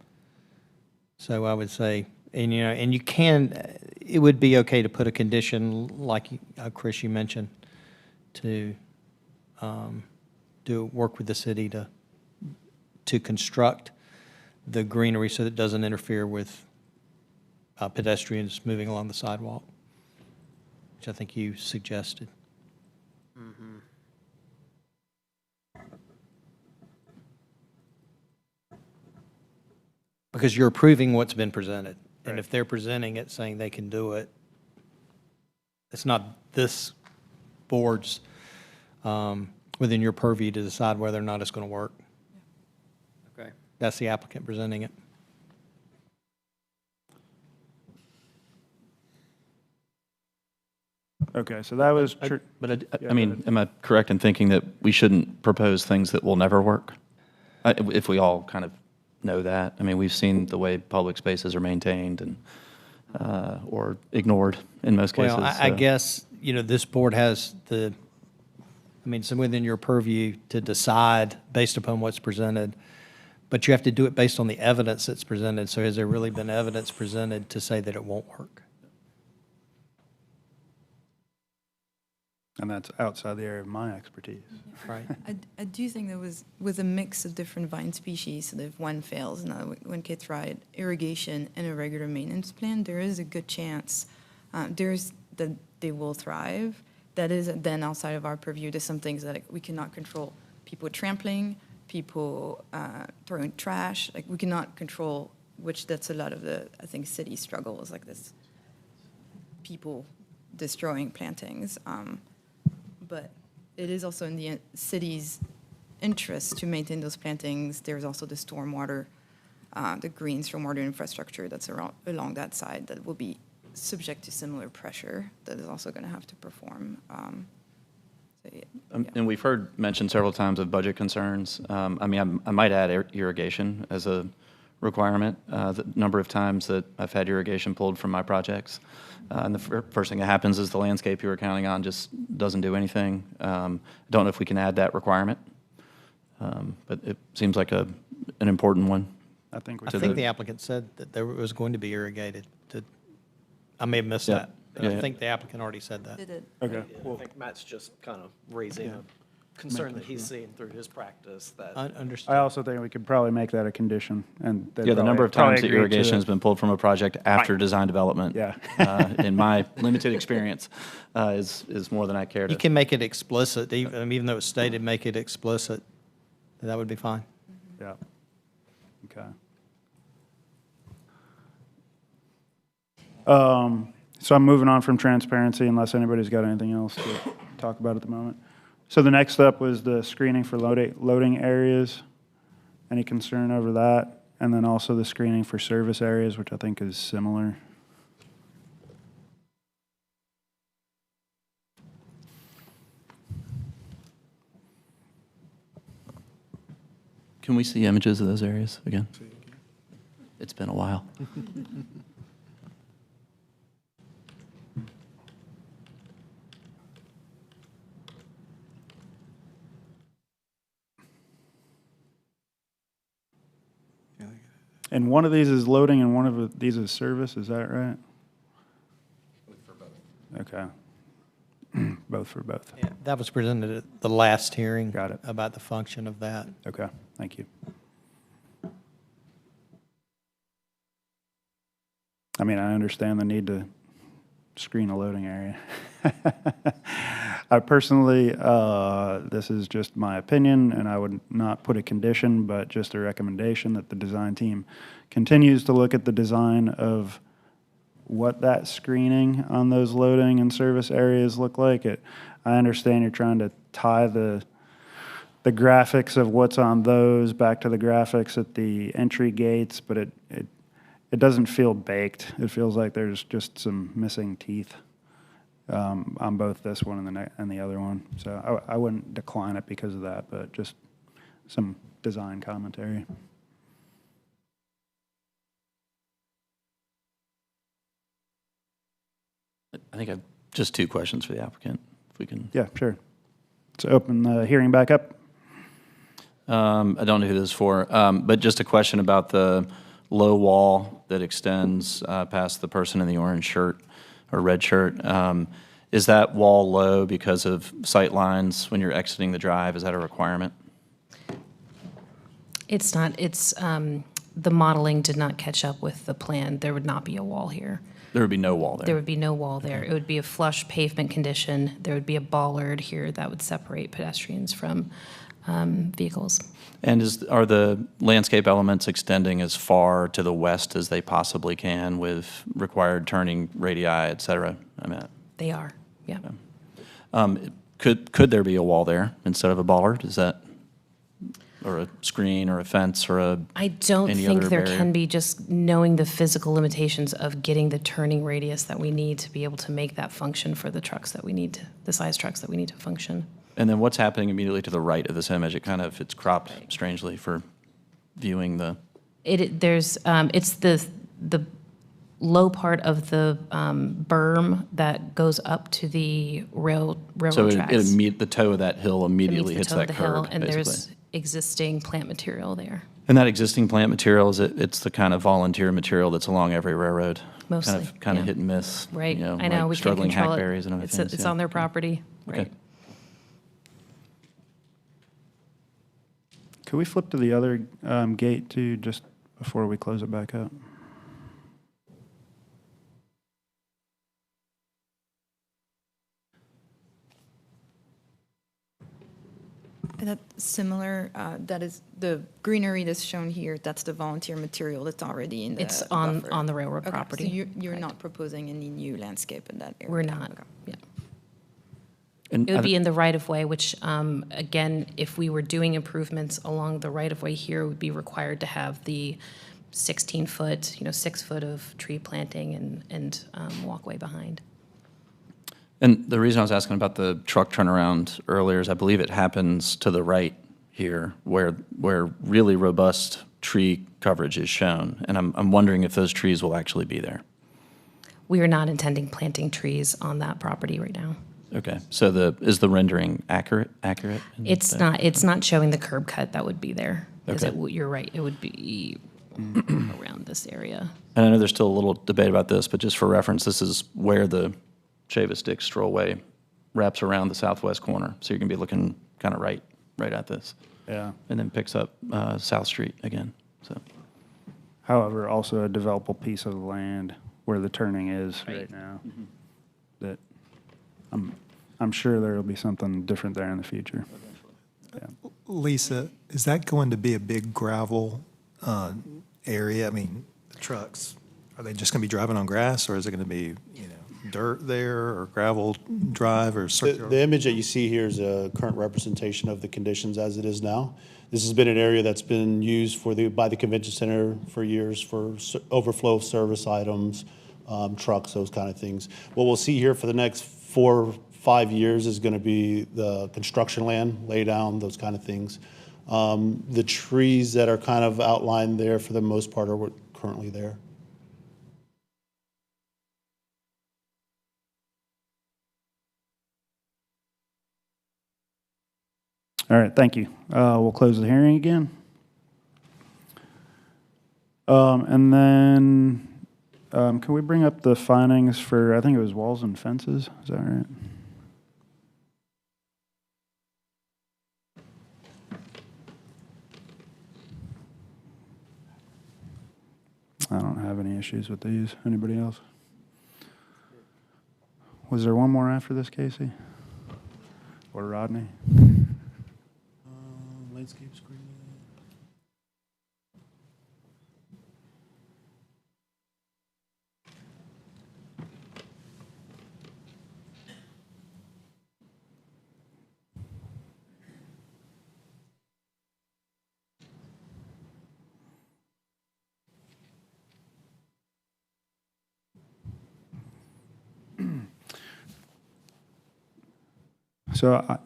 S20: So I would say, and you know, and you can, it would be okay to put a condition like Chris, you mentioned, to work with the city to construct the greenery so that it doesn't interfere with pedestrians moving along the sidewalk, which I think you suggested.
S10: Mm-hmm.
S20: Because you're approving what's been presented. And
S8: Right.
S20: if they're presenting it saying they can do it, it's not this board's within your purview to decide whether or not it's going to work.
S10: Okay.
S20: That's the applicant presenting it.
S8: Okay, so that was.
S11: But
S8: Yeah,
S11: I mean,
S8: go ahead.
S11: am I correct in thinking that we shouldn't propose things that will never work? If we all kind of know that. I mean, we've seen the way public spaces are maintained and, or ignored in most cases.
S20: Well, I
S11: so.
S20: guess, you know, this board has it's within your purview to decide based upon what's presented, but you have to do it based on the evidence that's presented. So has there really been evidence presented to say that it won't work?
S8: And that's outside the area of my expertise.
S20: Right.
S5: I do think there was, with a mix of different vine species, so that if one fails, another one gets right, irrigation and a regular maintenance plan, there is a good chance that they will thrive. That is then outside of our purview. There's some things that we cannot control. People trampling, people throwing trash, like we cannot control, which that's a lot of the, I think, city struggle is like this, people destroying plantings. But it is also in the city's interest to maintain those plantings. There's also the stormwater, the green stormwater infrastructure that's along that side that will be subject to similar pressure that is also going to have to perform.
S11: And we've heard mentioned several times of budget concerns. I mean, I might add irrigation as a requirement. The number of times that I've had irrigation pulled from my projects, and the first thing that happens is the landscape you were counting on just doesn't do anything. I don't know if we can add that requirement, but it seems like an important one.
S8: I think
S20: I think the applicant said that there was going to be irrigated. I may have missed that. But I think the applicant already said that.
S5: They did.
S8: Okay.
S3: I think Matt's just kind of raising a concern that he's seeing through his practice that.
S20: Understood.
S8: I also think we could probably make that a condition, and
S11: Yeah, the number of times that irrigation has been pulled from a project after design development, in my limited experience, is more than I care to.
S20: You can make it explicit, even though it's stated, make it explicit. That would be fine.
S8: Yeah. Okay. So I'm moving on from transparency unless anybody's got anything else to talk about at the moment. So the next step was the screening for loading areas. Any concern over that? And then also the screening for service areas, which I think is similar.
S11: Can we see images of those areas again? It's been a while.
S8: And one of these is loading and one of these is service, is that right?
S11: For both.
S8: Okay. Both for both.
S20: Yeah, that was presented at the last hearing.
S8: Got it.
S20: About the function of that.
S8: Okay, thank you. I mean, I understand the need to screen a loading area. I personally, this is just my opinion, and I would not put a condition, but just a recommendation that the design team continues to look at the design of what that screening on those loading and service areas look like. I understand you're trying to tie the graphics of what's on those back to the graphics at the entry gates, but it doesn't feel baked. It feels like there's just some missing teeth on both this one and the other one. So I wouldn't decline it because of that, but just some design commentary.
S11: I think I have just two questions for the applicant, if we can.
S8: Yeah, sure. So open the hearing back up.
S11: I don't know who this is for, but just a question about the low wall that extends past the person in the orange shirt or red shirt. Is that wall low because of sight lines when you're exiting the drive? Is that a requirement?
S14: It's not. It's the modeling did not catch up with the plan. There would not be a wall here.
S11: There would be no wall there.
S14: There would be no wall there. It would be a flush pavement condition. There would be a bollard here that would separate pedestrians from vehicles.
S11: And are the landscape elements extending as far to the west as they possibly can with required turning radii, et cetera? I mean,
S14: They are, yeah.
S11: Could there be a wall there instead of a bollard? Is that, or a screen or a fence or a
S14: I don't
S11: any
S14: think
S11: other
S14: there
S11: barrier?
S14: can be, just knowing the physical limitations of getting the turning radius that we need to be able to make that function for the trucks that we need to, the size trucks that we need to function.
S11: And then what's happening immediately to the right of this image? It's cropped strangely for viewing the.
S14: It's the low part of the berm that goes up to the railroad
S11: So
S14: tracks.
S11: the toe of that hill immediately
S14: It meets
S11: hits
S14: the toe
S11: that
S14: of the hill,
S11: curb,
S14: and
S11: basically.
S14: there's existing plant material there.
S11: And that existing plant material, it's the kind of volunteer material that's along every railroad?
S14: Mostly,
S11: Kind of
S14: yeah.
S11: hit and miss.
S14: Right,
S11: you know,
S14: I know,
S11: like
S14: we can't
S11: struggling
S14: control it.
S11: hackberries and other things.
S14: It's
S11: yeah.
S14: on their property,
S11: Okay.
S14: right.
S8: Could we flip to the other gate too, just before we close it back up?
S5: That's similar, that is the greenery that's shown here, that's the volunteer material that's already in the
S14: It's on
S5: buffer.
S14: the railroad
S5: Okay,
S14: property.
S5: So you're not proposing any new landscape in that area?
S14: We're not,
S5: Okay.
S14: yeah.
S11: And
S14: It would be in the right-of-way, which, again, if we were doing improvements along the right-of-way here, would be required to have the 16-foot, 6 foot of tree planting and walkway behind.
S11: And the reason I was asking about the truck turnaround earlier is I believe it happens to the right here where really robust tree coverage is shown. And I'm wondering if those trees will actually be there.
S14: We are not intending planting trees on that property right now.
S11: Okay, so is the rendering accurate? in
S14: It's
S11: that?
S14: not showing the curb cut that would be there. Because
S11: Okay.
S14: you're right, it would be around this area.
S11: And I know there's still a little debate about this, but just for reference, this is where the Chavis Dick Strollway wraps around the southwest corner. So you're going to be looking kind of right at this.
S8: Yeah.
S11: And then picks up South Street again, so.
S8: However, also a developable piece of land where the turning is right now. That I'm sure there will be something different there in the future. Yeah.
S15: Lisa, is that going to be a big gravel area? I mean, the trucks, are they just going to be driving on grass, or is it going to be, dirt there, or gravel drive, or circular?
S18: The image that you see here is a current representation of the conditions as it is now. This has been an area that's been used by the convention center for years for overflow service items, trucks, those kind of things. What we'll see here for the next 4-5 years is going to be the construction land, lay down, those kind of things. The trees that are kind of outlined there, for the most part, are currently there.
S8: All right, thank you. We'll close the hearing again. And then, can we bring up the findings for, I think it was walls and fences, is that right? I don't have any issues with these. Anybody else? Was there one more after this, Casey? Or Rodney?
S18: Landscape screening.
S8: So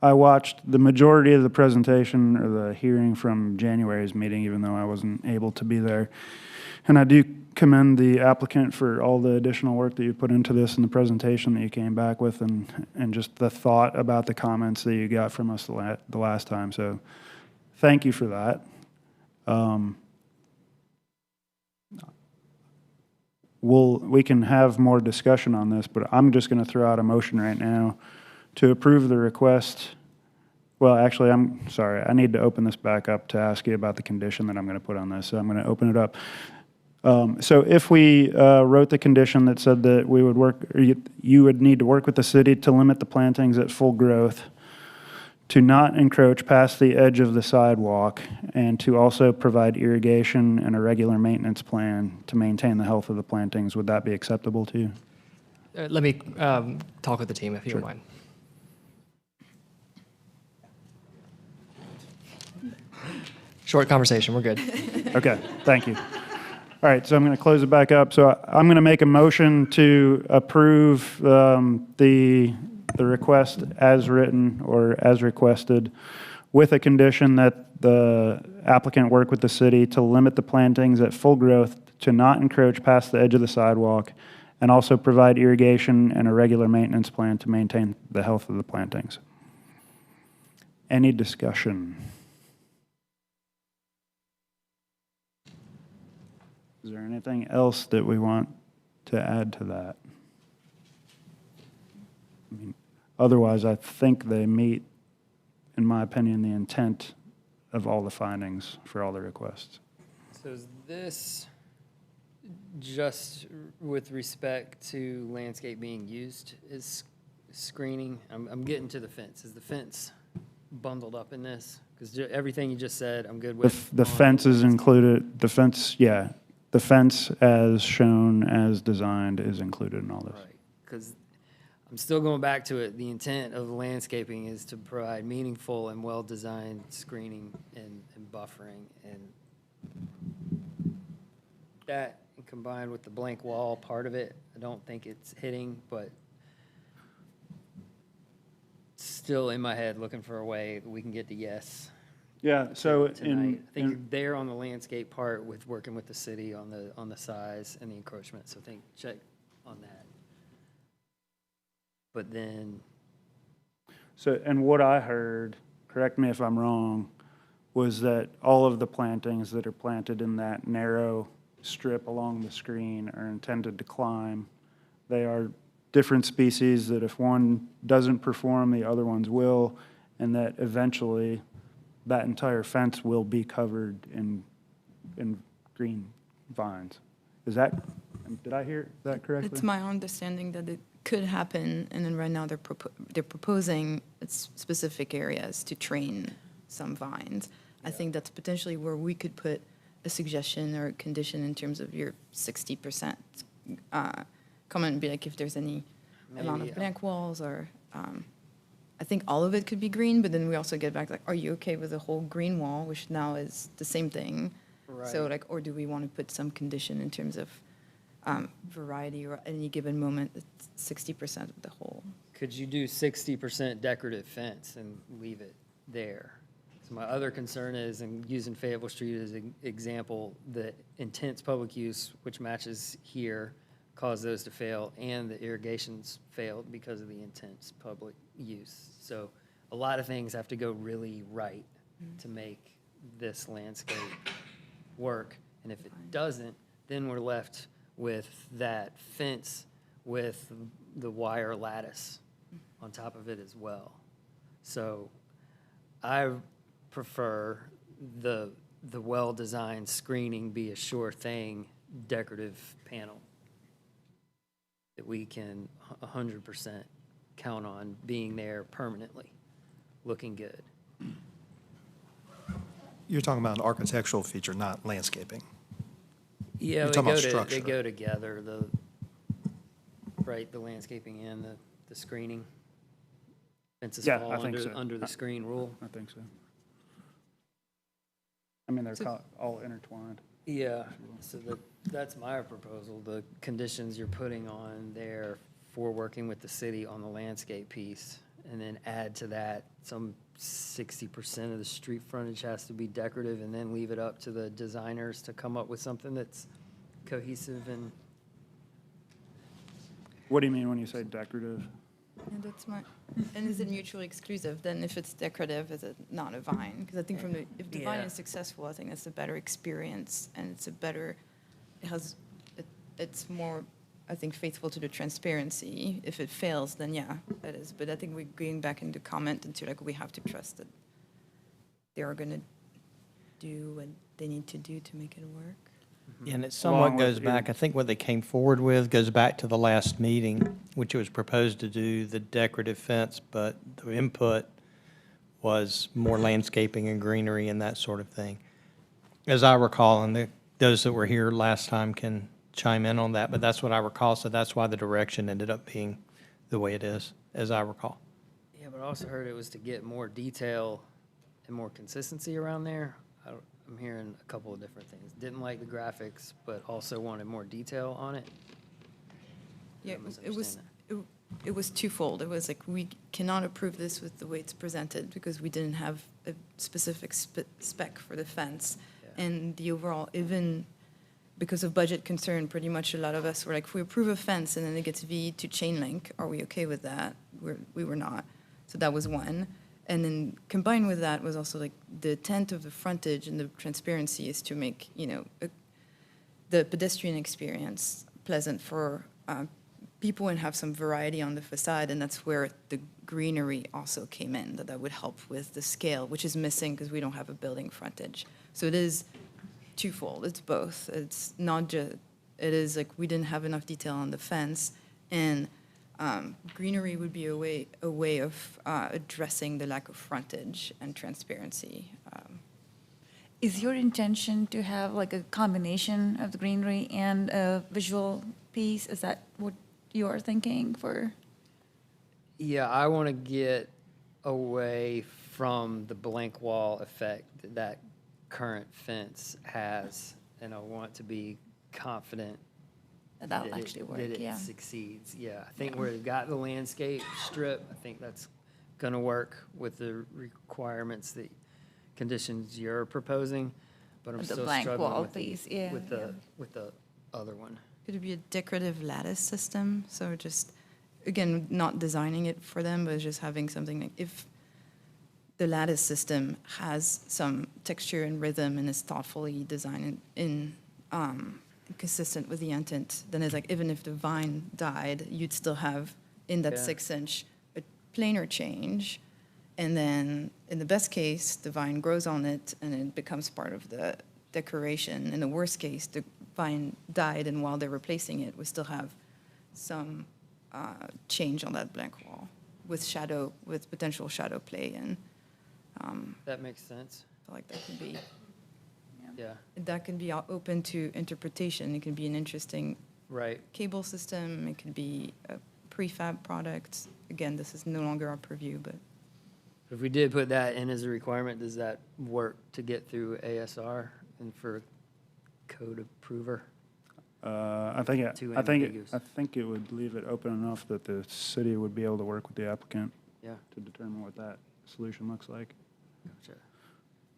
S8: I watched the majority of the presentation or the hearing from January's meeting, even though I wasn't able to be there. And I do commend the applicant for all the additional work that you put into this and the presentation that you came back with and just the thought about the comments that you got from us the last time. So thank you for that. We can have more discussion on this, but I'm just going to throw out a motion right now to approve the request. Well, actually, I'm sorry. I need to open this back up to ask you about the condition that I'm going to put on this. So I'm going to open it up. So if we wrote the condition that said that we would work, or you would need to work with the city to limit the plantings at full growth, to not encroach past the edge of the sidewalk, and to also provide irrigation and a regular maintenance plan to maintain the health of the plantings, would that be acceptable to you?
S13: Let me talk with the team if you don't mind. Short conversation, we're good.
S8: Okay, thank you. All right, so I'm going to close it back up. So I'm going to make a motion to approve the request as written or as requested, with a condition that the applicant work with the city to limit the plantings at full growth, to not encroach past the edge of the sidewalk, and also provide irrigation and a regular maintenance plan to maintain the health of the plantings. Any discussion? Is there anything else that we want to add to that? I mean, otherwise, I think they meet, in my opinion, the intent of all the findings for all the requests.
S10: So is this just with respect to landscape being used as screening? I'm getting to the fence. Is the fence bundled up in this? Because everything you just said, I'm good with.
S8: The fence is included, the fence, yeah. The fence as shown, as designed, is included in all this.
S10: Right, because I'm still going back to it. The intent of landscaping is to provide meaningful and well-designed screening and buffering. And that, combined with the blank wall part of it, I don't think it's hitting, but still in my head looking for a way that we can get to yes.
S8: Yeah, so
S10: Tonight. I think you're there on the landscape part with working with the city on the size and the encroachment, so check on that. But then,
S8: So, and what I heard, correct me if I'm wrong, was that all of the plantings that are planted in that narrow strip along the screen are intended to climb. They are different species that if one doesn't perform, the other ones will, and that eventually that entire fence will be covered in green vines. Is that, did I hear that correctly?
S5: It's my understanding that it could happen, and then right now they're proposing specific areas to train some vines. Yeah. I think that's potentially where we could put a suggestion or a condition in terms of your 60% comment and be like, if there's any amount of blank walls or I think all of it could be green, but then we also get back like, are you okay with a whole green wall, which now is the same thing? Right. So like, or do we want to put some condition in terms of variety or at any given moment, it's 60% of the whole?
S10: could you do 60% decorative fence and leave it there? So my other concern is, and using Fayetteville Street as an example, the intense public use, which matches here, caused those to fail, and the irrigations failed because of the intense public use. So a lot of things have to go really right to make this landscape work. And if it doesn't, then we're left with that fence with the wire lattice on top of it as well. So I prefer the well-designed screening be a sure thing decorative panel that we can 100% count on being there permanently, looking good.
S3: You're talking about an architectural feature, not landscaping.
S10: Yeah,
S3: You're talking about structure.
S10: they go together, the landscaping and the screening. Fences
S8: Yeah,
S10: fall
S8: I think so.
S10: under the screen rule.
S8: I think so. I mean, they're all intertwined.
S10: Yeah, so that's my proposal, the conditions you're putting on there for working with the city on the landscape piece, and then add to that some 60% of the street frontage has to be decorative, and then leave it up to the designers to come up with something that's cohesive and.
S8: What do you mean when you say decorative?
S5: And that's my, and is it mutually exclusive? Then if it's decorative, is it not a vine? Because I think if the vine
S10: Yeah.
S5: is successful, I think that's a better experience, and it's more, I think, faithful to the transparency. If it fails, then yeah, that is. But I think we're going back into comment into like, we have to trust that they are gonna do what they need to do to make it work.
S20: Yeah, and it somewhat goes back, I think what they came forward with goes back to the last meeting, which was proposed to do the decorative fence, but the input was more landscaping and greenery and that sort of thing. As I recall, and those that were here last time can chime in on that, but that's what I recall, so that's why the direction ended up being the way it is, as I recall.
S10: Yeah, but I also heard it was to get more detail and more consistency around there. I'm hearing a couple of different things. Didn't like the graphics, but also wanted more detail on it.
S5: Yeah,
S10: Did I
S5: it was,
S10: misunderstand
S5: it was twofold. It was like, we cannot approve this with the way it's presented because we didn't have a specific spec for the fence.
S10: Yeah.
S5: And the overall, even because of budget concern, pretty much a lot of us were like, if we approve a fence and then it gets V to chain link, are we okay with that? We were not. So that was one. And then combined with that was also like the intent of the frontage and the transparency is to make, the pedestrian experience pleasant for people and have some variety on the facade. And that's where the greenery also came in, that would help with the scale, which is missing because we don't have a building frontage. So it is twofold. It's both. It's not just, it is like we didn't have enough detail on the fence, and greenery would be a way of addressing the lack of frontage and transparency.
S12: Is your intention to have like a combination of the greenery and a visual piece? Is that what you're thinking for?
S10: Yeah, I want to get away from the blank wall effect that current fence has, and I want to be confident
S12: That'll actually work,
S10: that it
S12: yeah.
S10: succeeds. Yeah, I think where we've got the landscape strip, I think that's going to work with the requirements, the conditions you're proposing, but I'm
S12: The
S10: still
S12: blank
S10: struggling
S12: wall
S10: with
S12: piece, yeah,
S10: with the other one.
S5: Could it be a decorative lattice system? So just, again, not designing it for them, but just having something like, if the lattice system has some texture and rhythm and is thoughtfully designed in consistent with the intent, then it's like, even if the vine died, you'd still have in that
S10: Yeah.
S5: 6-inch a planar change. And then in the best case, the vine grows on it and it becomes part of the decoration. In the worst case, the vine died, and while they're replacing it, we still have some change on that blank wall with potential shadow play. And
S10: That makes sense.
S5: I feel like that could be,
S10: Yeah,
S5: that can be open to interpretation. It can be an interesting
S10: right.
S5: cable system. It could be a prefab product. Again, this is no longer our purview, but
S10: If we did put that in as a requirement, does that work to get through ASR and for code approver?
S8: I think
S10: Too
S8: I think
S10: ambiguous.
S8: I think it would leave it open enough that the city would be able to work with the applicant
S10: Yeah,
S8: to determine what that solution looks like.
S10: gotcha.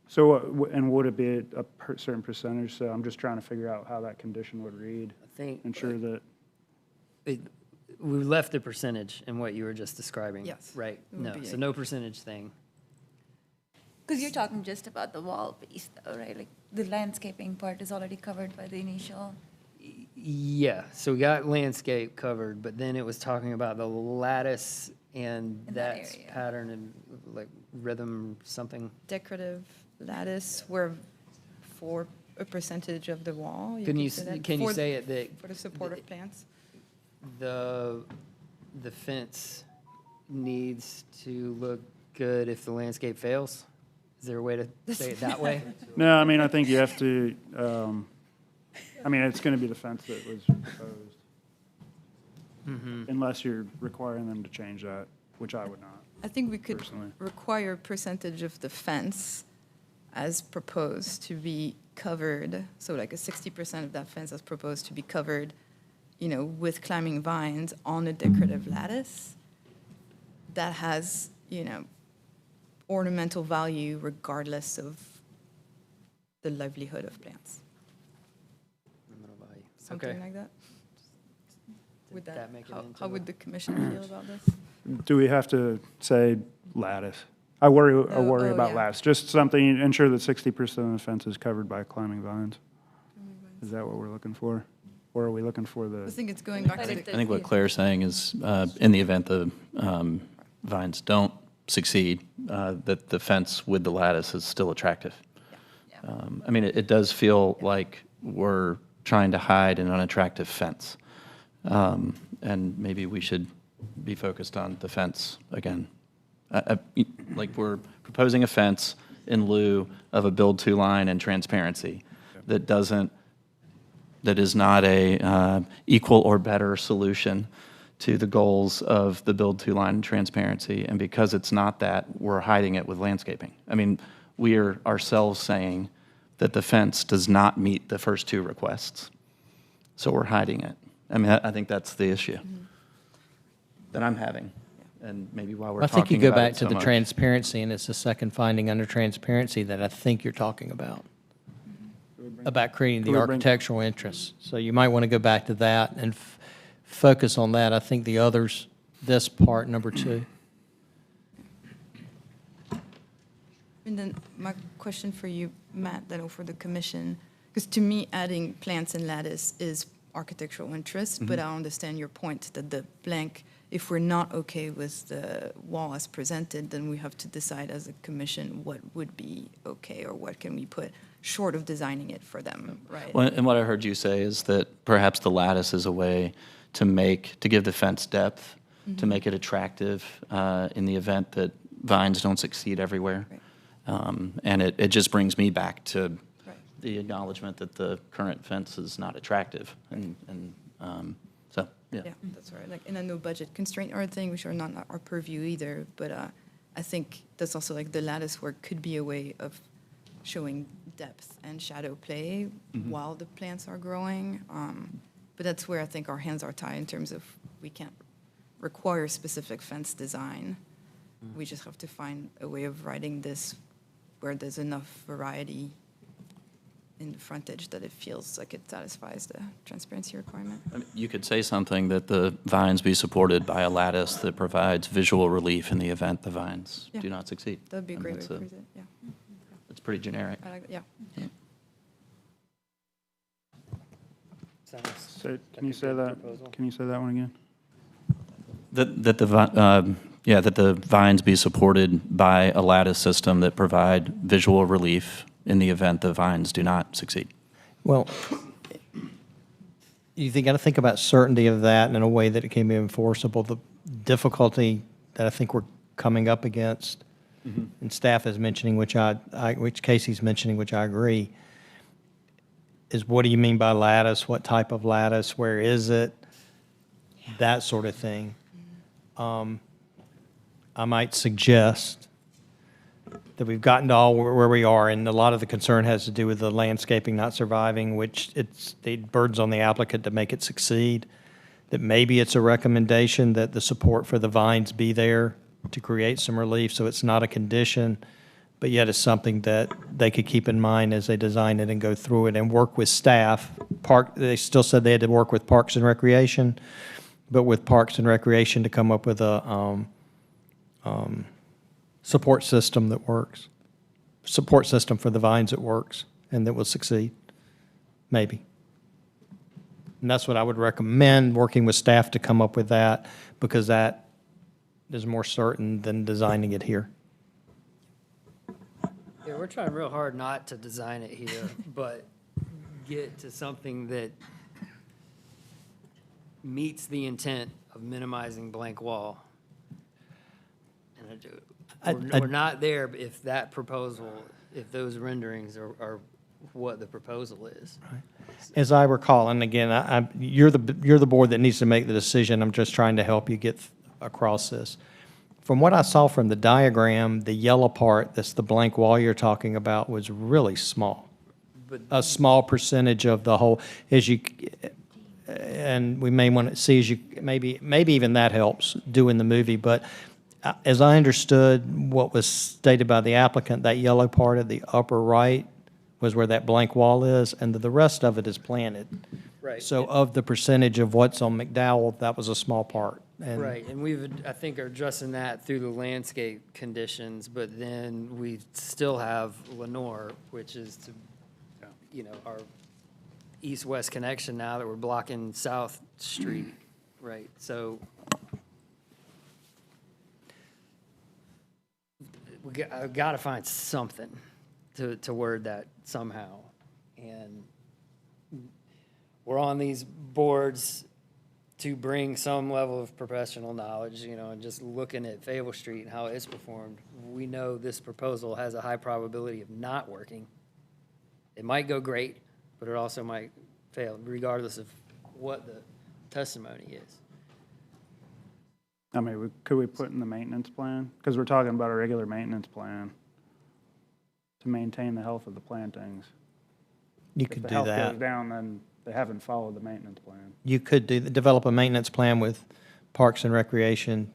S8: So, and would it be a certain percentage? So I'm just trying to figure out how that condition would read.
S10: I think
S8: Ensure that,
S10: we left the percentage in what you were just describing.
S5: Yes,
S10: Right,
S5: it would
S10: no,
S5: be
S10: so
S5: a-
S10: no percentage thing.
S12: Because you're talking just about the wall piece, though, right? Like the landscaping part is already covered by the initial.
S10: Yeah, so we got landscape covered, but then it was talking about the lattice and
S5: In that
S10: that's
S5: area.
S10: pattern and like rhythm something.
S5: Decorative lattice where for a percentage of the wall.
S10: Can you,
S5: say that?
S10: can you
S5: For-
S10: say it that
S5: For the supportive plants?
S10: the fence needs to look good if the landscape fails? Is there a way to say it that way?
S8: No, I mean, I think you have to, I mean, it's going to be the fence that was proposed. Unless you're requiring them to change that, which I would not.
S5: I think we could
S8: Personally.
S5: require a percentage of the fence as proposed to be covered, so like a 60% of that fence as proposed to be covered, you know, with climbing vines on a decorative lattice that has, you know, ornamental value regardless of the livelihood of plants. Something
S10: Okay.
S5: like that? Would
S10: that make it into
S5: how
S10: the-
S5: would the commission feel about this?
S8: Do we have to say lattice? I worry
S5: oh,
S8: about
S5: yeah.
S8: lattice. Just something, ensure that 60% of the fence is covered by climbing vines. Is that what we're looking for? Or are we looking for
S5: I
S8: the?
S5: think it's going back to
S11: I
S5: the.
S11: think what Claire's saying is, in the event the vines don't succeed, that the fence with the lattice is still attractive. I mean, it does feel like we're trying to hide an unattractive fence. And maybe we should be focused on the fence again. Like, we're proposing a fence in lieu of a build-to line and transparency that is not a equal or better solution to the goals of the build-to line and transparency. And because it's not that, we're hiding it with landscaping. I mean, we are ourselves saying that the fence does not meet the first two requests. So we're hiding it. I mean, I think that's the issue that I'm having, and maybe why we're
S20: I
S11: talking
S20: think you go
S11: about
S20: back
S11: it
S20: to
S11: so
S20: the
S11: much.
S20: transparency, and it's the second finding under transparency that I think you're talking about creating
S8: Can
S20: the
S8: we bring-
S20: architectural interests. So you might want to go back to that and focus on that. I think the others, this part, number 2.
S5: And then my question for you, Matt, then for the commission, because to me, adding plants and lattice is architectural interest, but I understand your point that the blank, if we're not okay with the wall as presented, then we have to decide as a commission what would be okay or what can we put short of designing it for them, right?
S11: Well, and what I heard you say is that perhaps the lattice is a way to give the fence depth, to make it attractive in the event that vines don't succeed everywhere. And it just brings me back to the acknowledgement that the current fence is not attractive. So, yeah.
S5: Yeah, that's right. Like, and I know budget constraint are a thing, which are not our purview either, but I think that's also like the lattice work could be a way of showing depth and shadow play while the plants are growing. But that's where I think our hands are tied in terms of we can't require specific fence design. We just have to find a way of writing this where there's enough variety in the frontage that it feels like it satisfies the transparency requirement.
S11: I mean, you could say something that the vines be supported by a lattice that provides visual relief in the event the vines
S5: Yeah.
S11: do not succeed.
S5: That'd be a
S11: And
S5: great way
S11: that's
S5: to phrase it, yeah.
S11: It's pretty generic.
S5: I like that, yeah.
S8: So, can you say that? Can you say that one again?
S11: That the vines be supported by a lattice system that provide visual relief in the event the vines do not succeed.
S20: Well, you got to think about certainty of that in a way that it can be enforceable. The difficulty that I think we're coming up against, and staff is mentioning, which Casey's mentioning, which I agree, is what do you mean by lattice? What type of lattice? Where is it? That sort of thing. I might suggest that we've gotten to all where we are, and a lot of the concern has to do with the landscaping not surviving, which it's the burden's on the applicant to make it succeed. That maybe it's a recommendation that the support for the vines be there to create some relief, so it's not a condition, but yet it's something that they could keep in mind as they design it and go through it and work with staff. They still said they had to work with Parks and Recreation, but with Parks and Recreation to come up with a support system that works. support system for the vines that works and that will succeed, maybe. And that's what I would recommend, working with staff to come up with that, because that is more certain than designing it here.
S10: Yeah, we're trying real hard not to design it here, but get to something that meets the intent of minimizing blank wall. And we're not there if that proposal, if those renderings are what the proposal is.
S20: As I recall, and again, you're the board that needs to make the decision. I'm just trying to help you get across this. From what I saw from the diagram, the yellow part, that's the blank wall you're talking about, was really small. A small percentage of the whole, and we may want to see as you, maybe even that helps doing the movie, but as I understood what was stated by the applicant, that yellow part of the upper right was where that blank wall is, and the rest of it is planted.
S10: Right.
S20: So of the percentage of what's on McDowell, that was a small part.
S10: Right, and I think, are addressing that through the landscape conditions, but then we still have Lenore, which is our east-west connection now that we're blocking South Street, right? So I've got to find something to word that somehow. And we're on these boards to bring some level of professional knowledge, and just looking at Fable Street and how it's performed, we know this proposal has a high probability of not working. It might go great, but it also might fail, regardless of what the testimony is.
S8: I mean, could we put in the maintenance plan? Because we're talking about a regular maintenance plan to maintain the health of the plantings.
S20: You could do
S8: If the health
S20: that.
S8: goes down, then they haven't followed the maintenance plan.
S20: You could develop a maintenance plan with Parks and Recreation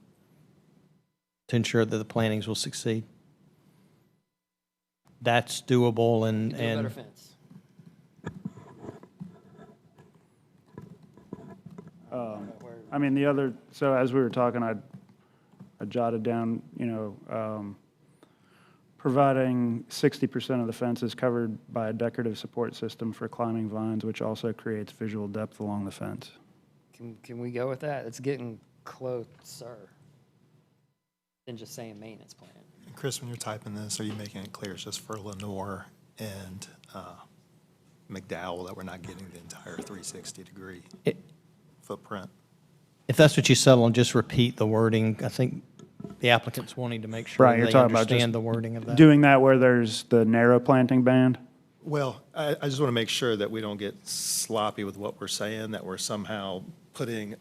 S20: to ensure that the plantings will succeed. That's doable and.
S10: Do a better fence.
S8: I mean, so as we were talking, I jotted down, providing 60% of the fence is covered by a decorative support system for climbing vines, which also creates visual depth along the fence.
S10: Can we go with that? It's getting closer than just saying maintenance plan.
S15: Chris, when you're typing this, are you making it clear it's just for Lenore and McDowell that we're not getting the entire 360-degree footprint?
S20: If that's what you settle on, just repeat the wording. I think the applicant's wanting to make sure
S8: Right, you're
S20: they
S8: talking about
S20: understand
S8: just
S20: the wording of that.
S8: doing that where there's the narrow planting band?
S15: Well, I just want to make sure that we don't get sloppy with what we're saying, that we're somehow putting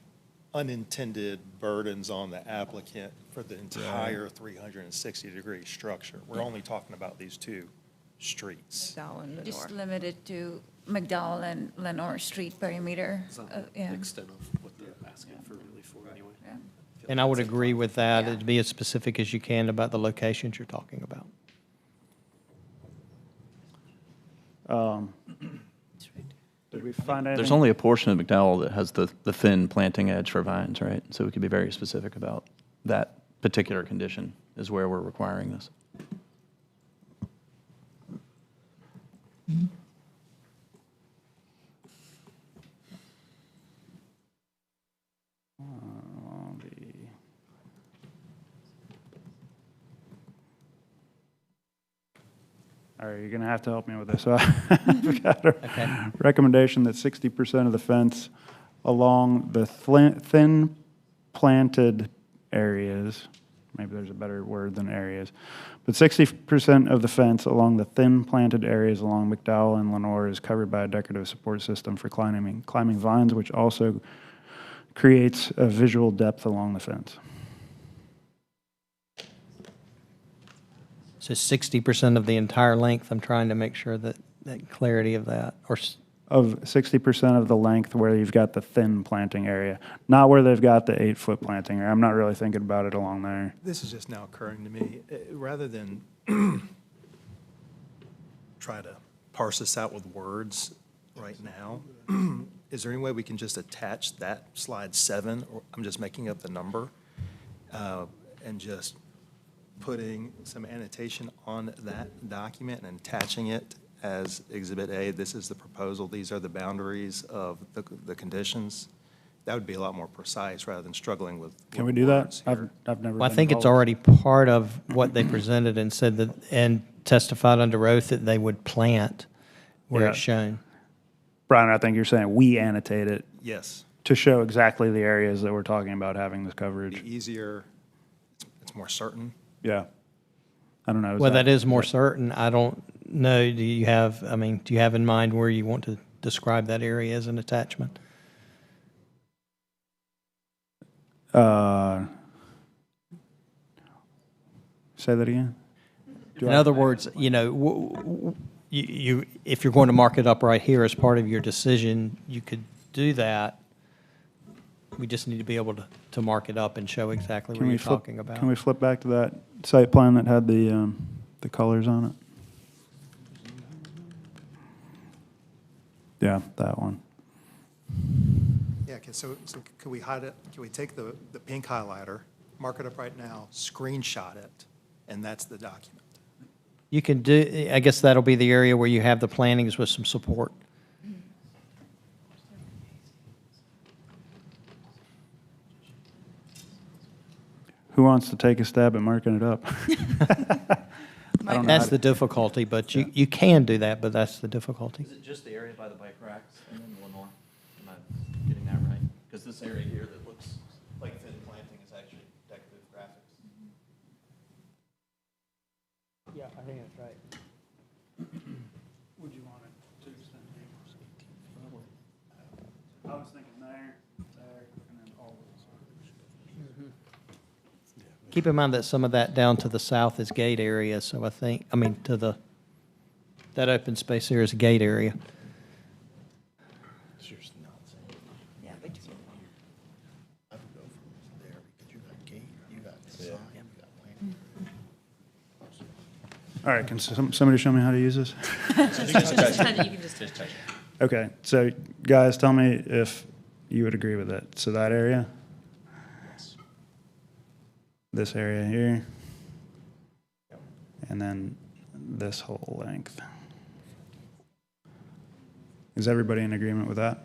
S15: unintended burdens on the applicant for the entire 360-degree structure. We're only talking about these two streets.
S5: McDowell and
S12: Just
S5: Lenore.
S12: limited to McDowell and Lenore Street perimeter. Yeah.
S3: Extent of what they're asking for relief for anyway.
S20: And I would agree with that. It'd be as specific as you can about the locations you're talking about.
S8: Did we find anything?
S11: There's only a portion of McDowell that has the thin planting edge for vines, right? So we could be very specific about that particular condition is where we're requiring this.
S8: All right, you're going to have to help me with this. So I've got a recommendation that 60% of the fence along the thin planted areas, maybe there's a better word than areas, but 60% of the fence along the thin planted areas along McDowell and Lenore is covered by a decorative support system for climbing vines, which also creates a visual depth along the fence.
S20: So 60% of the entire length, I'm trying to make sure that clarity of that, or
S8: Of 60% of the length where you've got the thin planting area, not where they've got the 8-foot planting area. I'm not really thinking about it along there.
S15: This is just now occurring to me. Rather than try to parse this out with words right now, is there any way we can just attach that slide 7, or I'm just making up the number, and just putting some annotation on that document and attaching it as Exhibit A. This is the proposal. These are the boundaries of the conditions. That would be a lot more precise rather than struggling with.
S8: Can we do that?
S15: words here.
S8: I've never.
S20: Well, I
S8: been
S20: think it's
S8: involved.
S20: already part of what they presented and said that, and testified under oath that they would plant where
S8: Yeah.
S20: it's shown.
S8: Brian, I think you're saying we annotate it
S15: Yes.
S8: to show exactly the areas that we're talking about having this coverage.
S15: Be easier, it's more certain.
S8: Yeah. I don't know.
S20: Well, that is more certain. I don't know, do you have in mind where you want to describe that area as an attachment?
S8: Say that again?
S20: In other words, you know, if you're going to mark it up right here as part of your decision, you could do that. We just need to be able to mark it up and show exactly what you're talking about.
S8: Can we flip back to that site plan that had the colors on it? Yeah, that one.
S15: Yeah, okay, so can we hide it, can we take the pink highlighter, mark it up right now, screenshot it, and that's the document?
S20: You can do, I guess that'll be the area where you have the plantings with some support.
S8: Who wants to take a stab at marking it up? I don't know
S20: That's
S8: how
S20: the difficulty, but you can do that, but that's the difficulty.
S11: Is it just the area by the bike racks and then Lenore? Am I getting that right? Because this area here that looks like thin planting is actually decorative graphics.
S20: Yeah, I think that's right.
S8: Would you want it to extend here? I was thinking there, and then all those.
S20: Keep in mind that some of that down to the south is gate area, so that open space there is a gate area.
S12: Yeah, but
S8: All right, can somebody show me how to use this? Okay, so guys, tell me if you would agree with it. So that area? This area here? And then this whole length. Is everybody in agreement with that?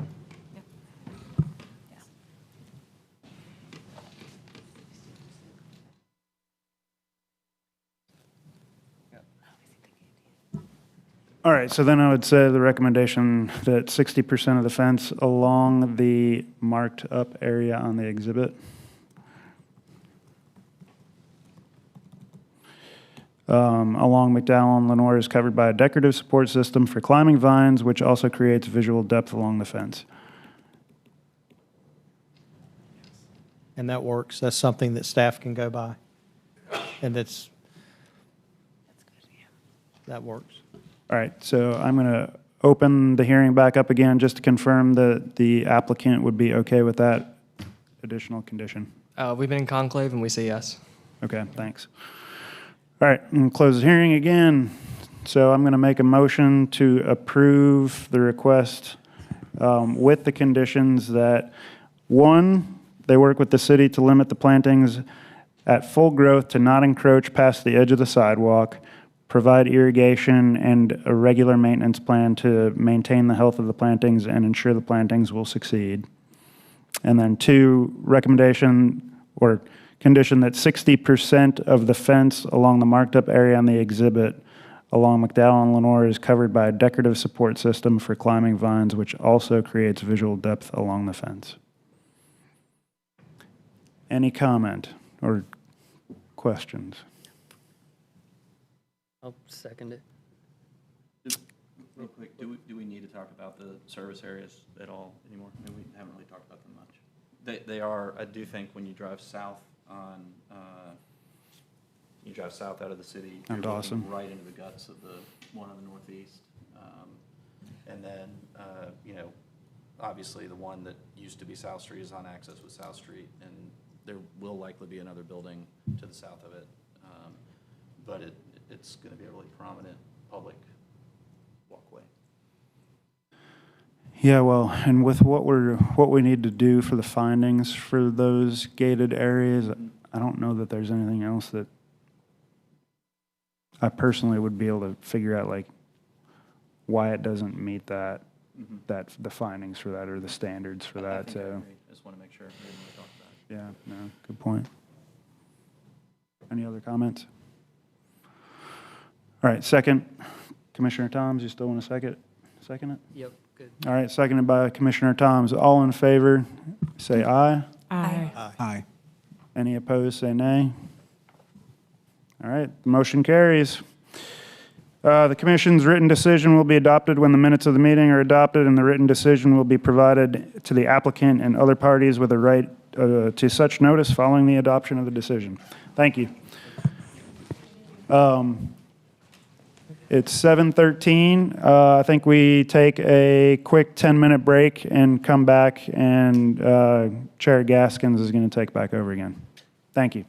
S8: All right, so then I would say the recommendation that 60% of the fence along the marked up area on the exhibit. Along McDowell and Lenore is covered by a decorative support system for climbing vines, which also creates visual depth along the fence.
S20: And that works. That's something that staff can go by. And that works.
S8: All right, so I'm going to open the hearing back up again just to confirm that the applicant would be okay with that additional condition.
S13: We've been in conclave and we say yes.
S8: Okay, thanks. All right, I'm going to close the hearing again. So I'm going to make a motion to approve the request with the conditions that, one, they work with the city to limit the plantings at full growth to not encroach past the edge of the sidewalk, provide irrigation and a regular maintenance plan to maintain the health of the plantings and ensure the plantings will succeed. And then two, recommendation or condition that 60% of the fence along the marked up area on the exhibit along McDowell and Lenore is covered by a decorative support system for climbing vines, which also creates visual depth along the fence. Any comment or questions?
S10: I'll second it.
S11: Real quick, do we need to talk about the service areas at all anymore? I mean, we haven't really talked about them much. They are, I do think when you drive south on, you drive south out of the city, you're
S8: And
S11: looking
S8: Dawson.
S11: right into the guts of the one on the northeast. And then, obviously the one that used to be South Street is on access with South Street, and there will likely be another building to the south of it. But it's going to be a really prominent public walkway.
S8: Yeah, well, and with what we need to do for the findings for those gated areas, I don't know that there's anything else that I personally would be able to figure out like why it doesn't meet that, the findings for that or the standards for that, so.
S11: Just want to make sure. We didn't really talk about it.
S8: Yeah, no, good point. Any other comments? All right, second, Commissioner Toms, you still want to second it?
S10: Yep, good.
S8: All right, seconded by Commissioner Toms. All in favor, say aye.
S17: Aye.
S16: Aye.
S8: Any opposed, say nay. All right, the motion carries. The commission's written decision will be adopted when the minutes of the meeting are adopted, and the written decision will be provided to the applicant and other parties with a right to such notice following the adoption of the decision. Thank you. It's 7:13. I think we take a quick 10-minute break and come back, and Chair Gaskins is going to take back over again. Thank you.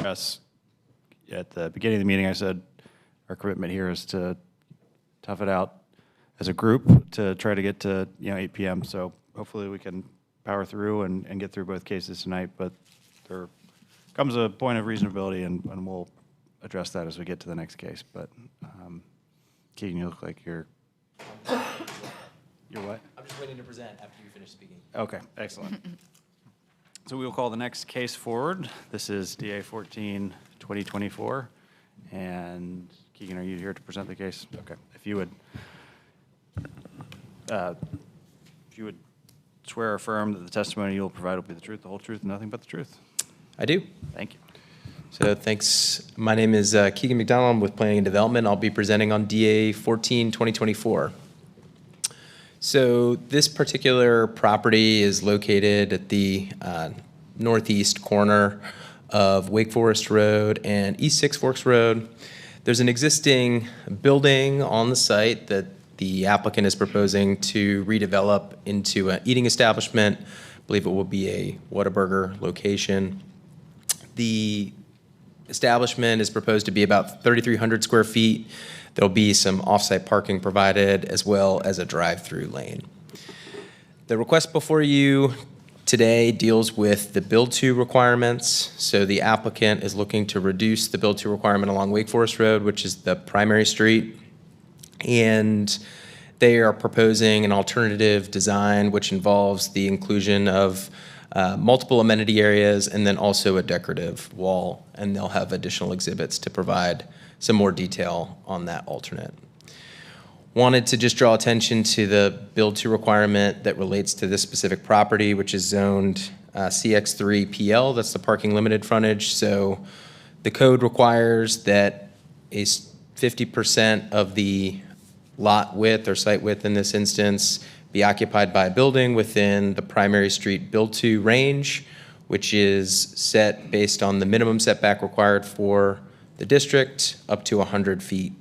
S1: Us, at the beginning of the meeting, I said our commitment here is to tough it out as a group to try to get to 8 p.m. So hopefully we can power through and get through both cases tonight. But there comes a point of reasonability, and we'll address that as we get to the next case. But Keegan, you look like you're what?
S7: I'm just waiting to present after you finish speaking.
S1: Okay, excellent. So we will call the next case forward. This is DA 14-2024. And Keegan, are you here to present the case? Okay. If you would swear or affirm that the testimony you will provide will be the truth, the whole truth, and nothing but the truth.
S7: I do.
S1: Thank you.
S7: So thanks. My name is Keegan McDonald. I'm with Planning and Development. I'll be presenting on DA 14-2024. So this particular property is located at the northeast corner of Wake Forest Road and East Six Forks Road. There's an existing building on the site that the applicant is proposing to redevelop into an eating establishment. I believe it will be a Whataburger location. The establishment is proposed to be about 3,300 square feet. There'll be some off-site parking provided as well as a drive-through lane. The request before you today deals with the build-to requirements. So the applicant is looking to reduce the build-to requirement along Wake Forest Road, which is the primary street. And they are proposing an alternative design which involves the inclusion of multiple amenity areas and then also a decorative wall. And they'll have additional exhibits to provide some more detail on that alternate. Wanted to just draw attention to the build-to requirement that relates to this specific property, which is zoned CX3PL. That's the parking limited frontage. So the code requires that 50% of the lot width or site width in this instance be occupied by a building within the primary street build-to range, which is set based on the minimum setback required for the district up to 100 feet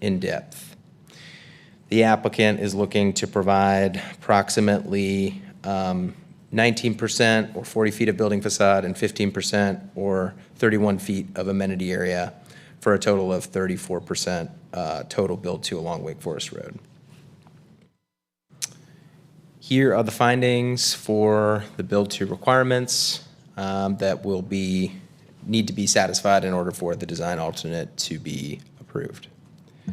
S7: in depth. The applicant is looking to provide approximately 19% or 40 feet of building facade and 15% or 31 feet of amenity area for a total of 34% total build-to along Wake Forest Road. Here are the findings for the build-to requirements that will need to be satisfied in order for the design alternate to be approved. I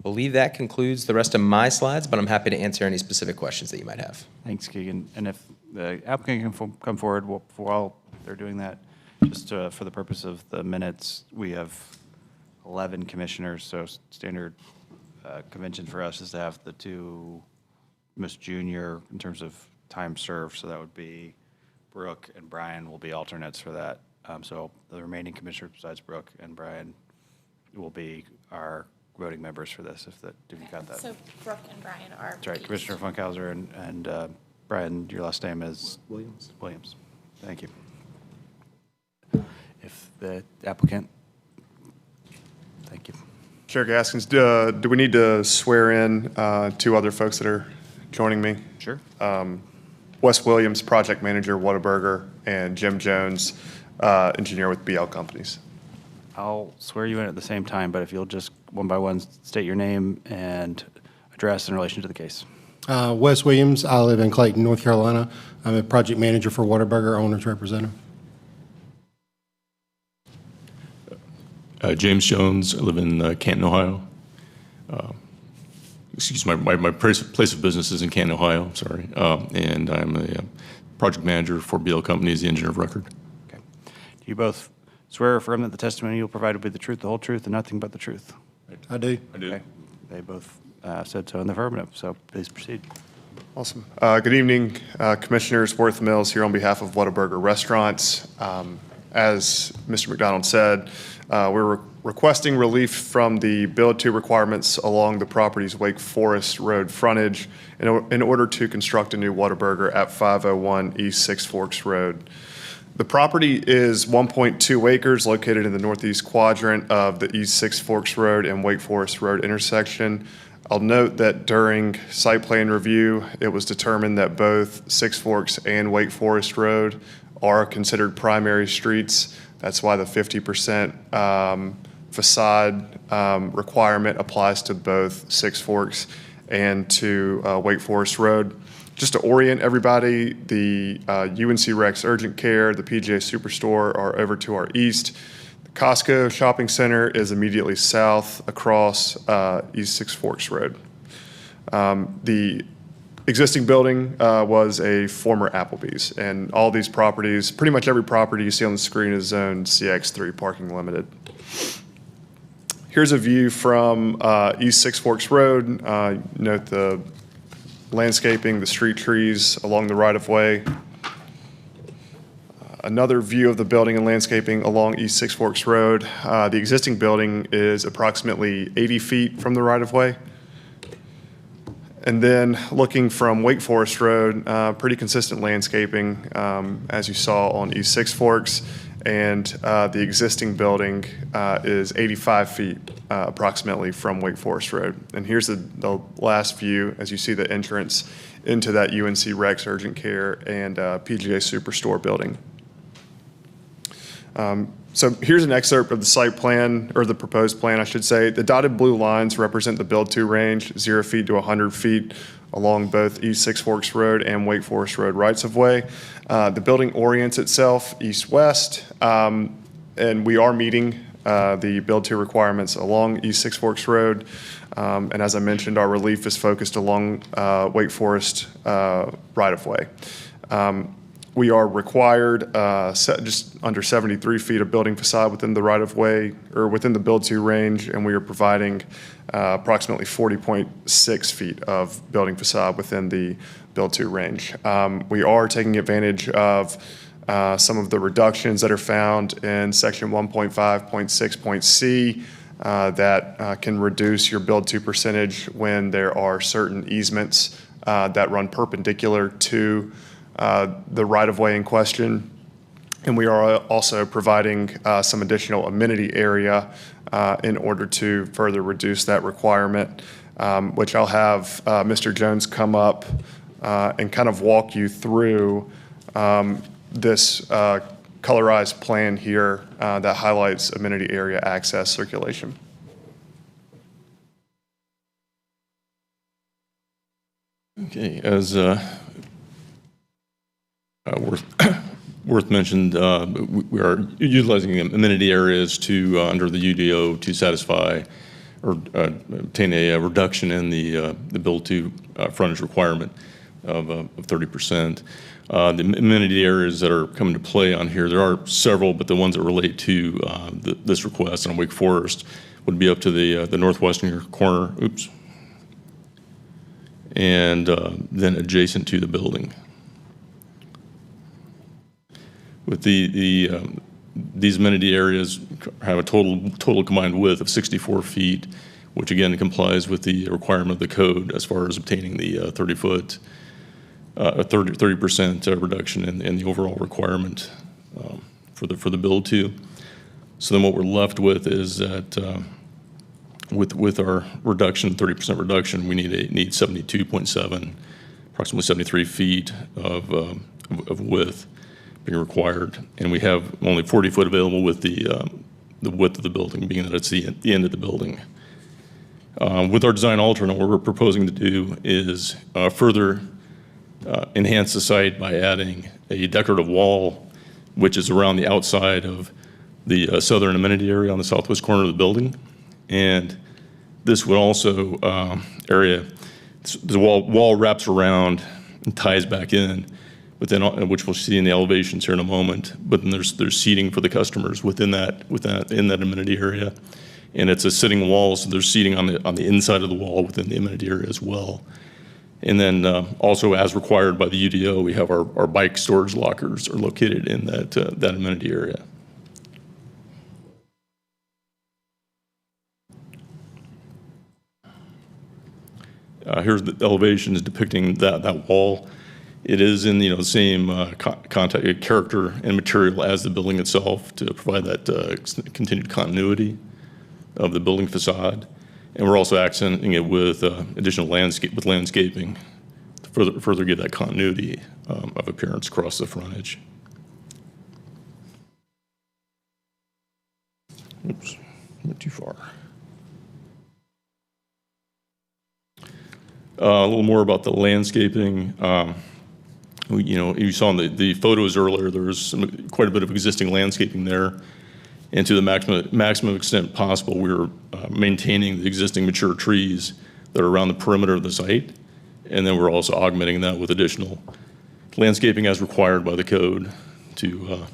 S7: believe that concludes the rest of my slides, but I'm happy to answer any specific questions that you might have.
S1: Thanks, Keegan. And if the applicant can come forward while they're doing that, just for the purpose of the minutes, we have 11 commissioners, so standard convention for us is to have the two most junior in terms of time served, so that would be Brooke and Brian will be alternates for that. So the remaining commissioners besides Brooke and Brian will be our voting members for this, if you got that.
S22: So Brooke and Brian are.
S1: That's right, Commissioner Funkhauser and Brian, your last name is? Williams. Williams, thank you. If the applicant, thank you.
S9: Chair Gaskins, do we need to swear in two other folks that are joining me?
S1: Sure.
S9: Wes Williams, project manager, Whataburger, and Jim Jones, engineer with BL Companies.
S1: I'll swear you in at the same time, but if you'll just one by one state your name and address in relation to the case.
S22: Wes Williams, I live in Clayton, North Carolina. I'm a project manager for Whataburger, owner's representative.
S23: James Jones, I live in Canton, Ohio. My place of business is in Canton, Ohio, I'm sorry. And I'm a project manager for BL Companies, the engineer of record.
S1: Okay. Do you both swear or affirm that the testimony you'll provide will be the truth, the whole truth, and nothing but the truth?
S22: I do.
S23: I do.
S1: Okay. They both said so in the affirmative, so please proceed.
S9: Awesome. Good evening, Commissioners. Worth Mills here on behalf of Whataburger Restaurants. As Mr. McDonald said, we're requesting relief from the Build 2 requirements along the property's Wake Forest Road frontage in order to construct a new Whataburger at 501 East Six Forks Road. The property is 1.2 acres located in the northeast quadrant of the East Six Forks Road and Wake Forest Road intersection. I'll note that during site plan review, it was determined that both Six Forks and Wake Forest Road are considered primary streets. That's why the 50% facade requirement applies to both Six Forks and to Wake Forest Road. Just to orient everybody, the UNC Rex Urgent Care, the PGA Superstore are over to our east. The Costco Shopping Center is immediately south across East Six Forks Road. The existing building was a former Applebee's, and all these properties, pretty much every property you see on the screen is zoned CX3 parking limited. Here's a view from East Six Forks Road. Note the landscaping, the street trees along the right-of-way. Another view of the building and landscaping along East Six Forks Road. The existing building is approximately 80 feet from the right-of-way. And then looking from Wake Forest Road, pretty consistent landscaping as you saw on East Six Forks. And the existing building is 85 feet approximately from Wake Forest Road. And here's the last view as you see the entrance into that UNC Rex Urgent Care and PGA Superstore building. So here's an excerpt of the site plan, or the proposed plan, I should say. The dotted blue lines represent the Build 2 range, 0 feet to 100 feet along both East Six Forks Road and Wake Forest Road rights-of-way. The building orients itself east-west, and we are meeting the Build 2 requirements along East Six Forks Road. And as I mentioned, our relief is focused along Wake Forest right-of-way. We are required just under 73 feet of building facade within the right-of-way, or within the Build 2 range, and we are providing approximately 40.6 feet of building facade within the Build 2 range. We are taking advantage of some of the reductions that are found in section 1.5.6.c that can reduce your Build 2 percentage when there are certain easements that run perpendicular to the right-of-way in question. And we are also providing some additional amenity area in order to further reduce that requirement, which I'll have Mr. Jones come up and kind of walk you through this colorized plan here that highlights amenity area access circulation.
S23: Okay, as Worth mentioned, we are utilizing amenity areas to under the UDO to satisfy or obtain a reduction in the Build 2 frontage requirement of 30%. The amenity areas that are coming to play on here, there are several, but the ones that relate to this request on Wake Forest would be up to the northwestern corner, and then adjacent to the building. With these amenity areas have a total combined width of 64 feet, which again complies with the requirement of the code as far as obtaining the 30% reduction in the overall requirement for the Build 2. So then what we're left with is that with our reduction, 30% reduction, we need 72.7, approximately 73 feet of width being required, and we have only 40 foot available with the width of the building, being that it's the end of the building. With our design alternate, what we're proposing to do is further enhance the site by adding a decorative wall, which is around the outside of the southern amenity area on the southwest corner of the building. And this would also the wall wraps around and ties back in, but then which we'll see in the elevations here in a moment. But then there's seating for the customers in that amenity area, and it's a sitting wall, so there's seating on the inside of the wall within the amenity area as well. And then also, as required by the UDO, we have our bike storage lockers are located in that amenity area. Here's the elevations depicting that wall. It is in the same contact character and material as the building itself to provide that continued continuity of the building facade. And we're also accenting it with additional landscaping to further give that continuity of appearance across the frontage. Oops, went too far. A little more about the landscaping. You saw in the photos earlier, there's quite a bit of existing landscaping there. And to the maximum extent possible, we're maintaining the existing mature trees that are around the perimeter of the site. And then we're also augmenting that with additional landscaping as required by the code to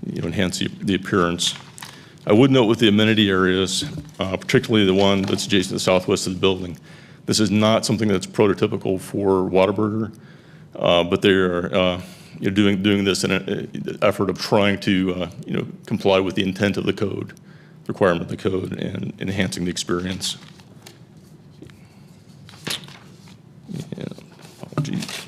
S23: enhance the appearance. I would note with the amenity areas, particularly the one that's adjacent to the southwest of the building, this is not something that's prototypical for Whataburger, but they're doing this in an effort of trying to comply with the intent of the code, requirement of the code, and enhancing the experience. Yeah, apologies.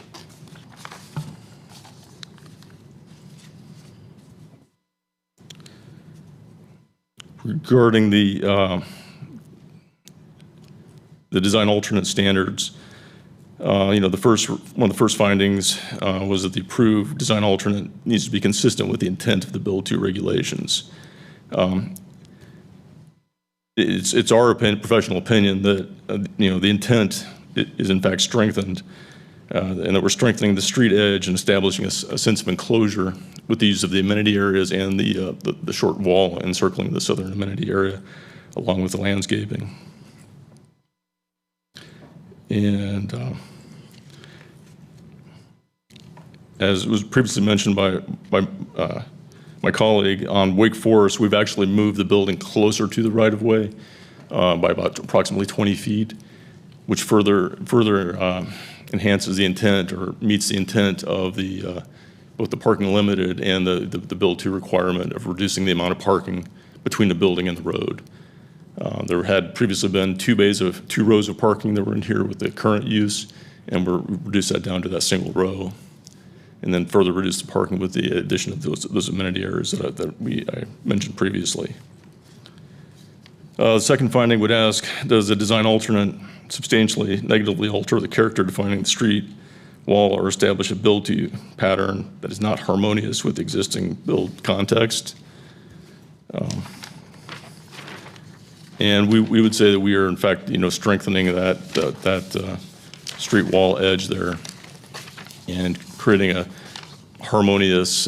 S23: Regarding the design alternate standards, one of the first findings was that the approved design alternate needs to be consistent with the intent of the Build 2 regulations. It's our professional opinion that the intent is in fact strengthened, and that we're strengthening the street edge and establishing a sense of enclosure with the use of the amenity areas and the short wall encircling the southern amenity area, along with the landscaping. And as was previously mentioned by my colleague on Wake Forest, we've actually moved the building closer to the right-of-way by about approximately 20 feet, which further enhances the intent or meets the intent of both the parking limited and the Build 2 requirement of reducing the amount of parking between the building and the road. There had previously been two rows of parking that were in here with the current use, and we reduced that down to that single row, and then further reduced the parking with the addition of those amenity areas that I mentioned previously. The second finding would ask, does the design alternate substantially negatively alter the character defining the street wall or establish a Build 2 pattern that is not harmonious with the existing build context? And we would say that we are in fact, strengthening that street wall edge there and creating a harmonious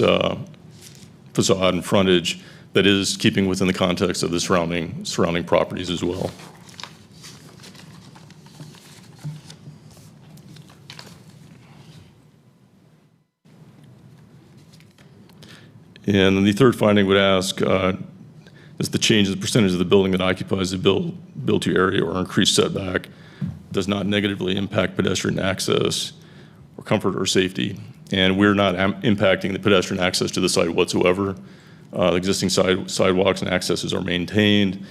S23: facade and frontage that is keeping within the context of the surrounding properties as well. And the third finding would ask, is the change in the percentage of the building that occupies the Build 2 area or increased setback does not negatively impact pedestrian access or comfort or safety. And we're not impacting the pedestrian access to the site whatsoever. The existing sidewalks and accesses are maintained.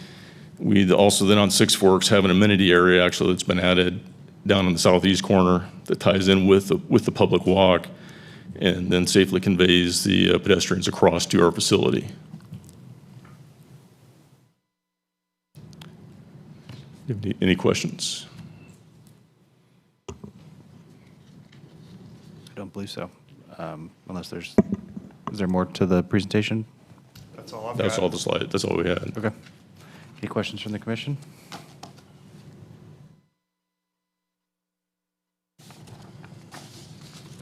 S23: We also then on Six Forks have an amenity area actually that's been added down in the southeast corner that ties in with the public walk and then safely conveys the pedestrians across to our facility. Any questions?
S1: I don't believe so. Unless is there more to the presentation?
S9: That's all I've
S23: That's
S9: got.
S23: all the slide, that's all we had.
S1: Okay. Any questions from the commission?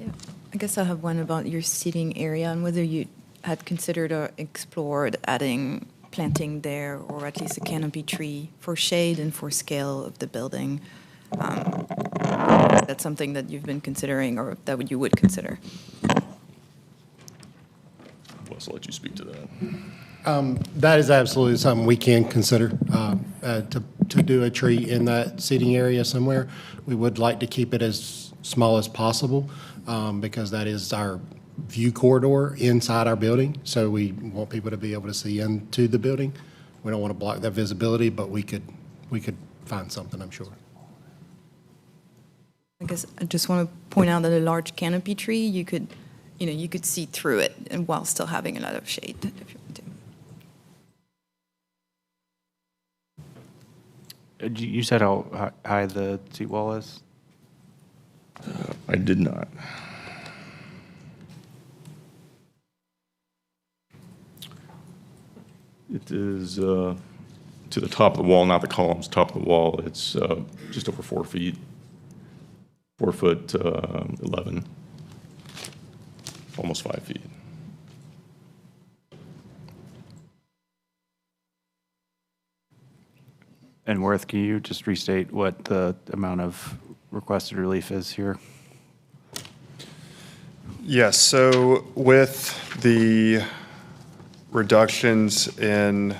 S5: Yeah. I guess I have one about your seating area and whether you had considered or explored adding planting there or at least a canopy tree for shade and for scale of the building. That's something that you've been considering or that you would consider.
S23: Wes, I'll let you speak to that.
S22: That is absolutely something we can consider, to do a tree in that seating area somewhere. We would like to keep it as small as possible, because that is our view corridor inside our building. So we want people to be able to see into the building. We don't want to block that visibility, but we could find something, I'm sure.
S5: I guess I just want to point out that a large canopy tree, you could see through it and while still having a lot of shade if you want to.
S1: You said how high the seat wall is?
S23: I did not. It is to the top of the wall, not the columns, top of the wall. It's just over 4 feet, 4 foot 11, almost 5 feet.
S1: And Worth, can you just restate what the amount of requested relief is here?
S9: Yes, so with the reductions in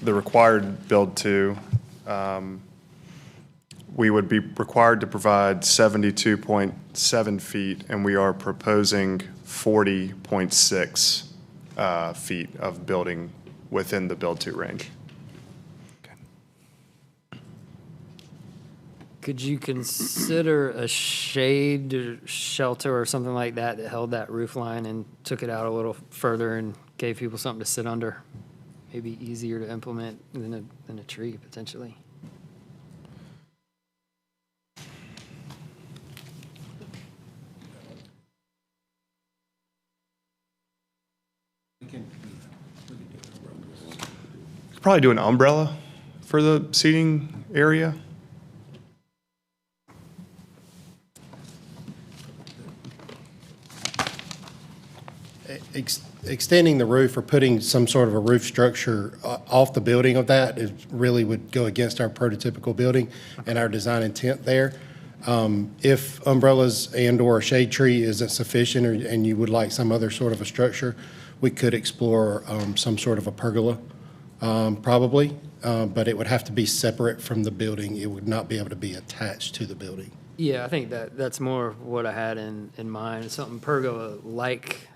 S9: the required build to, we would be required to provide 72.7 feet, and we are proposing 40.6 feet of building within the build to range.
S10: Could you consider a shade or shelter or something like that that held that roof line and took it out a little further and gave people something to sit under? Maybe easier to implement than a tree, potentially.
S9: Probably do an umbrella for the seating area.
S22: Extending the roof or putting some sort of a roof structure off the building of that is really would go against our prototypical building and our design intent there. If umbrellas and/or a shade tree isn't sufficient and you would like some other sort of a structure, we could explore some sort of a pergola, probably, but it would have to be separate from the building. It would not be able to be attached to the building.
S10: Yeah, I think that's more what I had in mind, something pergola-like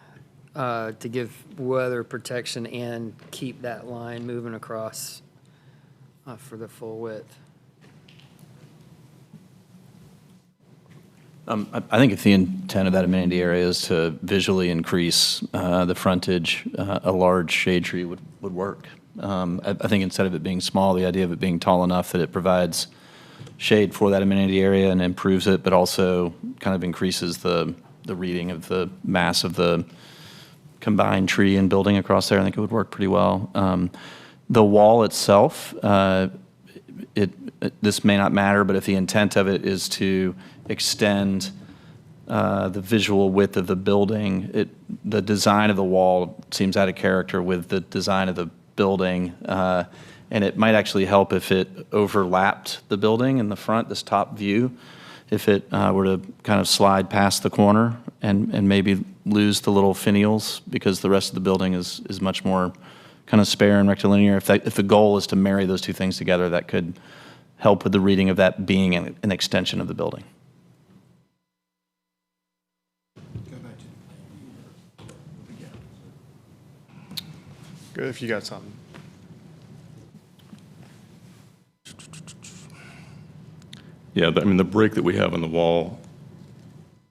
S10: to give weather protection and keep that line moving across for the full width.
S11: I think if the intent of that amenity area is to visually increase the frontage, a large shade tree would work. I think instead of it being small, the idea of it being tall enough that it provides shade for that amenity area and improves it, but also kind of increases the reading of the mass of the combined tree and building across there, I think it would work pretty well. The wall itself, this may not matter, but if the intent of it is to extend the visual width of the building, the design of the wall seems out of character with the design of the building, and it might actually help if it overlapped the building in the front, this top view, if it were to kind of slide past the corner and maybe lose the little finials because the rest of the building is much more kind of spare and rectilinear. If the goal is to marry those two things together, that could help with the reading of that being an extension of the building.
S9: Good, if you got something.
S23: Yeah, I mean, the break that we have on the wall,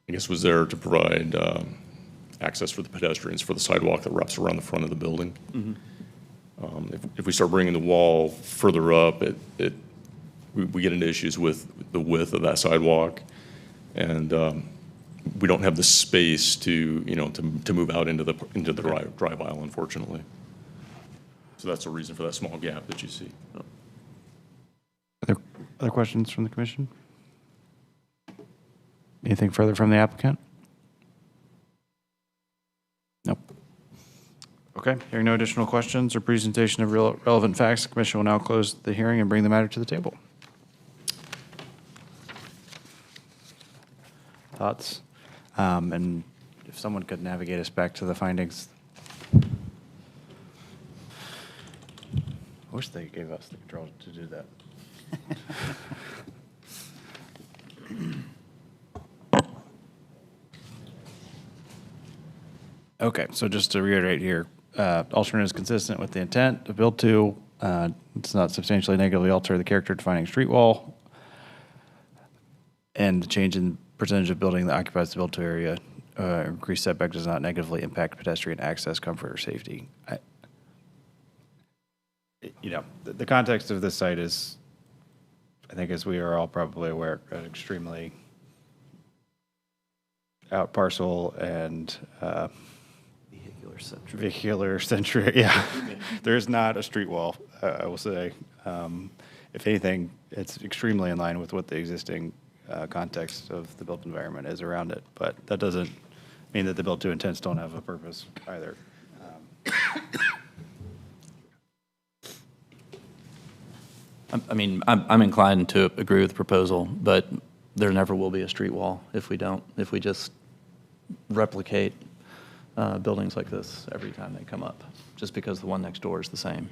S23: I guess, was there to provide access for the pedestrians for the sidewalk that wraps around the front of the building.
S1: Mm-hmm.
S23: If we start bringing the wall further up, it we get into issues with the width of that sidewalk, and we don't have the space to, to move out into the drive aisle, unfortunately. So that's the reason for that small gap that you see.
S1: Other questions from the commission? Anything further from the applicant? Nope. Okay, hearing no additional questions or presentation of relevant facts, the commission will now close the hearing and bring the matter to the table. Thoughts? And if someone could navigate us back to the findings. I wish they gave us the control to do that. Okay, so just to reiterate here, alternate is consistent with the intent of Bill 2. It's not substantially negatively alter the character defining street wall. And the change in percentage of building that occupies the Bill 2 area, increased setback does not negatively impact pedestrian access, comfort, or safety. The context of this site is, I think as we are all probably aware, an extremely out parcel and vehicular centric. Yeah, there's not a street wall, I will say. If anything, it's extremely in line with what the existing context of the built environment is around it. But that doesn't mean that the built to intents don't have a purpose either.
S11: I'm inclined to agree with the proposal, but there never will be a street wall if we just replicate buildings like this every time they come up, just because the one next door is the same,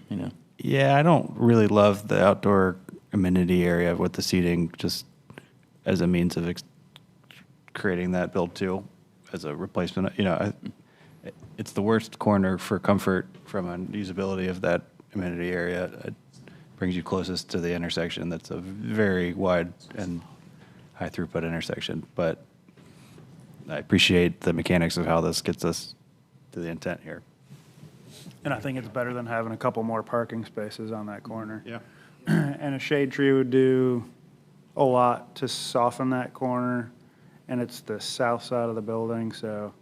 S1: Yeah, I don't really love the outdoor amenity area with the seating just as a means of creating that build to as a replacement. It's the worst corner for comfort from a usability of that amenity area. It brings you closest to the intersection. That's a very wide and high throughput intersection, but I appreciate the mechanics of how this gets us to the intent here.
S8: And I think it's better than having a couple more parking spaces on that corner.
S1: Yeah.
S8: And a shade tree would do a lot to soften that corner, and it's the south side of the building, so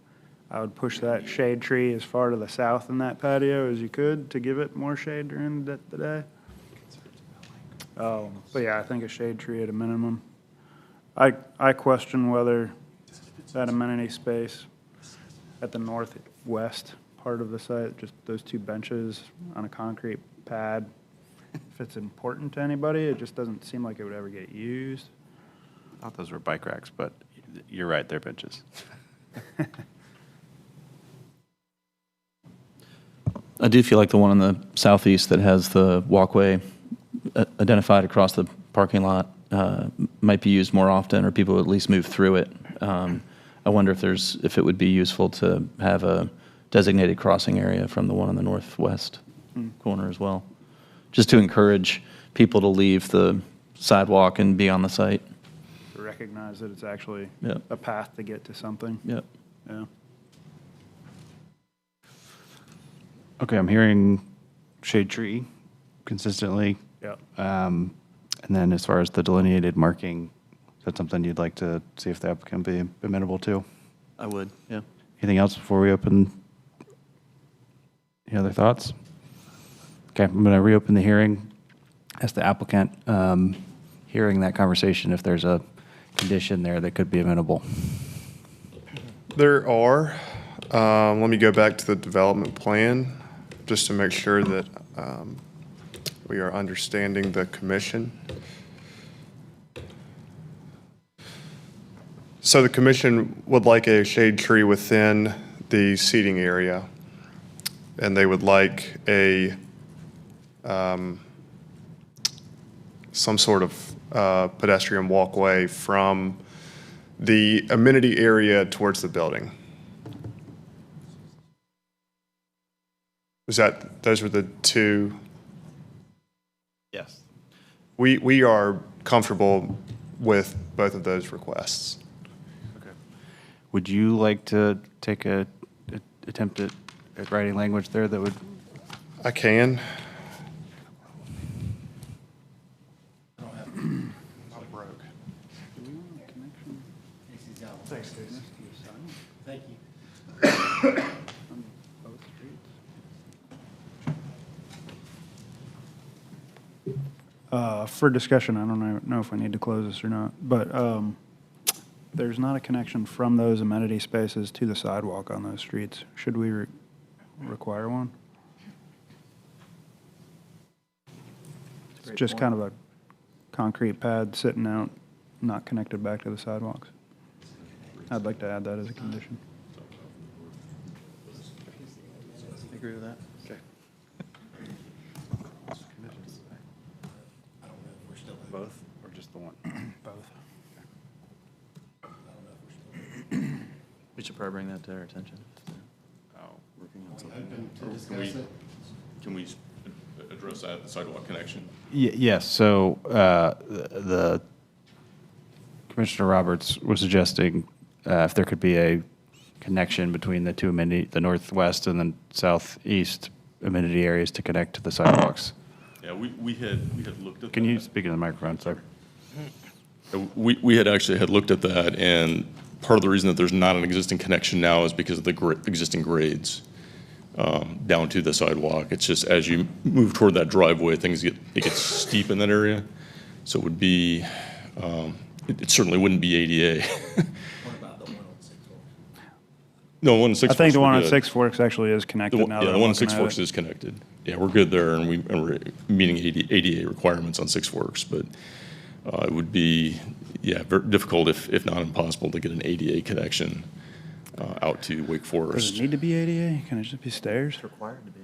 S8: I would push that shade tree as far to the south in that patio as you could to give it more shade during the day. But yeah, I think a shade tree at a minimum. I question whether that amenity space at the northwest part of the site, just those two benches on a concrete pad, if it's important to anybody, it just doesn't seem like it would ever get used.
S1: I thought those were bike racks, but you're right, they're benches.
S11: I do feel like the one on the southeast that has the walkway identified across the parking lot might be used more often, or people at least move through it. I wonder if it would be useful to have a designated crossing area from the one on the northwest corner as well, just to encourage people to leave the sidewalk and be on the site.
S8: To recognize that it's actually
S11: Yep.
S8: a path to get to something.
S11: Yep.
S8: Yeah.
S1: Okay, I'm hearing shade tree consistently.
S8: Yep.
S1: And then as far as the delineated marking, is that something you'd like to see if the applicant be amenable to?
S11: I would, yeah.
S1: Anything else before we open? Any other thoughts? Okay, I'm going to reopen the hearing. Ask the applicant, hearing that conversation, if there's a condition there that could be amenable.
S9: There are. Let me go back to the development plan, just to make sure that we are understanding the commission. So the commission would like a shade tree within the seating area, and they would like a some sort of pedestrian walkway from the amenity area towards the building. Those were the two?
S1: Yes.
S9: We are comfortable with both of those requests.
S1: Okay. Would you like to take a attempt at writing language there that would?
S9: I can.
S8: Thanks, Casey.
S20: Thank you.
S8: For discussion, I don't know if we need to close this or not, but there's not a connection from those amenity spaces to the sidewalk on those streets. Should we require one? It's just kind of a concrete pad sitting out, not connected back to the sidewalks. I'd like to add that as a condition.
S1: Agree with that? Okay. Both, or just the one?
S8: Both.
S11: We should probably bring that to our attention.
S1: Oh, working on something.
S23: Can we address that, the sidewalk connection?
S1: Yes, so the Commissioner Roberts was suggesting if there could be a connection between the two amenity, the northwest and the southeast amenity areas to connect to the sidewalks.
S23: Yeah, we had looked at
S1: Can
S23: that.
S1: you speak in the microphone, sir?
S23: We had actually had looked at that, and part of the reason that there's not an existing connection now is because of the existing grades down to the sidewalk. It's just as you move toward that driveway, it gets steep in that area. So it would be, it certainly wouldn't be ADA. No, 106
S8: I think the
S23: Forks
S8: one
S23: we're
S8: on
S23: good.
S8: Six Forks actually is connected now.
S23: Yeah,
S8: that
S23: the
S8: I'm
S23: one on
S8: looking
S23: Six
S8: at
S23: Forks
S8: it.
S23: is connected. Yeah, we're good there, and we're meeting ADA requirements on Six Forks, but it would be, yeah, very difficult, if not impossible, to get an ADA connection out to Wake
S8: Does
S23: Forest.
S8: it need to be ADA? Can it just be stairs?
S11: It's required to be.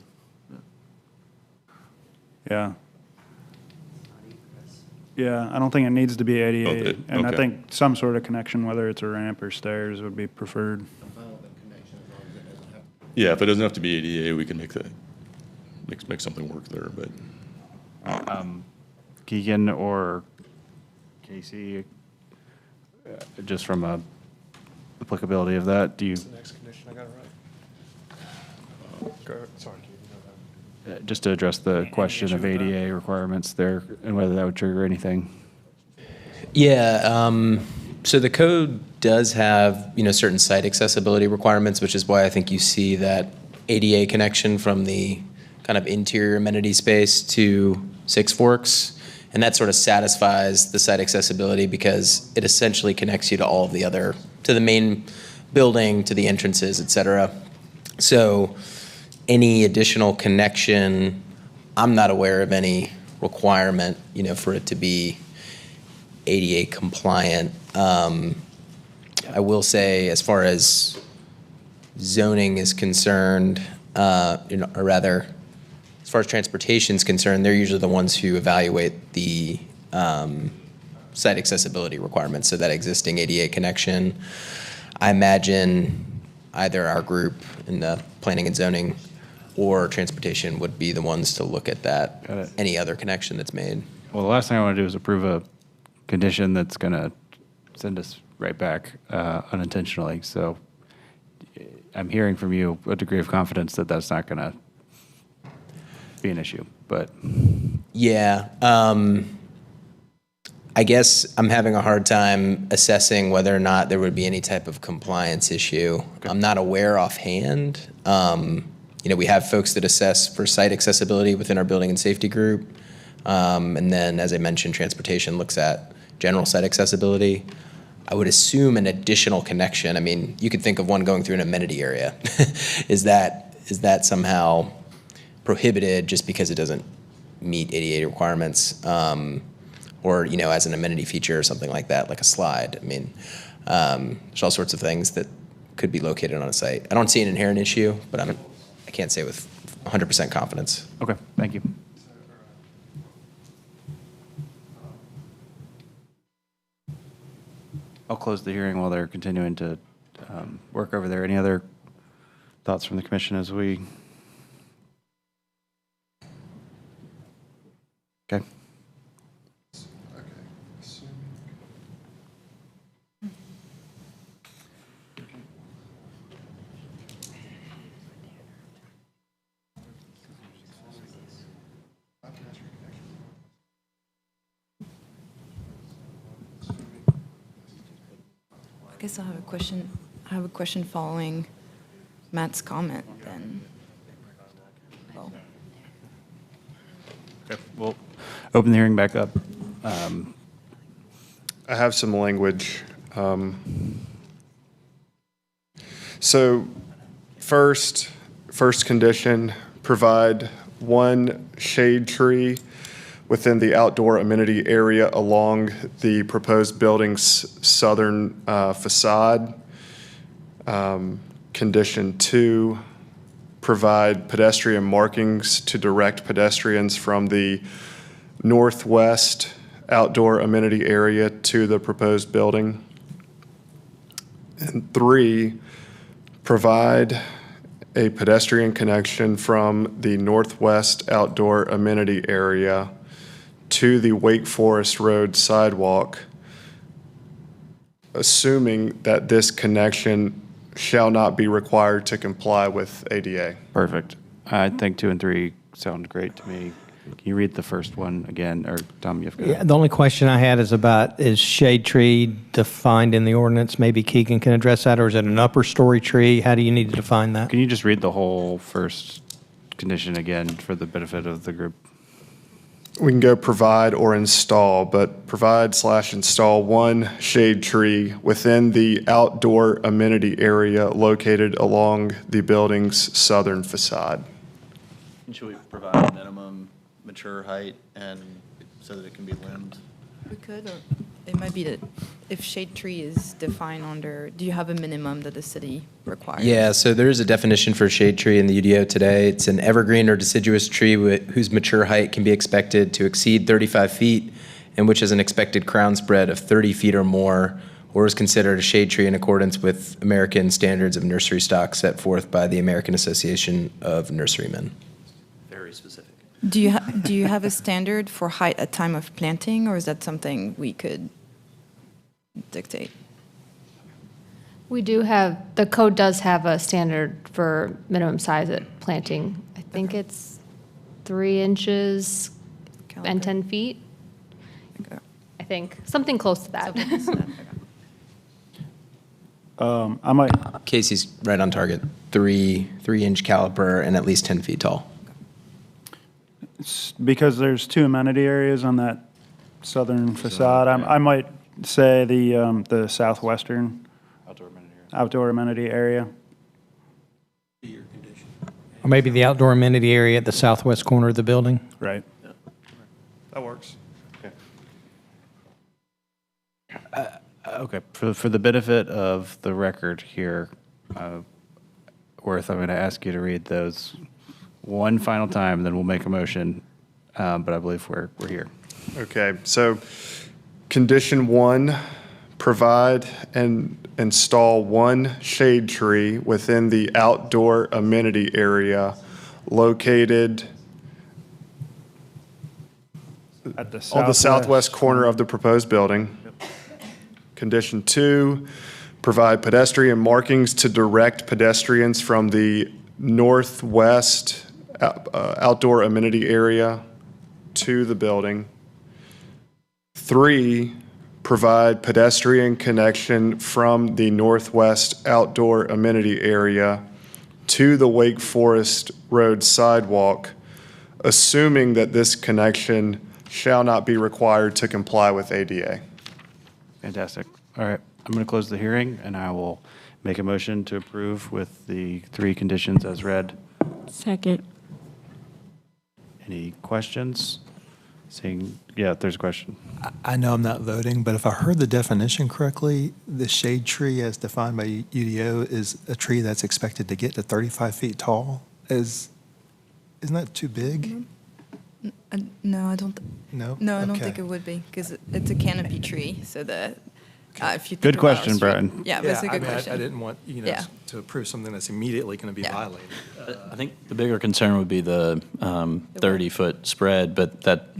S8: Yeah. Yeah, I don't think it needs to be ADA.
S23: Okay,
S8: And I
S23: okay.
S8: think some sort of connection, whether it's a ramp or stairs, would be preferred.
S23: Yeah, if it doesn't have to be ADA, we can make something work there, but.
S1: Keegan or Casey, just from a applicability of that, do you,
S13: Next condition, I got it right. Sorry.
S1: just to address the question of ADA requirements there and whether that would trigger anything?
S7: Yeah, so the code does have, certain site accessibility requirements, which is why I think you see that ADA connection from the kind of interior amenity space to Six Forks. And that sort of satisfies the site accessibility because it essentially connects you to all of the other, to the main building, to the entrances, et cetera. So any additional connection, I'm not aware of any requirement, for it to be ADA compliant. I will say, as far as zoning is concerned, or rather, as far as transportation is concerned, they're usually the ones who evaluate the site accessibility requirements, so that existing ADA connection. I imagine either our group in the planning and zoning or transportation would be the ones to look at that,
S1: Got it.
S7: any other connection that's made.
S1: Well, the last thing I want to do is approve a condition that's going to send us right back unintentionally. So I'm hearing from you a degree of confidence that that's not going to be an issue, but.
S7: Yeah, I guess I'm having a hard time assessing whether or not there would be any type of compliance issue. I'm not aware offhand. We have folks that assess for site accessibility within our building and safety group. And then, as I mentioned, transportation looks at general site accessibility. I would assume an additional connection. I mean, you could think of one going through an amenity area. Is that somehow prohibited just because it doesn't meet ADA requirements? Or, as an amenity feature or something like that, like a slide. I mean, there's all sorts of things that could be located on a site. I don't see an inherent issue, but I can't say with 100% confidence.
S1: Okay, thank you. I'll close the hearing while they're continuing to work over there. Any other thoughts from the commission as we? Okay.
S5: I guess I have a question. I have a question following Matt's comment then. Well,
S1: Okay, we'll open the hearing back up.
S9: I have some language. So first condition, provide one shade tree within the outdoor amenity area along the proposed building's southern facade. Condition 2, provide pedestrian markings to direct pedestrians from the northwest outdoor amenity area to the proposed building. And 3, provide a pedestrian connection from the northwest outdoor amenity area to the Wake Forest Road sidewalk, assuming that this connection shall not be required to comply with ADA.
S1: Perfect. I think 2 and 3 sound great to me. Can you read the first one again, or Tom, you've got it?
S20: Yeah, the only question I had is shade tree defined in the ordinance? Maybe Keegan can address that, or is it an upper story tree? How do you need to define that?
S1: Can you just read the whole first condition again for the benefit of the group?
S9: We can go provide or install, but provide/install one shade tree within the outdoor amenity area located along the building's southern facade.
S11: Should we provide a minimum mature height and so that it can be limbed?
S5: we could, or it might be that if shade tree is defined under, do you have a minimum that the city requires?
S7: Yeah, so there is a definition for shade tree in the UDO today. It's an evergreen or deciduous tree whose mature height can be expected to exceed 35 feet and which has an expected crown spread of 30 feet or more, or is considered a shade tree in accordance with American standards of nursery stock set forth by the American Association of Nurserymen.
S11: Very specific.
S5: Do you have a standard for height at time of planting, or is that something we could dictate?
S2: We do have, the code does have a standard for minimum size at planting. I think it's 3 inches and 10 feet. I think, something close to that.
S8: I might,
S7: Casey's right on target. 3-inch caliper and at least 10 feet tall.
S8: because there's two amenity areas on that southern facade, I might say the southwestern outdoor amenity area.
S20: Or maybe the outdoor amenity area at the southwest corner of the building?
S8: Right.
S9: That works.
S1: Okay, for the benefit of the record here, Worth, I'm going to ask you to read those one final time, then we'll make a motion, but I believe we're here.
S9: Okay, so condition 1, provide and install one shade tree within the outdoor amenity area located
S8: At the
S9: on the southwest corner of the proposed building. Condition 2, provide pedestrian markings to direct pedestrians from the northwest outdoor amenity area to the building. 3, provide pedestrian connection from the northwest outdoor amenity area to the Wake Forest Road sidewalk, assuming that this connection shall not be required to comply with ADA.
S1: Fantastic. All right, I'm going to close the hearing, and I will make a motion to approve with the 3 conditions as read.
S4: Second.
S1: Any questions? Seeing, yeah, there's a question.
S15: I know I'm not voting, but if I heard the definition correctly, the shade tree as defined by UDO is a tree that's expected to get to 35 feet tall. Isn't that too big?
S5: No, I don't.
S15: No?
S5: No, I don't
S15: Okay.
S5: think it would be, because it's a canopy tree, so that, if you think
S1: Good
S5: about our
S1: question,
S5: street-
S1: Brian.
S5: Yeah, but it's a good
S15: I
S5: question.
S15: I didn't want,
S5: Yeah.
S15: to approve something that's immediately going to be violated.
S11: I think the bigger concern would be the 30-foot spread, but that,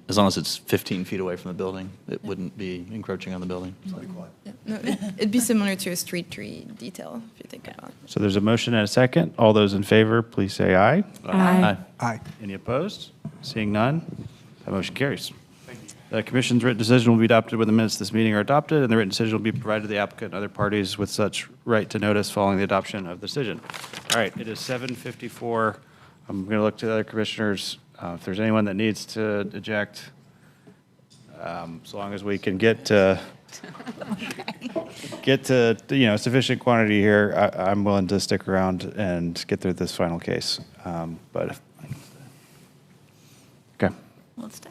S11: as long as it's 15 feet away from the building, it wouldn't be encroaching on the building.
S5: Yeah, no, it'd be similar to a street tree detail, if you think about it.
S1: So there's a motion and a second. All those in favor, please say aye.
S4: Aye.
S15: Aye.
S1: Any opposed? Seeing none, that motion carries. The commission's written decision will be adopted when the minutes of this meeting are adopted, and the written decision will be provided to the applicant and other parties with such right to notice following the adoption of the decision. All right, it is 7:54. I'm going to look to the other commissioners. If there's anyone that needs to eject, so long as we can get to sufficient quantity here, I'm willing to stick around and get through this final case. But okay.
S12: We'll stay.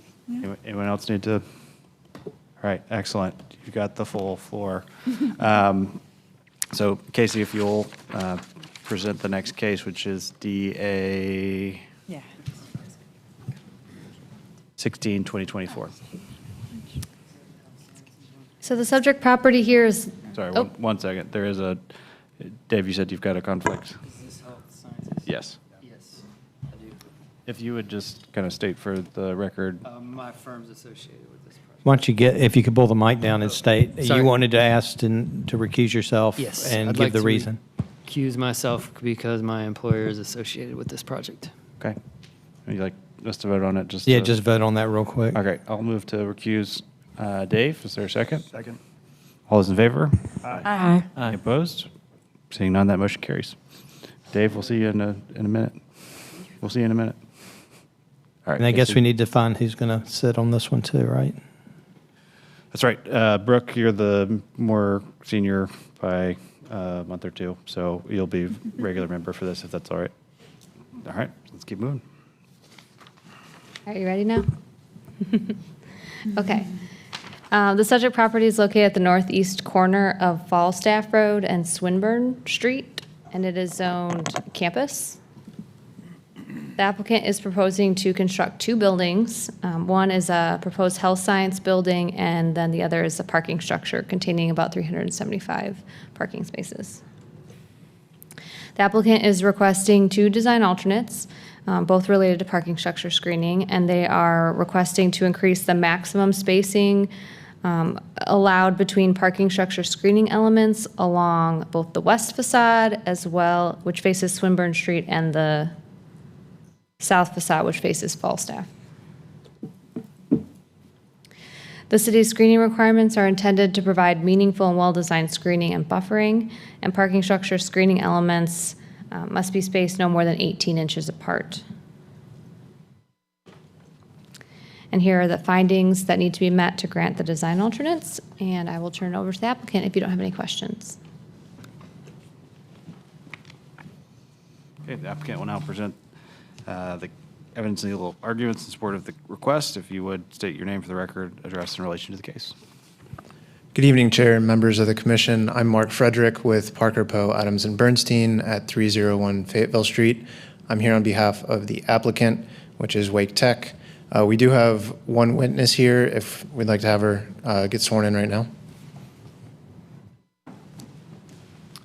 S1: Anyone else need to? All right, excellent. You got the full floor. So Casey, if you'll present the next case, which is DA 16-2024.
S2: So the subject property here is.
S1: Sorry,
S2: Oh.
S1: one second. There is a, Dave, you said you've got a conflict.
S10: Is this health sciences?
S1: Yes.
S10: Yes, I do.
S1: If you would just kind of state for the record.
S10: My firm's associated with this project.
S20: Why don't you if you could pull the mic down and state,
S10: Sorry.
S20: you wanted to ask to recuse yourself
S10: Yes.
S20: and
S10: I'd
S20: give
S10: like
S20: the
S10: to
S20: reason.
S10: Recuse myself because my employer is associated with this project.
S1: Okay. Would you like us to vote on it?
S20: Yeah, just vote on that real quick.
S1: Okay, I'll move to recuse Dave. Is there a second?
S8: Second.
S1: All those in favor?
S12: Aye.
S1: Any opposed? Seeing none, that motion carries. Dave, we'll see you in a minute. We'll see you in a minute. All right.
S20: And I guess
S1: Casey.
S20: we need to find who's going to sit on this one too, right?
S1: That's right. Brooke, you're the more senior by a month or two, so you'll be regular member for this if that's all right. All right, let's keep moving.
S2: Are you ready now? Okay. The subject property is located at the northeast corner of Falstaff Road and Swinburne Street, and it is zoned campus. The applicant is proposing to construct two buildings. One is a proposed health science building, and then the other is a parking structure containing about 375 parking spaces. The applicant is requesting two design alternates, both related to parking structure screening, and they are requesting to increase the maximum spacing allowed between parking structure screening elements along both the west facade as well, which faces Swinburne Street, and the south facade, which faces Falstaff. The city's screening requirements are intended to provide meaningful and well-designed screening and buffering, and parking structure screening elements must be spaced no more than 18 inches apart. And here are the findings that need to be met to grant the design alternates, and I will turn it over to the applicant if you don't have any questions.
S1: Okay, the applicant will now present the evidence and legal arguments in support of the request. If you would state your name for the record, address in relation to the case.
S7: Good evening, Chair and members of the Commission. I'm Mark Frederick with Parker, Poe, Adams, and Bernstein at 301 Fayetteville Street. I'm here on behalf of the applicant, which is Wake Tech. We do have one witness here if we'd like to have her get sworn in right now.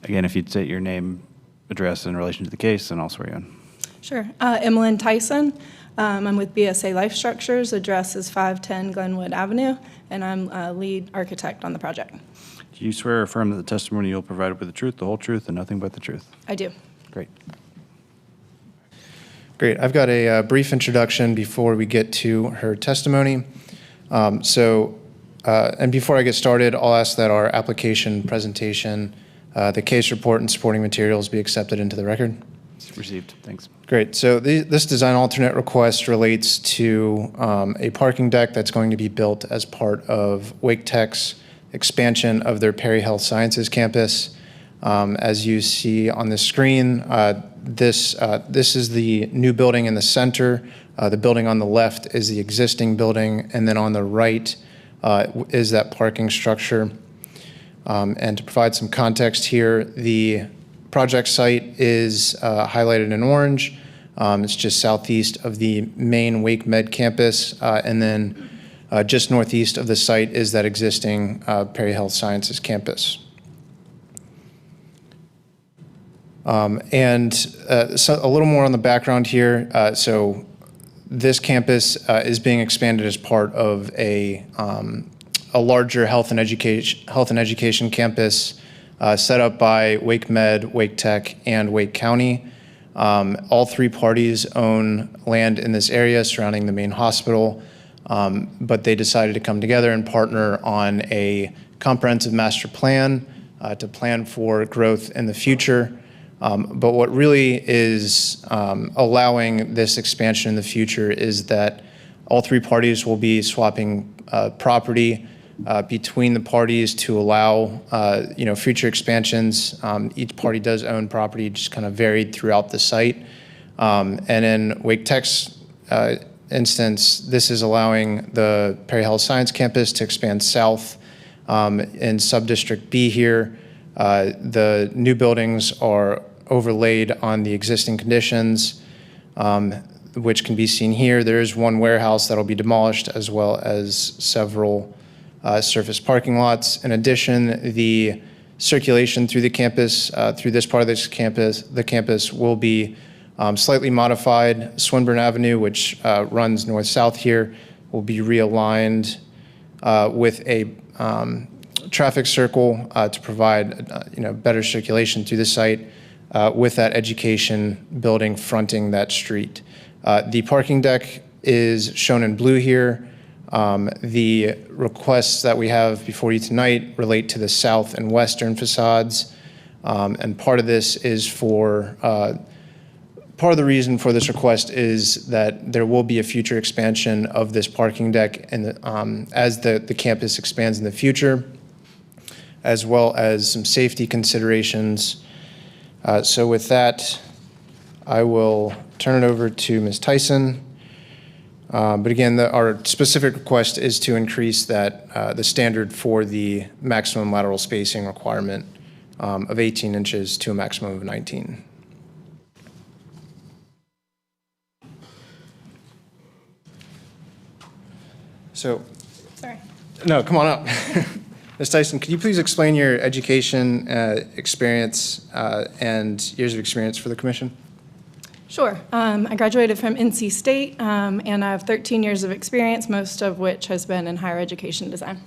S1: Again, if you'd state your name, address in relation to the case, and I'll swear you in.
S4: Sure. Emmeline Tyson. I'm with BSA Life Structures. Address is 510 Glenwood Avenue, and I'm lead architect on the project.
S1: Do you swear or affirm that the testimony you'll provide will be the truth, the whole truth, and nothing but the truth?
S4: I do.
S1: Great.
S7: Great. I've got a brief introduction before we get to her testimony. And before I get started, I'll ask that our application presentation, the case report, and supporting materials be accepted into the record.
S1: It's received. Thanks.
S7: Great. So this design alternate request relates to a parking deck that's going to be built as part of Wake Tech's expansion of their Perry Health Sciences campus. As you see on the screen, this is the new building in the center. The building on the left is the existing building, and then on the right is that parking structure. And to provide some context here, the project site is highlighted in orange. It's just southeast of the main Wake Med campus, and then just northeast of the site is that existing Perry Health Sciences campus. So a little more on the background here. So this campus is being expanded as part of a larger health and education campus set up by Wake Med, Wake Tech, and Wake County. All three parties own land in this area surrounding the main hospital. but they decided to come together and partner on a comprehensive master plan to plan for growth in the future. But what really is allowing this expansion in the future is that all three parties will be swapping property between the parties to allow future expansions. Each party does own property, just kind of varied throughout the site. And in Wake Tech's instance, this is allowing the Perry Health Science Campus to expand south in Subdistrict B here. The new buildings are overlaid on the existing conditions, which can be seen here. There is one warehouse that'll be demolished, as well as several surface parking lots. In addition, the circulation through the campus, through this part of the campus will be slightly modified. Swinburne Avenue, which runs north-south here, will be realigned with a traffic circle to provide better circulation through the site with that education building fronting that street. The parking deck is shown in blue here. The requests that we have before you tonight relate to the south and western facades. And part of this is for part of the reason for this request is that there will be a future expansion of this parking deck and as the campus expands in the future, as well as some safety considerations. So with that, I will turn it over to Ms. Tyson. But again, our specific request is to increase that the standard for the maximum lateral spacing requirement of 18 inches to a maximum of 19. So,
S4: Sorry.
S7: No, come on up. Ms. Tyson, could you please explain your education experience and years of experience for the commission?
S4: Sure. I graduated from NC State, and I have 13 years of experience, most of which has been in higher education design.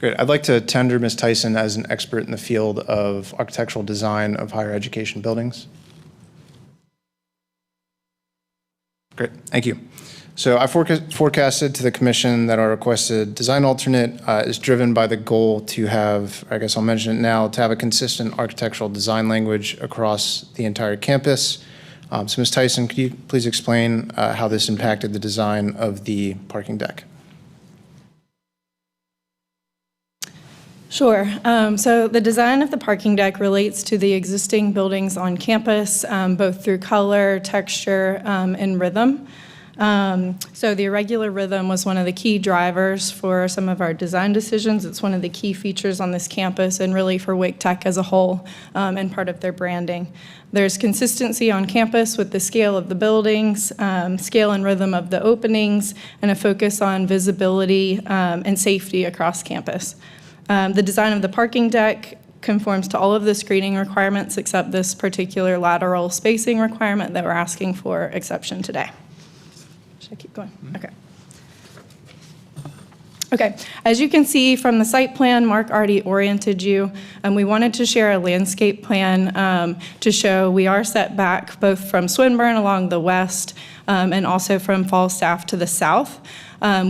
S7: Great. I'd like to tender Ms. Tyson as an expert in the field of architectural design of higher education buildings. Great. Thank you. So I forecasted to the commission that our requested design alternate is driven by the goal to have, I guess I'll mention it now, to have a consistent architectural design language across the entire campus. So Ms. Tyson, could you please explain how this impacted the design of the parking deck?
S4: Sure. So the design of the parking deck relates to the existing buildings on campus, both through color, texture, and rhythm. So the irregular rhythm was one of the key drivers for some of our design decisions. It's one of the key features on this campus and really for Wake Tech as a whole and part of their branding. There's consistency on campus with the scale of the buildings, scale and rhythm of the openings, and a focus on visibility and safety across campus. The design of the parking deck conforms to all of the screening requirements except this particular lateral spacing requirement that we're asking for exception today. Should I keep going? Okay. Okay, as you can see from the site plan, Mark already oriented you, and we wanted to share a landscape plan to show we are set back both from Swinburne along the west and also from Falstaff to the south.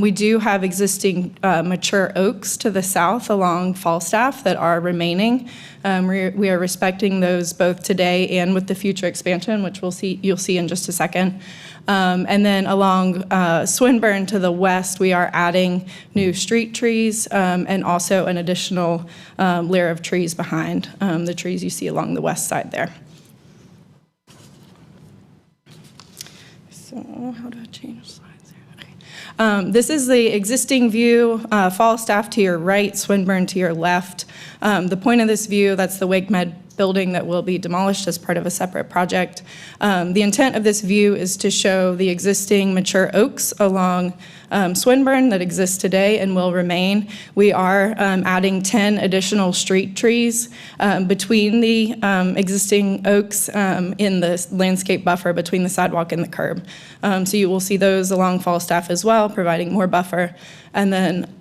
S4: We do have existing mature oaks to the south along Falstaff that are remaining. We are respecting those both today and with the future expansion, which you'll see in just a second. And then along Swinburne to the west, we are adding new street trees and also an additional layer of trees behind the trees you see along the west side there. So how do I change slides here? Okay. This is the existing view, Falstaff to your right, Swinburne to your left. The point of this view, that's the Wake Med building that will be demolished as part of a separate project. The intent of this view is to show the existing mature oaks along Swinburne that exist today and will remain. We are adding 10 additional street trees between the existing oaks in the landscape buffer between the sidewalk and the curb. So you will see those along Falstaff as well, providing more buffer. And then,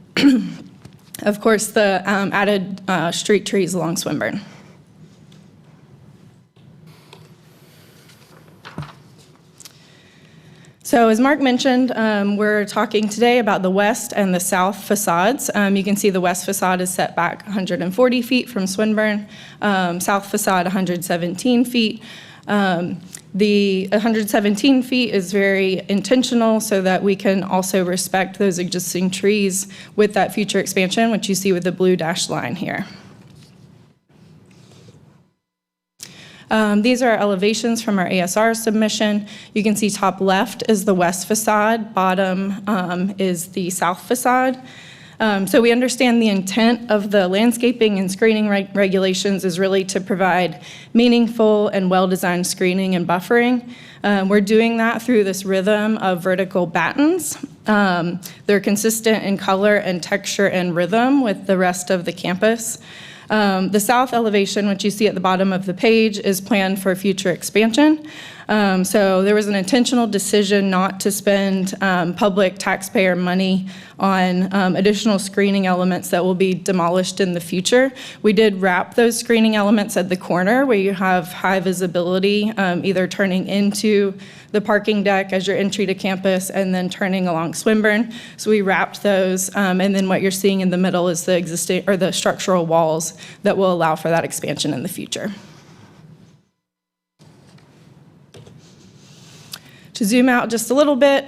S4: of course, the added street trees along Swinburne. So as Mark mentioned, we're talking today about the west and the south facades. You can see the west facade is set back 140 feet from Swinburne, south facade 117 feet. The 117 feet is very intentional so that we can also respect those existing trees with that future expansion, which you see with the blue dashed line here. These are elevations from our ASR submission. You can see top left is the west facade, bottom is the south facade. So we understand the intent of the landscaping and screening regulations is really to provide meaningful and well-designed screening and buffering. We're doing that through this rhythm of vertical battens. They're consistent in color and texture and rhythm with the rest of the campus. The south elevation, which you see at the bottom of the page, is planned for future expansion. So there was an intentional decision not to spend public taxpayer money on additional screening elements that will be demolished in the future. We did wrap those screening elements at the corner where you have high visibility, either turning into the parking deck as your entry to campus and then turning along Swinburne. So we wrapped those, and then what you're seeing in the middle is the existing or the structural walls that will allow for that expansion in the future. To zoom out just a little bit,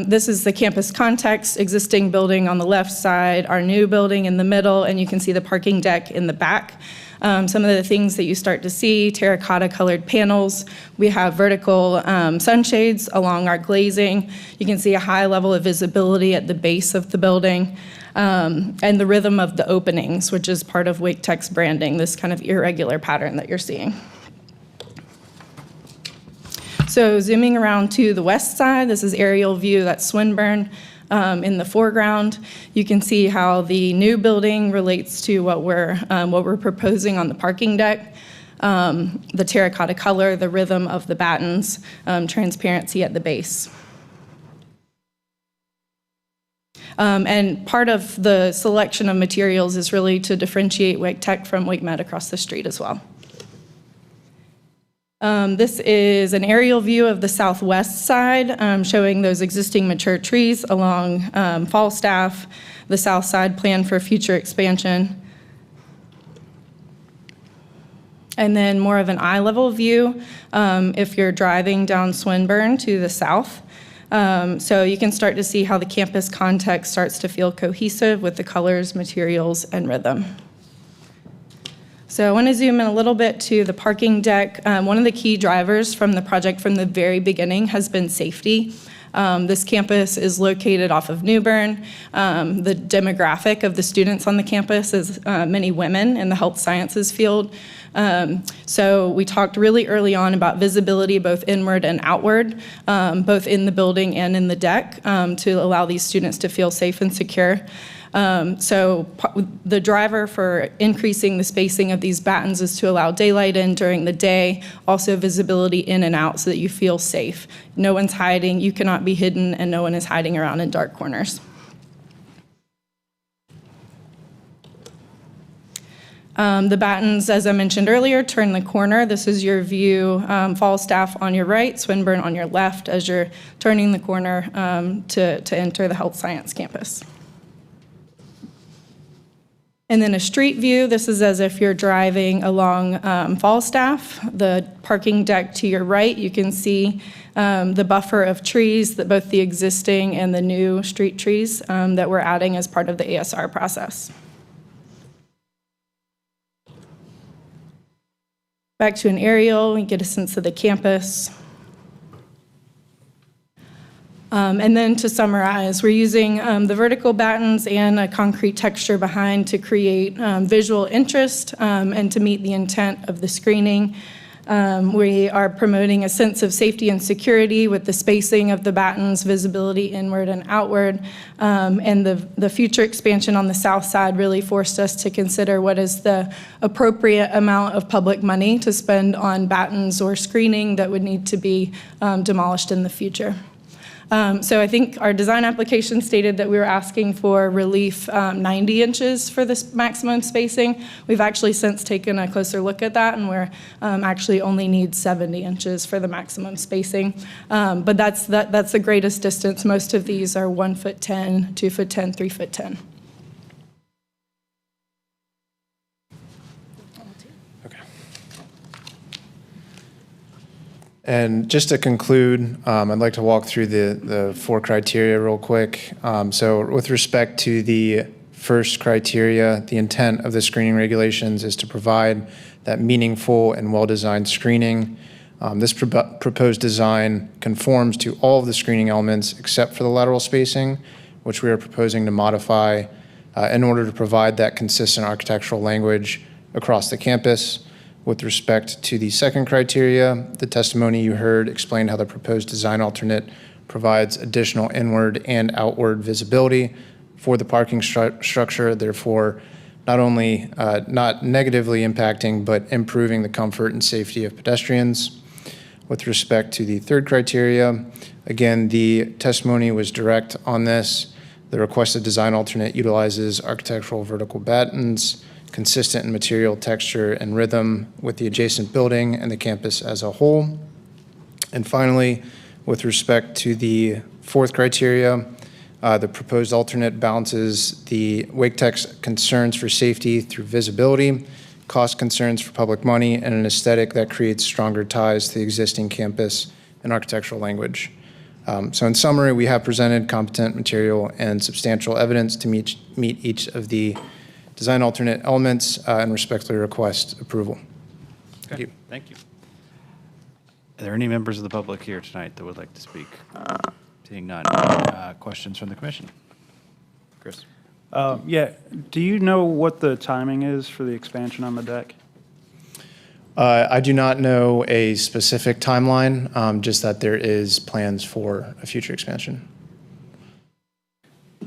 S4: this is the campus context, existing building on the left side, our new building in the middle, and you can see the parking deck in the back. Some of the things that you start to see, terracotta colored panels. We have vertical sunshades along our glazing. You can see a high level of visibility at the base of the building. And the rhythm of the openings, which is part of Wake Tech's branding, this kind of irregular pattern that you're seeing. So zooming around to the west side, this is aerial view, that's Swinburne in the foreground. You can see how the new building relates to what we're proposing on the parking deck. The terracotta color, the rhythm of the battens, transparency at the base. And part of the selection of materials is really to differentiate Wake Tech from Wake Med across the street as well. This is an aerial view of the southwest side, showing those existing mature trees along Falstaff, the south side planned for future expansion. And then more of an eye-level view if you're driving down Swinburne to the south. So you can start to see how the campus context starts to feel cohesive with the colors, materials, and rhythm. So I want to zoom in a little bit to the parking deck. One of the key drivers from the project from the very beginning has been safety. This campus is located off of Newbern. The demographic of the students on the campus is many women in the health sciences field. So we talked really early on about visibility both inward and outward, both in the building and in the deck, to allow these students to feel safe and secure. So the driver for increasing the spacing of these battens is to allow daylight in during the day, also visibility in and out so that you feel safe. No one's hiding, you cannot be hidden, and no one is hiding around in dark corners. The battens, as I mentioned earlier, turn the corner. This is your view, Falstaff on your right, Swinburne on your left as you're turning the corner to enter the health science campus. And then a street view, this is as if you're driving along Falstaff. The parking deck to your right, you can see the buffer of trees, both the existing and the new street trees that we're adding as part of the ASR process. Back to an aerial, you get a sense of the campus. And then to summarize, we're using the vertical battens and a concrete texture behind to create visual interest and to meet the intent of the screening. We are promoting a sense of safety and security with the spacing of the battens, visibility inward and outward. And the future expansion on the south side really forced us to consider what is the appropriate amount of public money to spend on battens or screening that would need to be demolished in the future. So I think our design application stated that we were asking for relief 90 inches for this maximum spacing. We've actually since taken a closer look at that, and we're actually only need 70 inches for the maximum spacing. But that's the greatest distance. Most of these are 1 foot 10, 2 foot 10, 3 foot 10.
S6: And just to conclude, I'd like to walk through the 4 criteria real quick. So with respect to the first criteria, the intent of the screening regulations is to provide that meaningful and well-designed screening. This proposed design conforms to all of the screening elements except for the lateral spacing, which we are proposing to modify in order to provide that consistent architectural language across the campus. With respect to the second criteria, the testimony you heard explained how the proposed design alternate provides additional inward and outward visibility for the parking structure, therefore not only not negatively impacting, but improving the comfort and safety of pedestrians. With respect to the third criteria, again, the testimony was direct on this. The requested design alternate utilizes architectural vertical battens, consistent in material, texture, and rhythm with the adjacent building and the campus as a whole. And finally, with respect to the fourth criteria, the proposed alternate balances the Wake Tech's concerns for safety through visibility, cost concerns for public money, and an aesthetic that creates stronger ties to the existing campus and architectural language. So in summary, we have presented competent material and substantial evidence to meet each of the design alternate elements and respectfully request approval. Thank you.
S1: Thank you. Are there any members of the public here tonight that would like to speak? Seeing none. Questions from the commission? Chris?
S8: Yeah, do you know what the timing is for the expansion on the deck?
S6: I do not know a specific timeline, just that there is plans for a future expansion.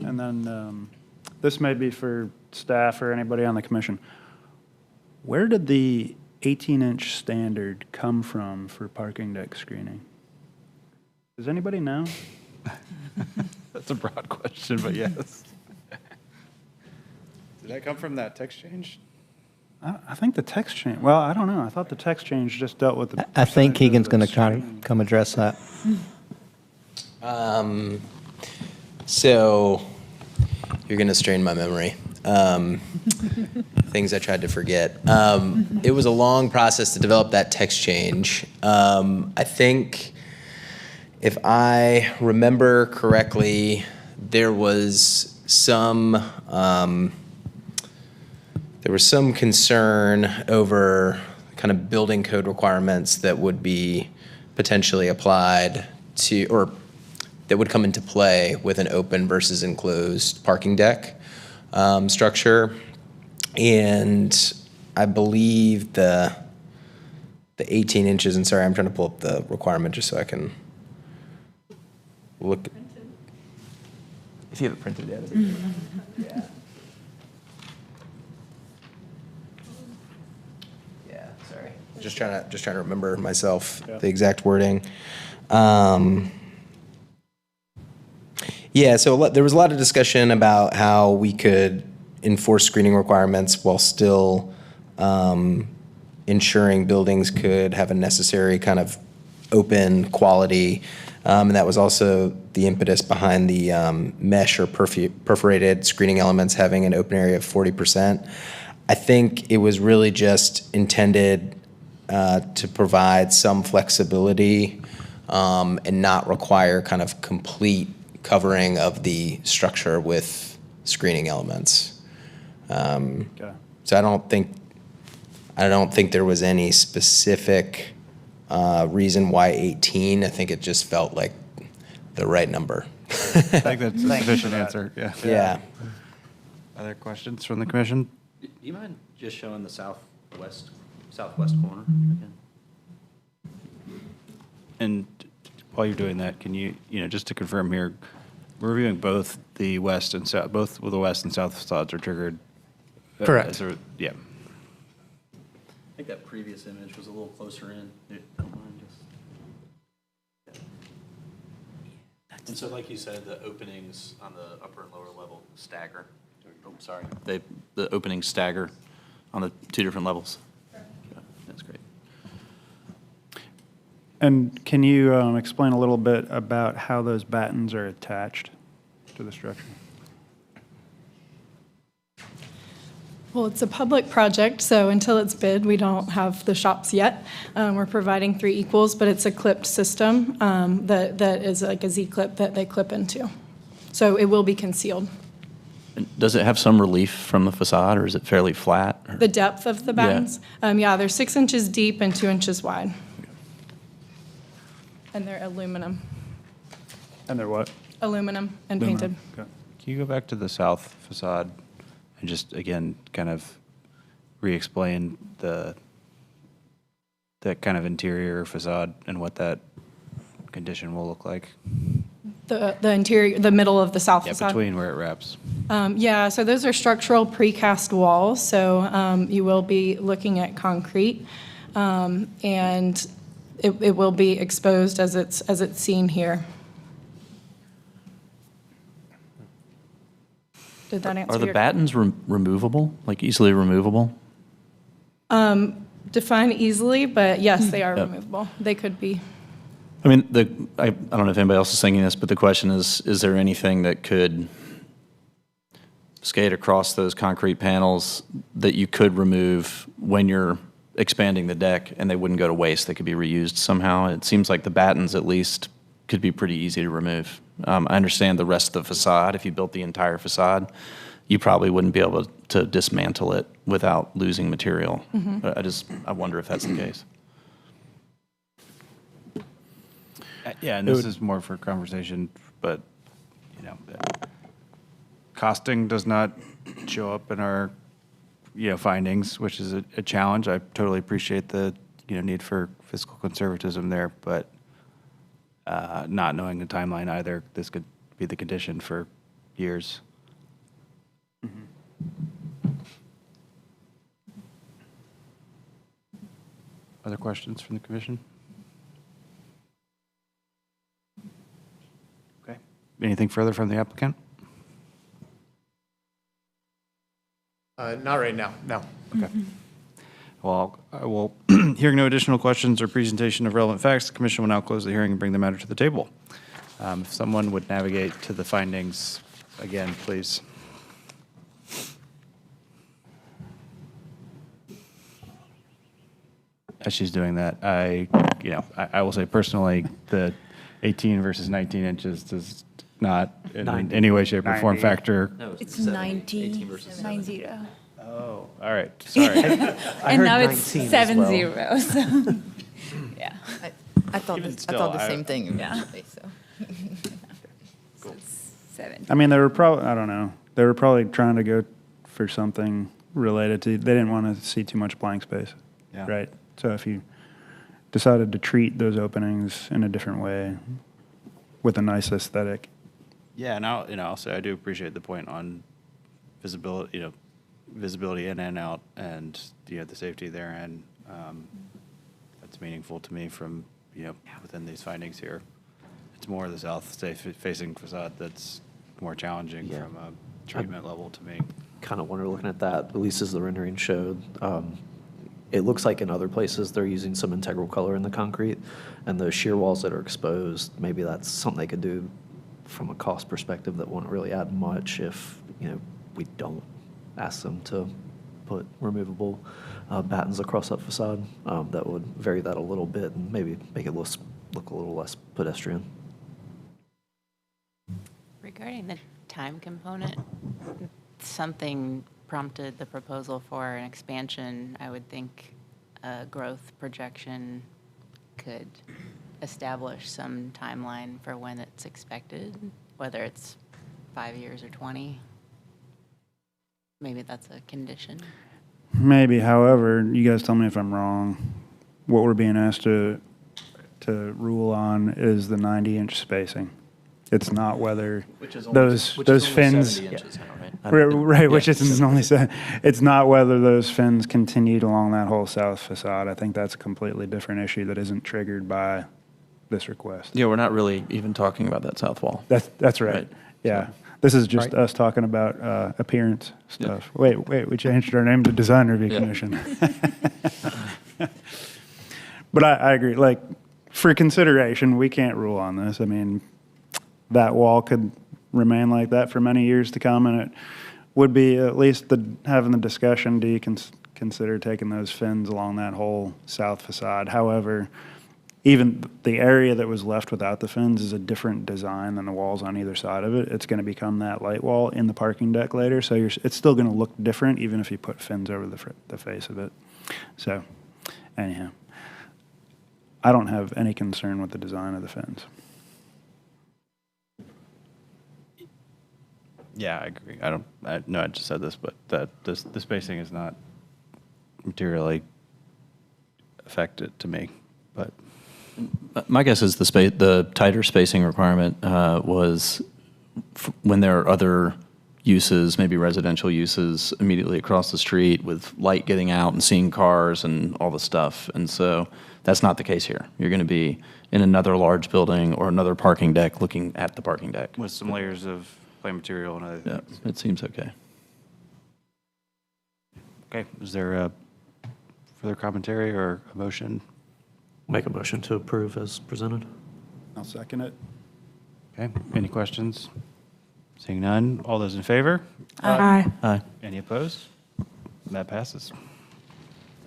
S8: And then this may be for staff or anybody on the commission. Where did the 18-inch standard come from for parking deck screening? Does anybody know?
S1: That's a broad question, but yes. Did that come from that text change?
S8: I think the text change, well, I don't know. I thought the text change just dealt with the.
S20: I think
S8: percentage
S20: Keegan's
S8: of
S20: going
S8: the
S20: to try to
S8: screening.
S20: come address that.
S7: So you're going to strain my memory. Things I tried to forget. It was a long process to develop that text change. I think if I remember correctly, there was some concern over kind of building code requirements that would be potentially applied to, or that would come into play with an open versus enclosed parking deck structure. And I believe the 18 inches, and sorry, I'm trying to pull up the requirement just so I can look. If you have it printed, yeah. that'd be good. Yeah. Yeah, sorry. Just trying to remember myself the exact wording. Yeah, so there was a lot of discussion about how we could enforce screening requirements while still ensuring buildings could have a necessary kind of open quality. And that was also the impetus behind the mesh or perforated screening elements having an open area of 40%. I think it was really just intended to provide some flexibility and not require kind of complete covering of the structure with screening elements. So I don't think there was any specific reason why 18. I think it just felt like the right number.
S1: I think that's a sufficient answer. Yeah. Other questions from the commission?
S11: Do you mind just showing the southwest corner again?
S1: And while you're doing that, can you just to confirm here, we're reviewing both the west and south, both with the west and south facades are triggered.
S20: Correct.
S1: Yeah.
S11: I think that previous image was a little closer in. Don't mind just. And so like you said, the openings on the upper and lower level stagger. Oh, sorry. The openings stagger on the two different levels. Yeah, that's great.
S8: And can you explain a little bit about how those battens are attached to the structure?
S4: Well, it's a public project, so until it's bid, we don't have the shops yet. We're providing 3 equals, but it's a clipped system that is like a Z-clip that they clip into. So it will be concealed.
S11: And does it have some relief from the facade, or is it fairly flat? Or?
S4: The depth of the battens? Yeah, they're 6 inches deep and 2 inches wide. And they're aluminum.
S8: And they're what?
S4: Aluminum and painted.
S8: Okay.
S1: Can you go back to the south facade and just, again, kind of re-explain the kind of interior facade and what that condition will look like?
S4: The interior, the middle of the south
S1: Yeah,
S4: facade?
S1: between where it wraps.
S4: Yeah, so those are structural precast walls, so you will be looking at concrete, and it will be exposed as it's seen here. Did that answer
S11: Are the
S4: your?
S11: battens removable, like easily removable?
S4: Define easily, but yes, they are
S11: Yep.
S4: removable. They could be.
S11: I mean, I don't know if anybody else is thinking this, but the question is there anything that could skate across those concrete panels that you could remove when you're expanding the deck and they wouldn't go to waste? They could be reused somehow. It seems like the battens at least could be pretty easy to remove. I understand the rest of the facade. If you built the entire facade, you probably wouldn't be able to dismantle it without losing material.
S4: Mhm.
S11: But I wonder if that's the case.
S1: Yeah, and this is more for conversation, but, you know, costing does not show up in our, findings, which is a challenge. I totally appreciate the, need for fiscal conservatism there, but not knowing the timeline either, this could be the condition for years. Other questions from the commission? Okay. Anything further from the applicant?
S6: Not right now, no.
S1: Okay. Well, I will, hearing no additional questions or presentation of relevant facts, the commission will now close the hearing and bring the matter to the table. If someone would navigate to the findings again, please. As she's doing that, I will say personally, the 18 versus 19 inches does not in any way, shape, or form
S8: 90.
S1: factor.
S12: It's 90, 90.
S1: Oh, all right, sorry.
S5: And now it's
S3: 19
S5: 7-0,
S3: as well.
S5: so, yeah. I thought
S1: Even
S5: I
S1: still,
S5: thought the same thing
S12: Yeah.
S5: initially, so. So it's 7.
S8: I mean, they were probably, I don't know, they were probably trying to go for something related to, they didn't want to see too much blank space,
S1: Yeah.
S8: right? So if you decided to treat those openings in a different way with a nice aesthetic.
S1: Yeah, and I'll say I do appreciate the point on visibility, visibility in and out, and the safety therein. That's meaningful to me from within these findings here. It's more the south-facing facade that's more challenging
S3: Yeah.
S1: from a treatment level to me.
S3: Kind of wonder, looking at that, at least as the rendering showed, it looks like in other places they're using some integral color in the concrete, and those shear walls that are exposed, maybe that's something they could do from a cost perspective that won't really add much if we don't ask them to put removable battens across that facade. That would vary that a little bit and maybe make it look a little less pedestrian.
S14: Regarding the time component, something prompted the proposal for an expansion. I would think a growth projection could establish some timeline for when it's expected, whether it's 5 years or 20. Maybe that's a condition.
S8: Maybe, however, you guys tell me if I'm wrong. What we're being asked to rule on is the 90-inch spacing. It's not whether those fins, right, which is only it's not whether those fins continued along that whole south facade. I think that's a completely different issue that isn't triggered by this request.
S11: Yeah, we're not really even talking about that south wall.
S8: That's right.
S11: Right.
S8: Yeah. This is just
S11: Right.
S8: us talking about appearance stuff. Wait, we changed our name to Design Review
S11: Yeah.
S8: Commission. But I agree, like, for consideration, we can't rule on this. I mean, that wall could remain like that for many years to come, and it would be at least having the discussion, do you consider taking those fins along that whole south facade? However, even the area that was left without the fins is a different design than the walls on either side of it. It's going to become that light wall in the parking deck later, so it's still going to look different even if you put fins over the face of it. So, anyhow, I don't have any concern with the design of the fins.
S1: Yeah, I agree. I know I just said this, but the spacing is not materially affected to me, but.
S11: My guess is the tighter spacing requirement was when there are other uses, maybe residential uses immediately across the street with light getting out and seeing cars and all the stuff. And so that's not the case here. You're going to be in another large building or another parking deck looking at the parking deck.
S1: With some layers of play material and other things.
S11: Yeah, it seems okay.
S1: Okay, is there a further commentary or a motion?
S3: Make a motion to approve as presented.
S8: I'll second it.
S1: Okay, any questions? Seeing none, all those in favor?
S17: Aye.
S11: Aye.
S1: Any opposed? That passes.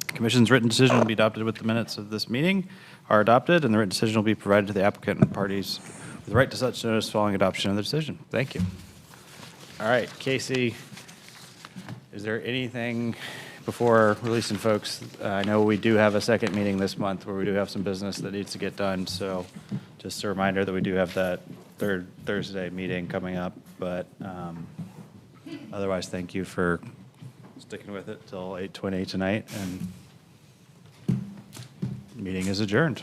S1: Commission's written decision will be adopted with the minutes of this meeting are adopted, and the written decision will be provided to the applicant and parties with the right to such notice following adoption of the decision. Thank you. All right, Casey, is there anything before releasing folks? I know we do have a second meeting this month where we do have some business that needs to get done, so just a reminder that we do have that third Thursday meeting coming up, but otherwise, thank you for sticking with it till 8:20 tonight, and meeting is adjourned.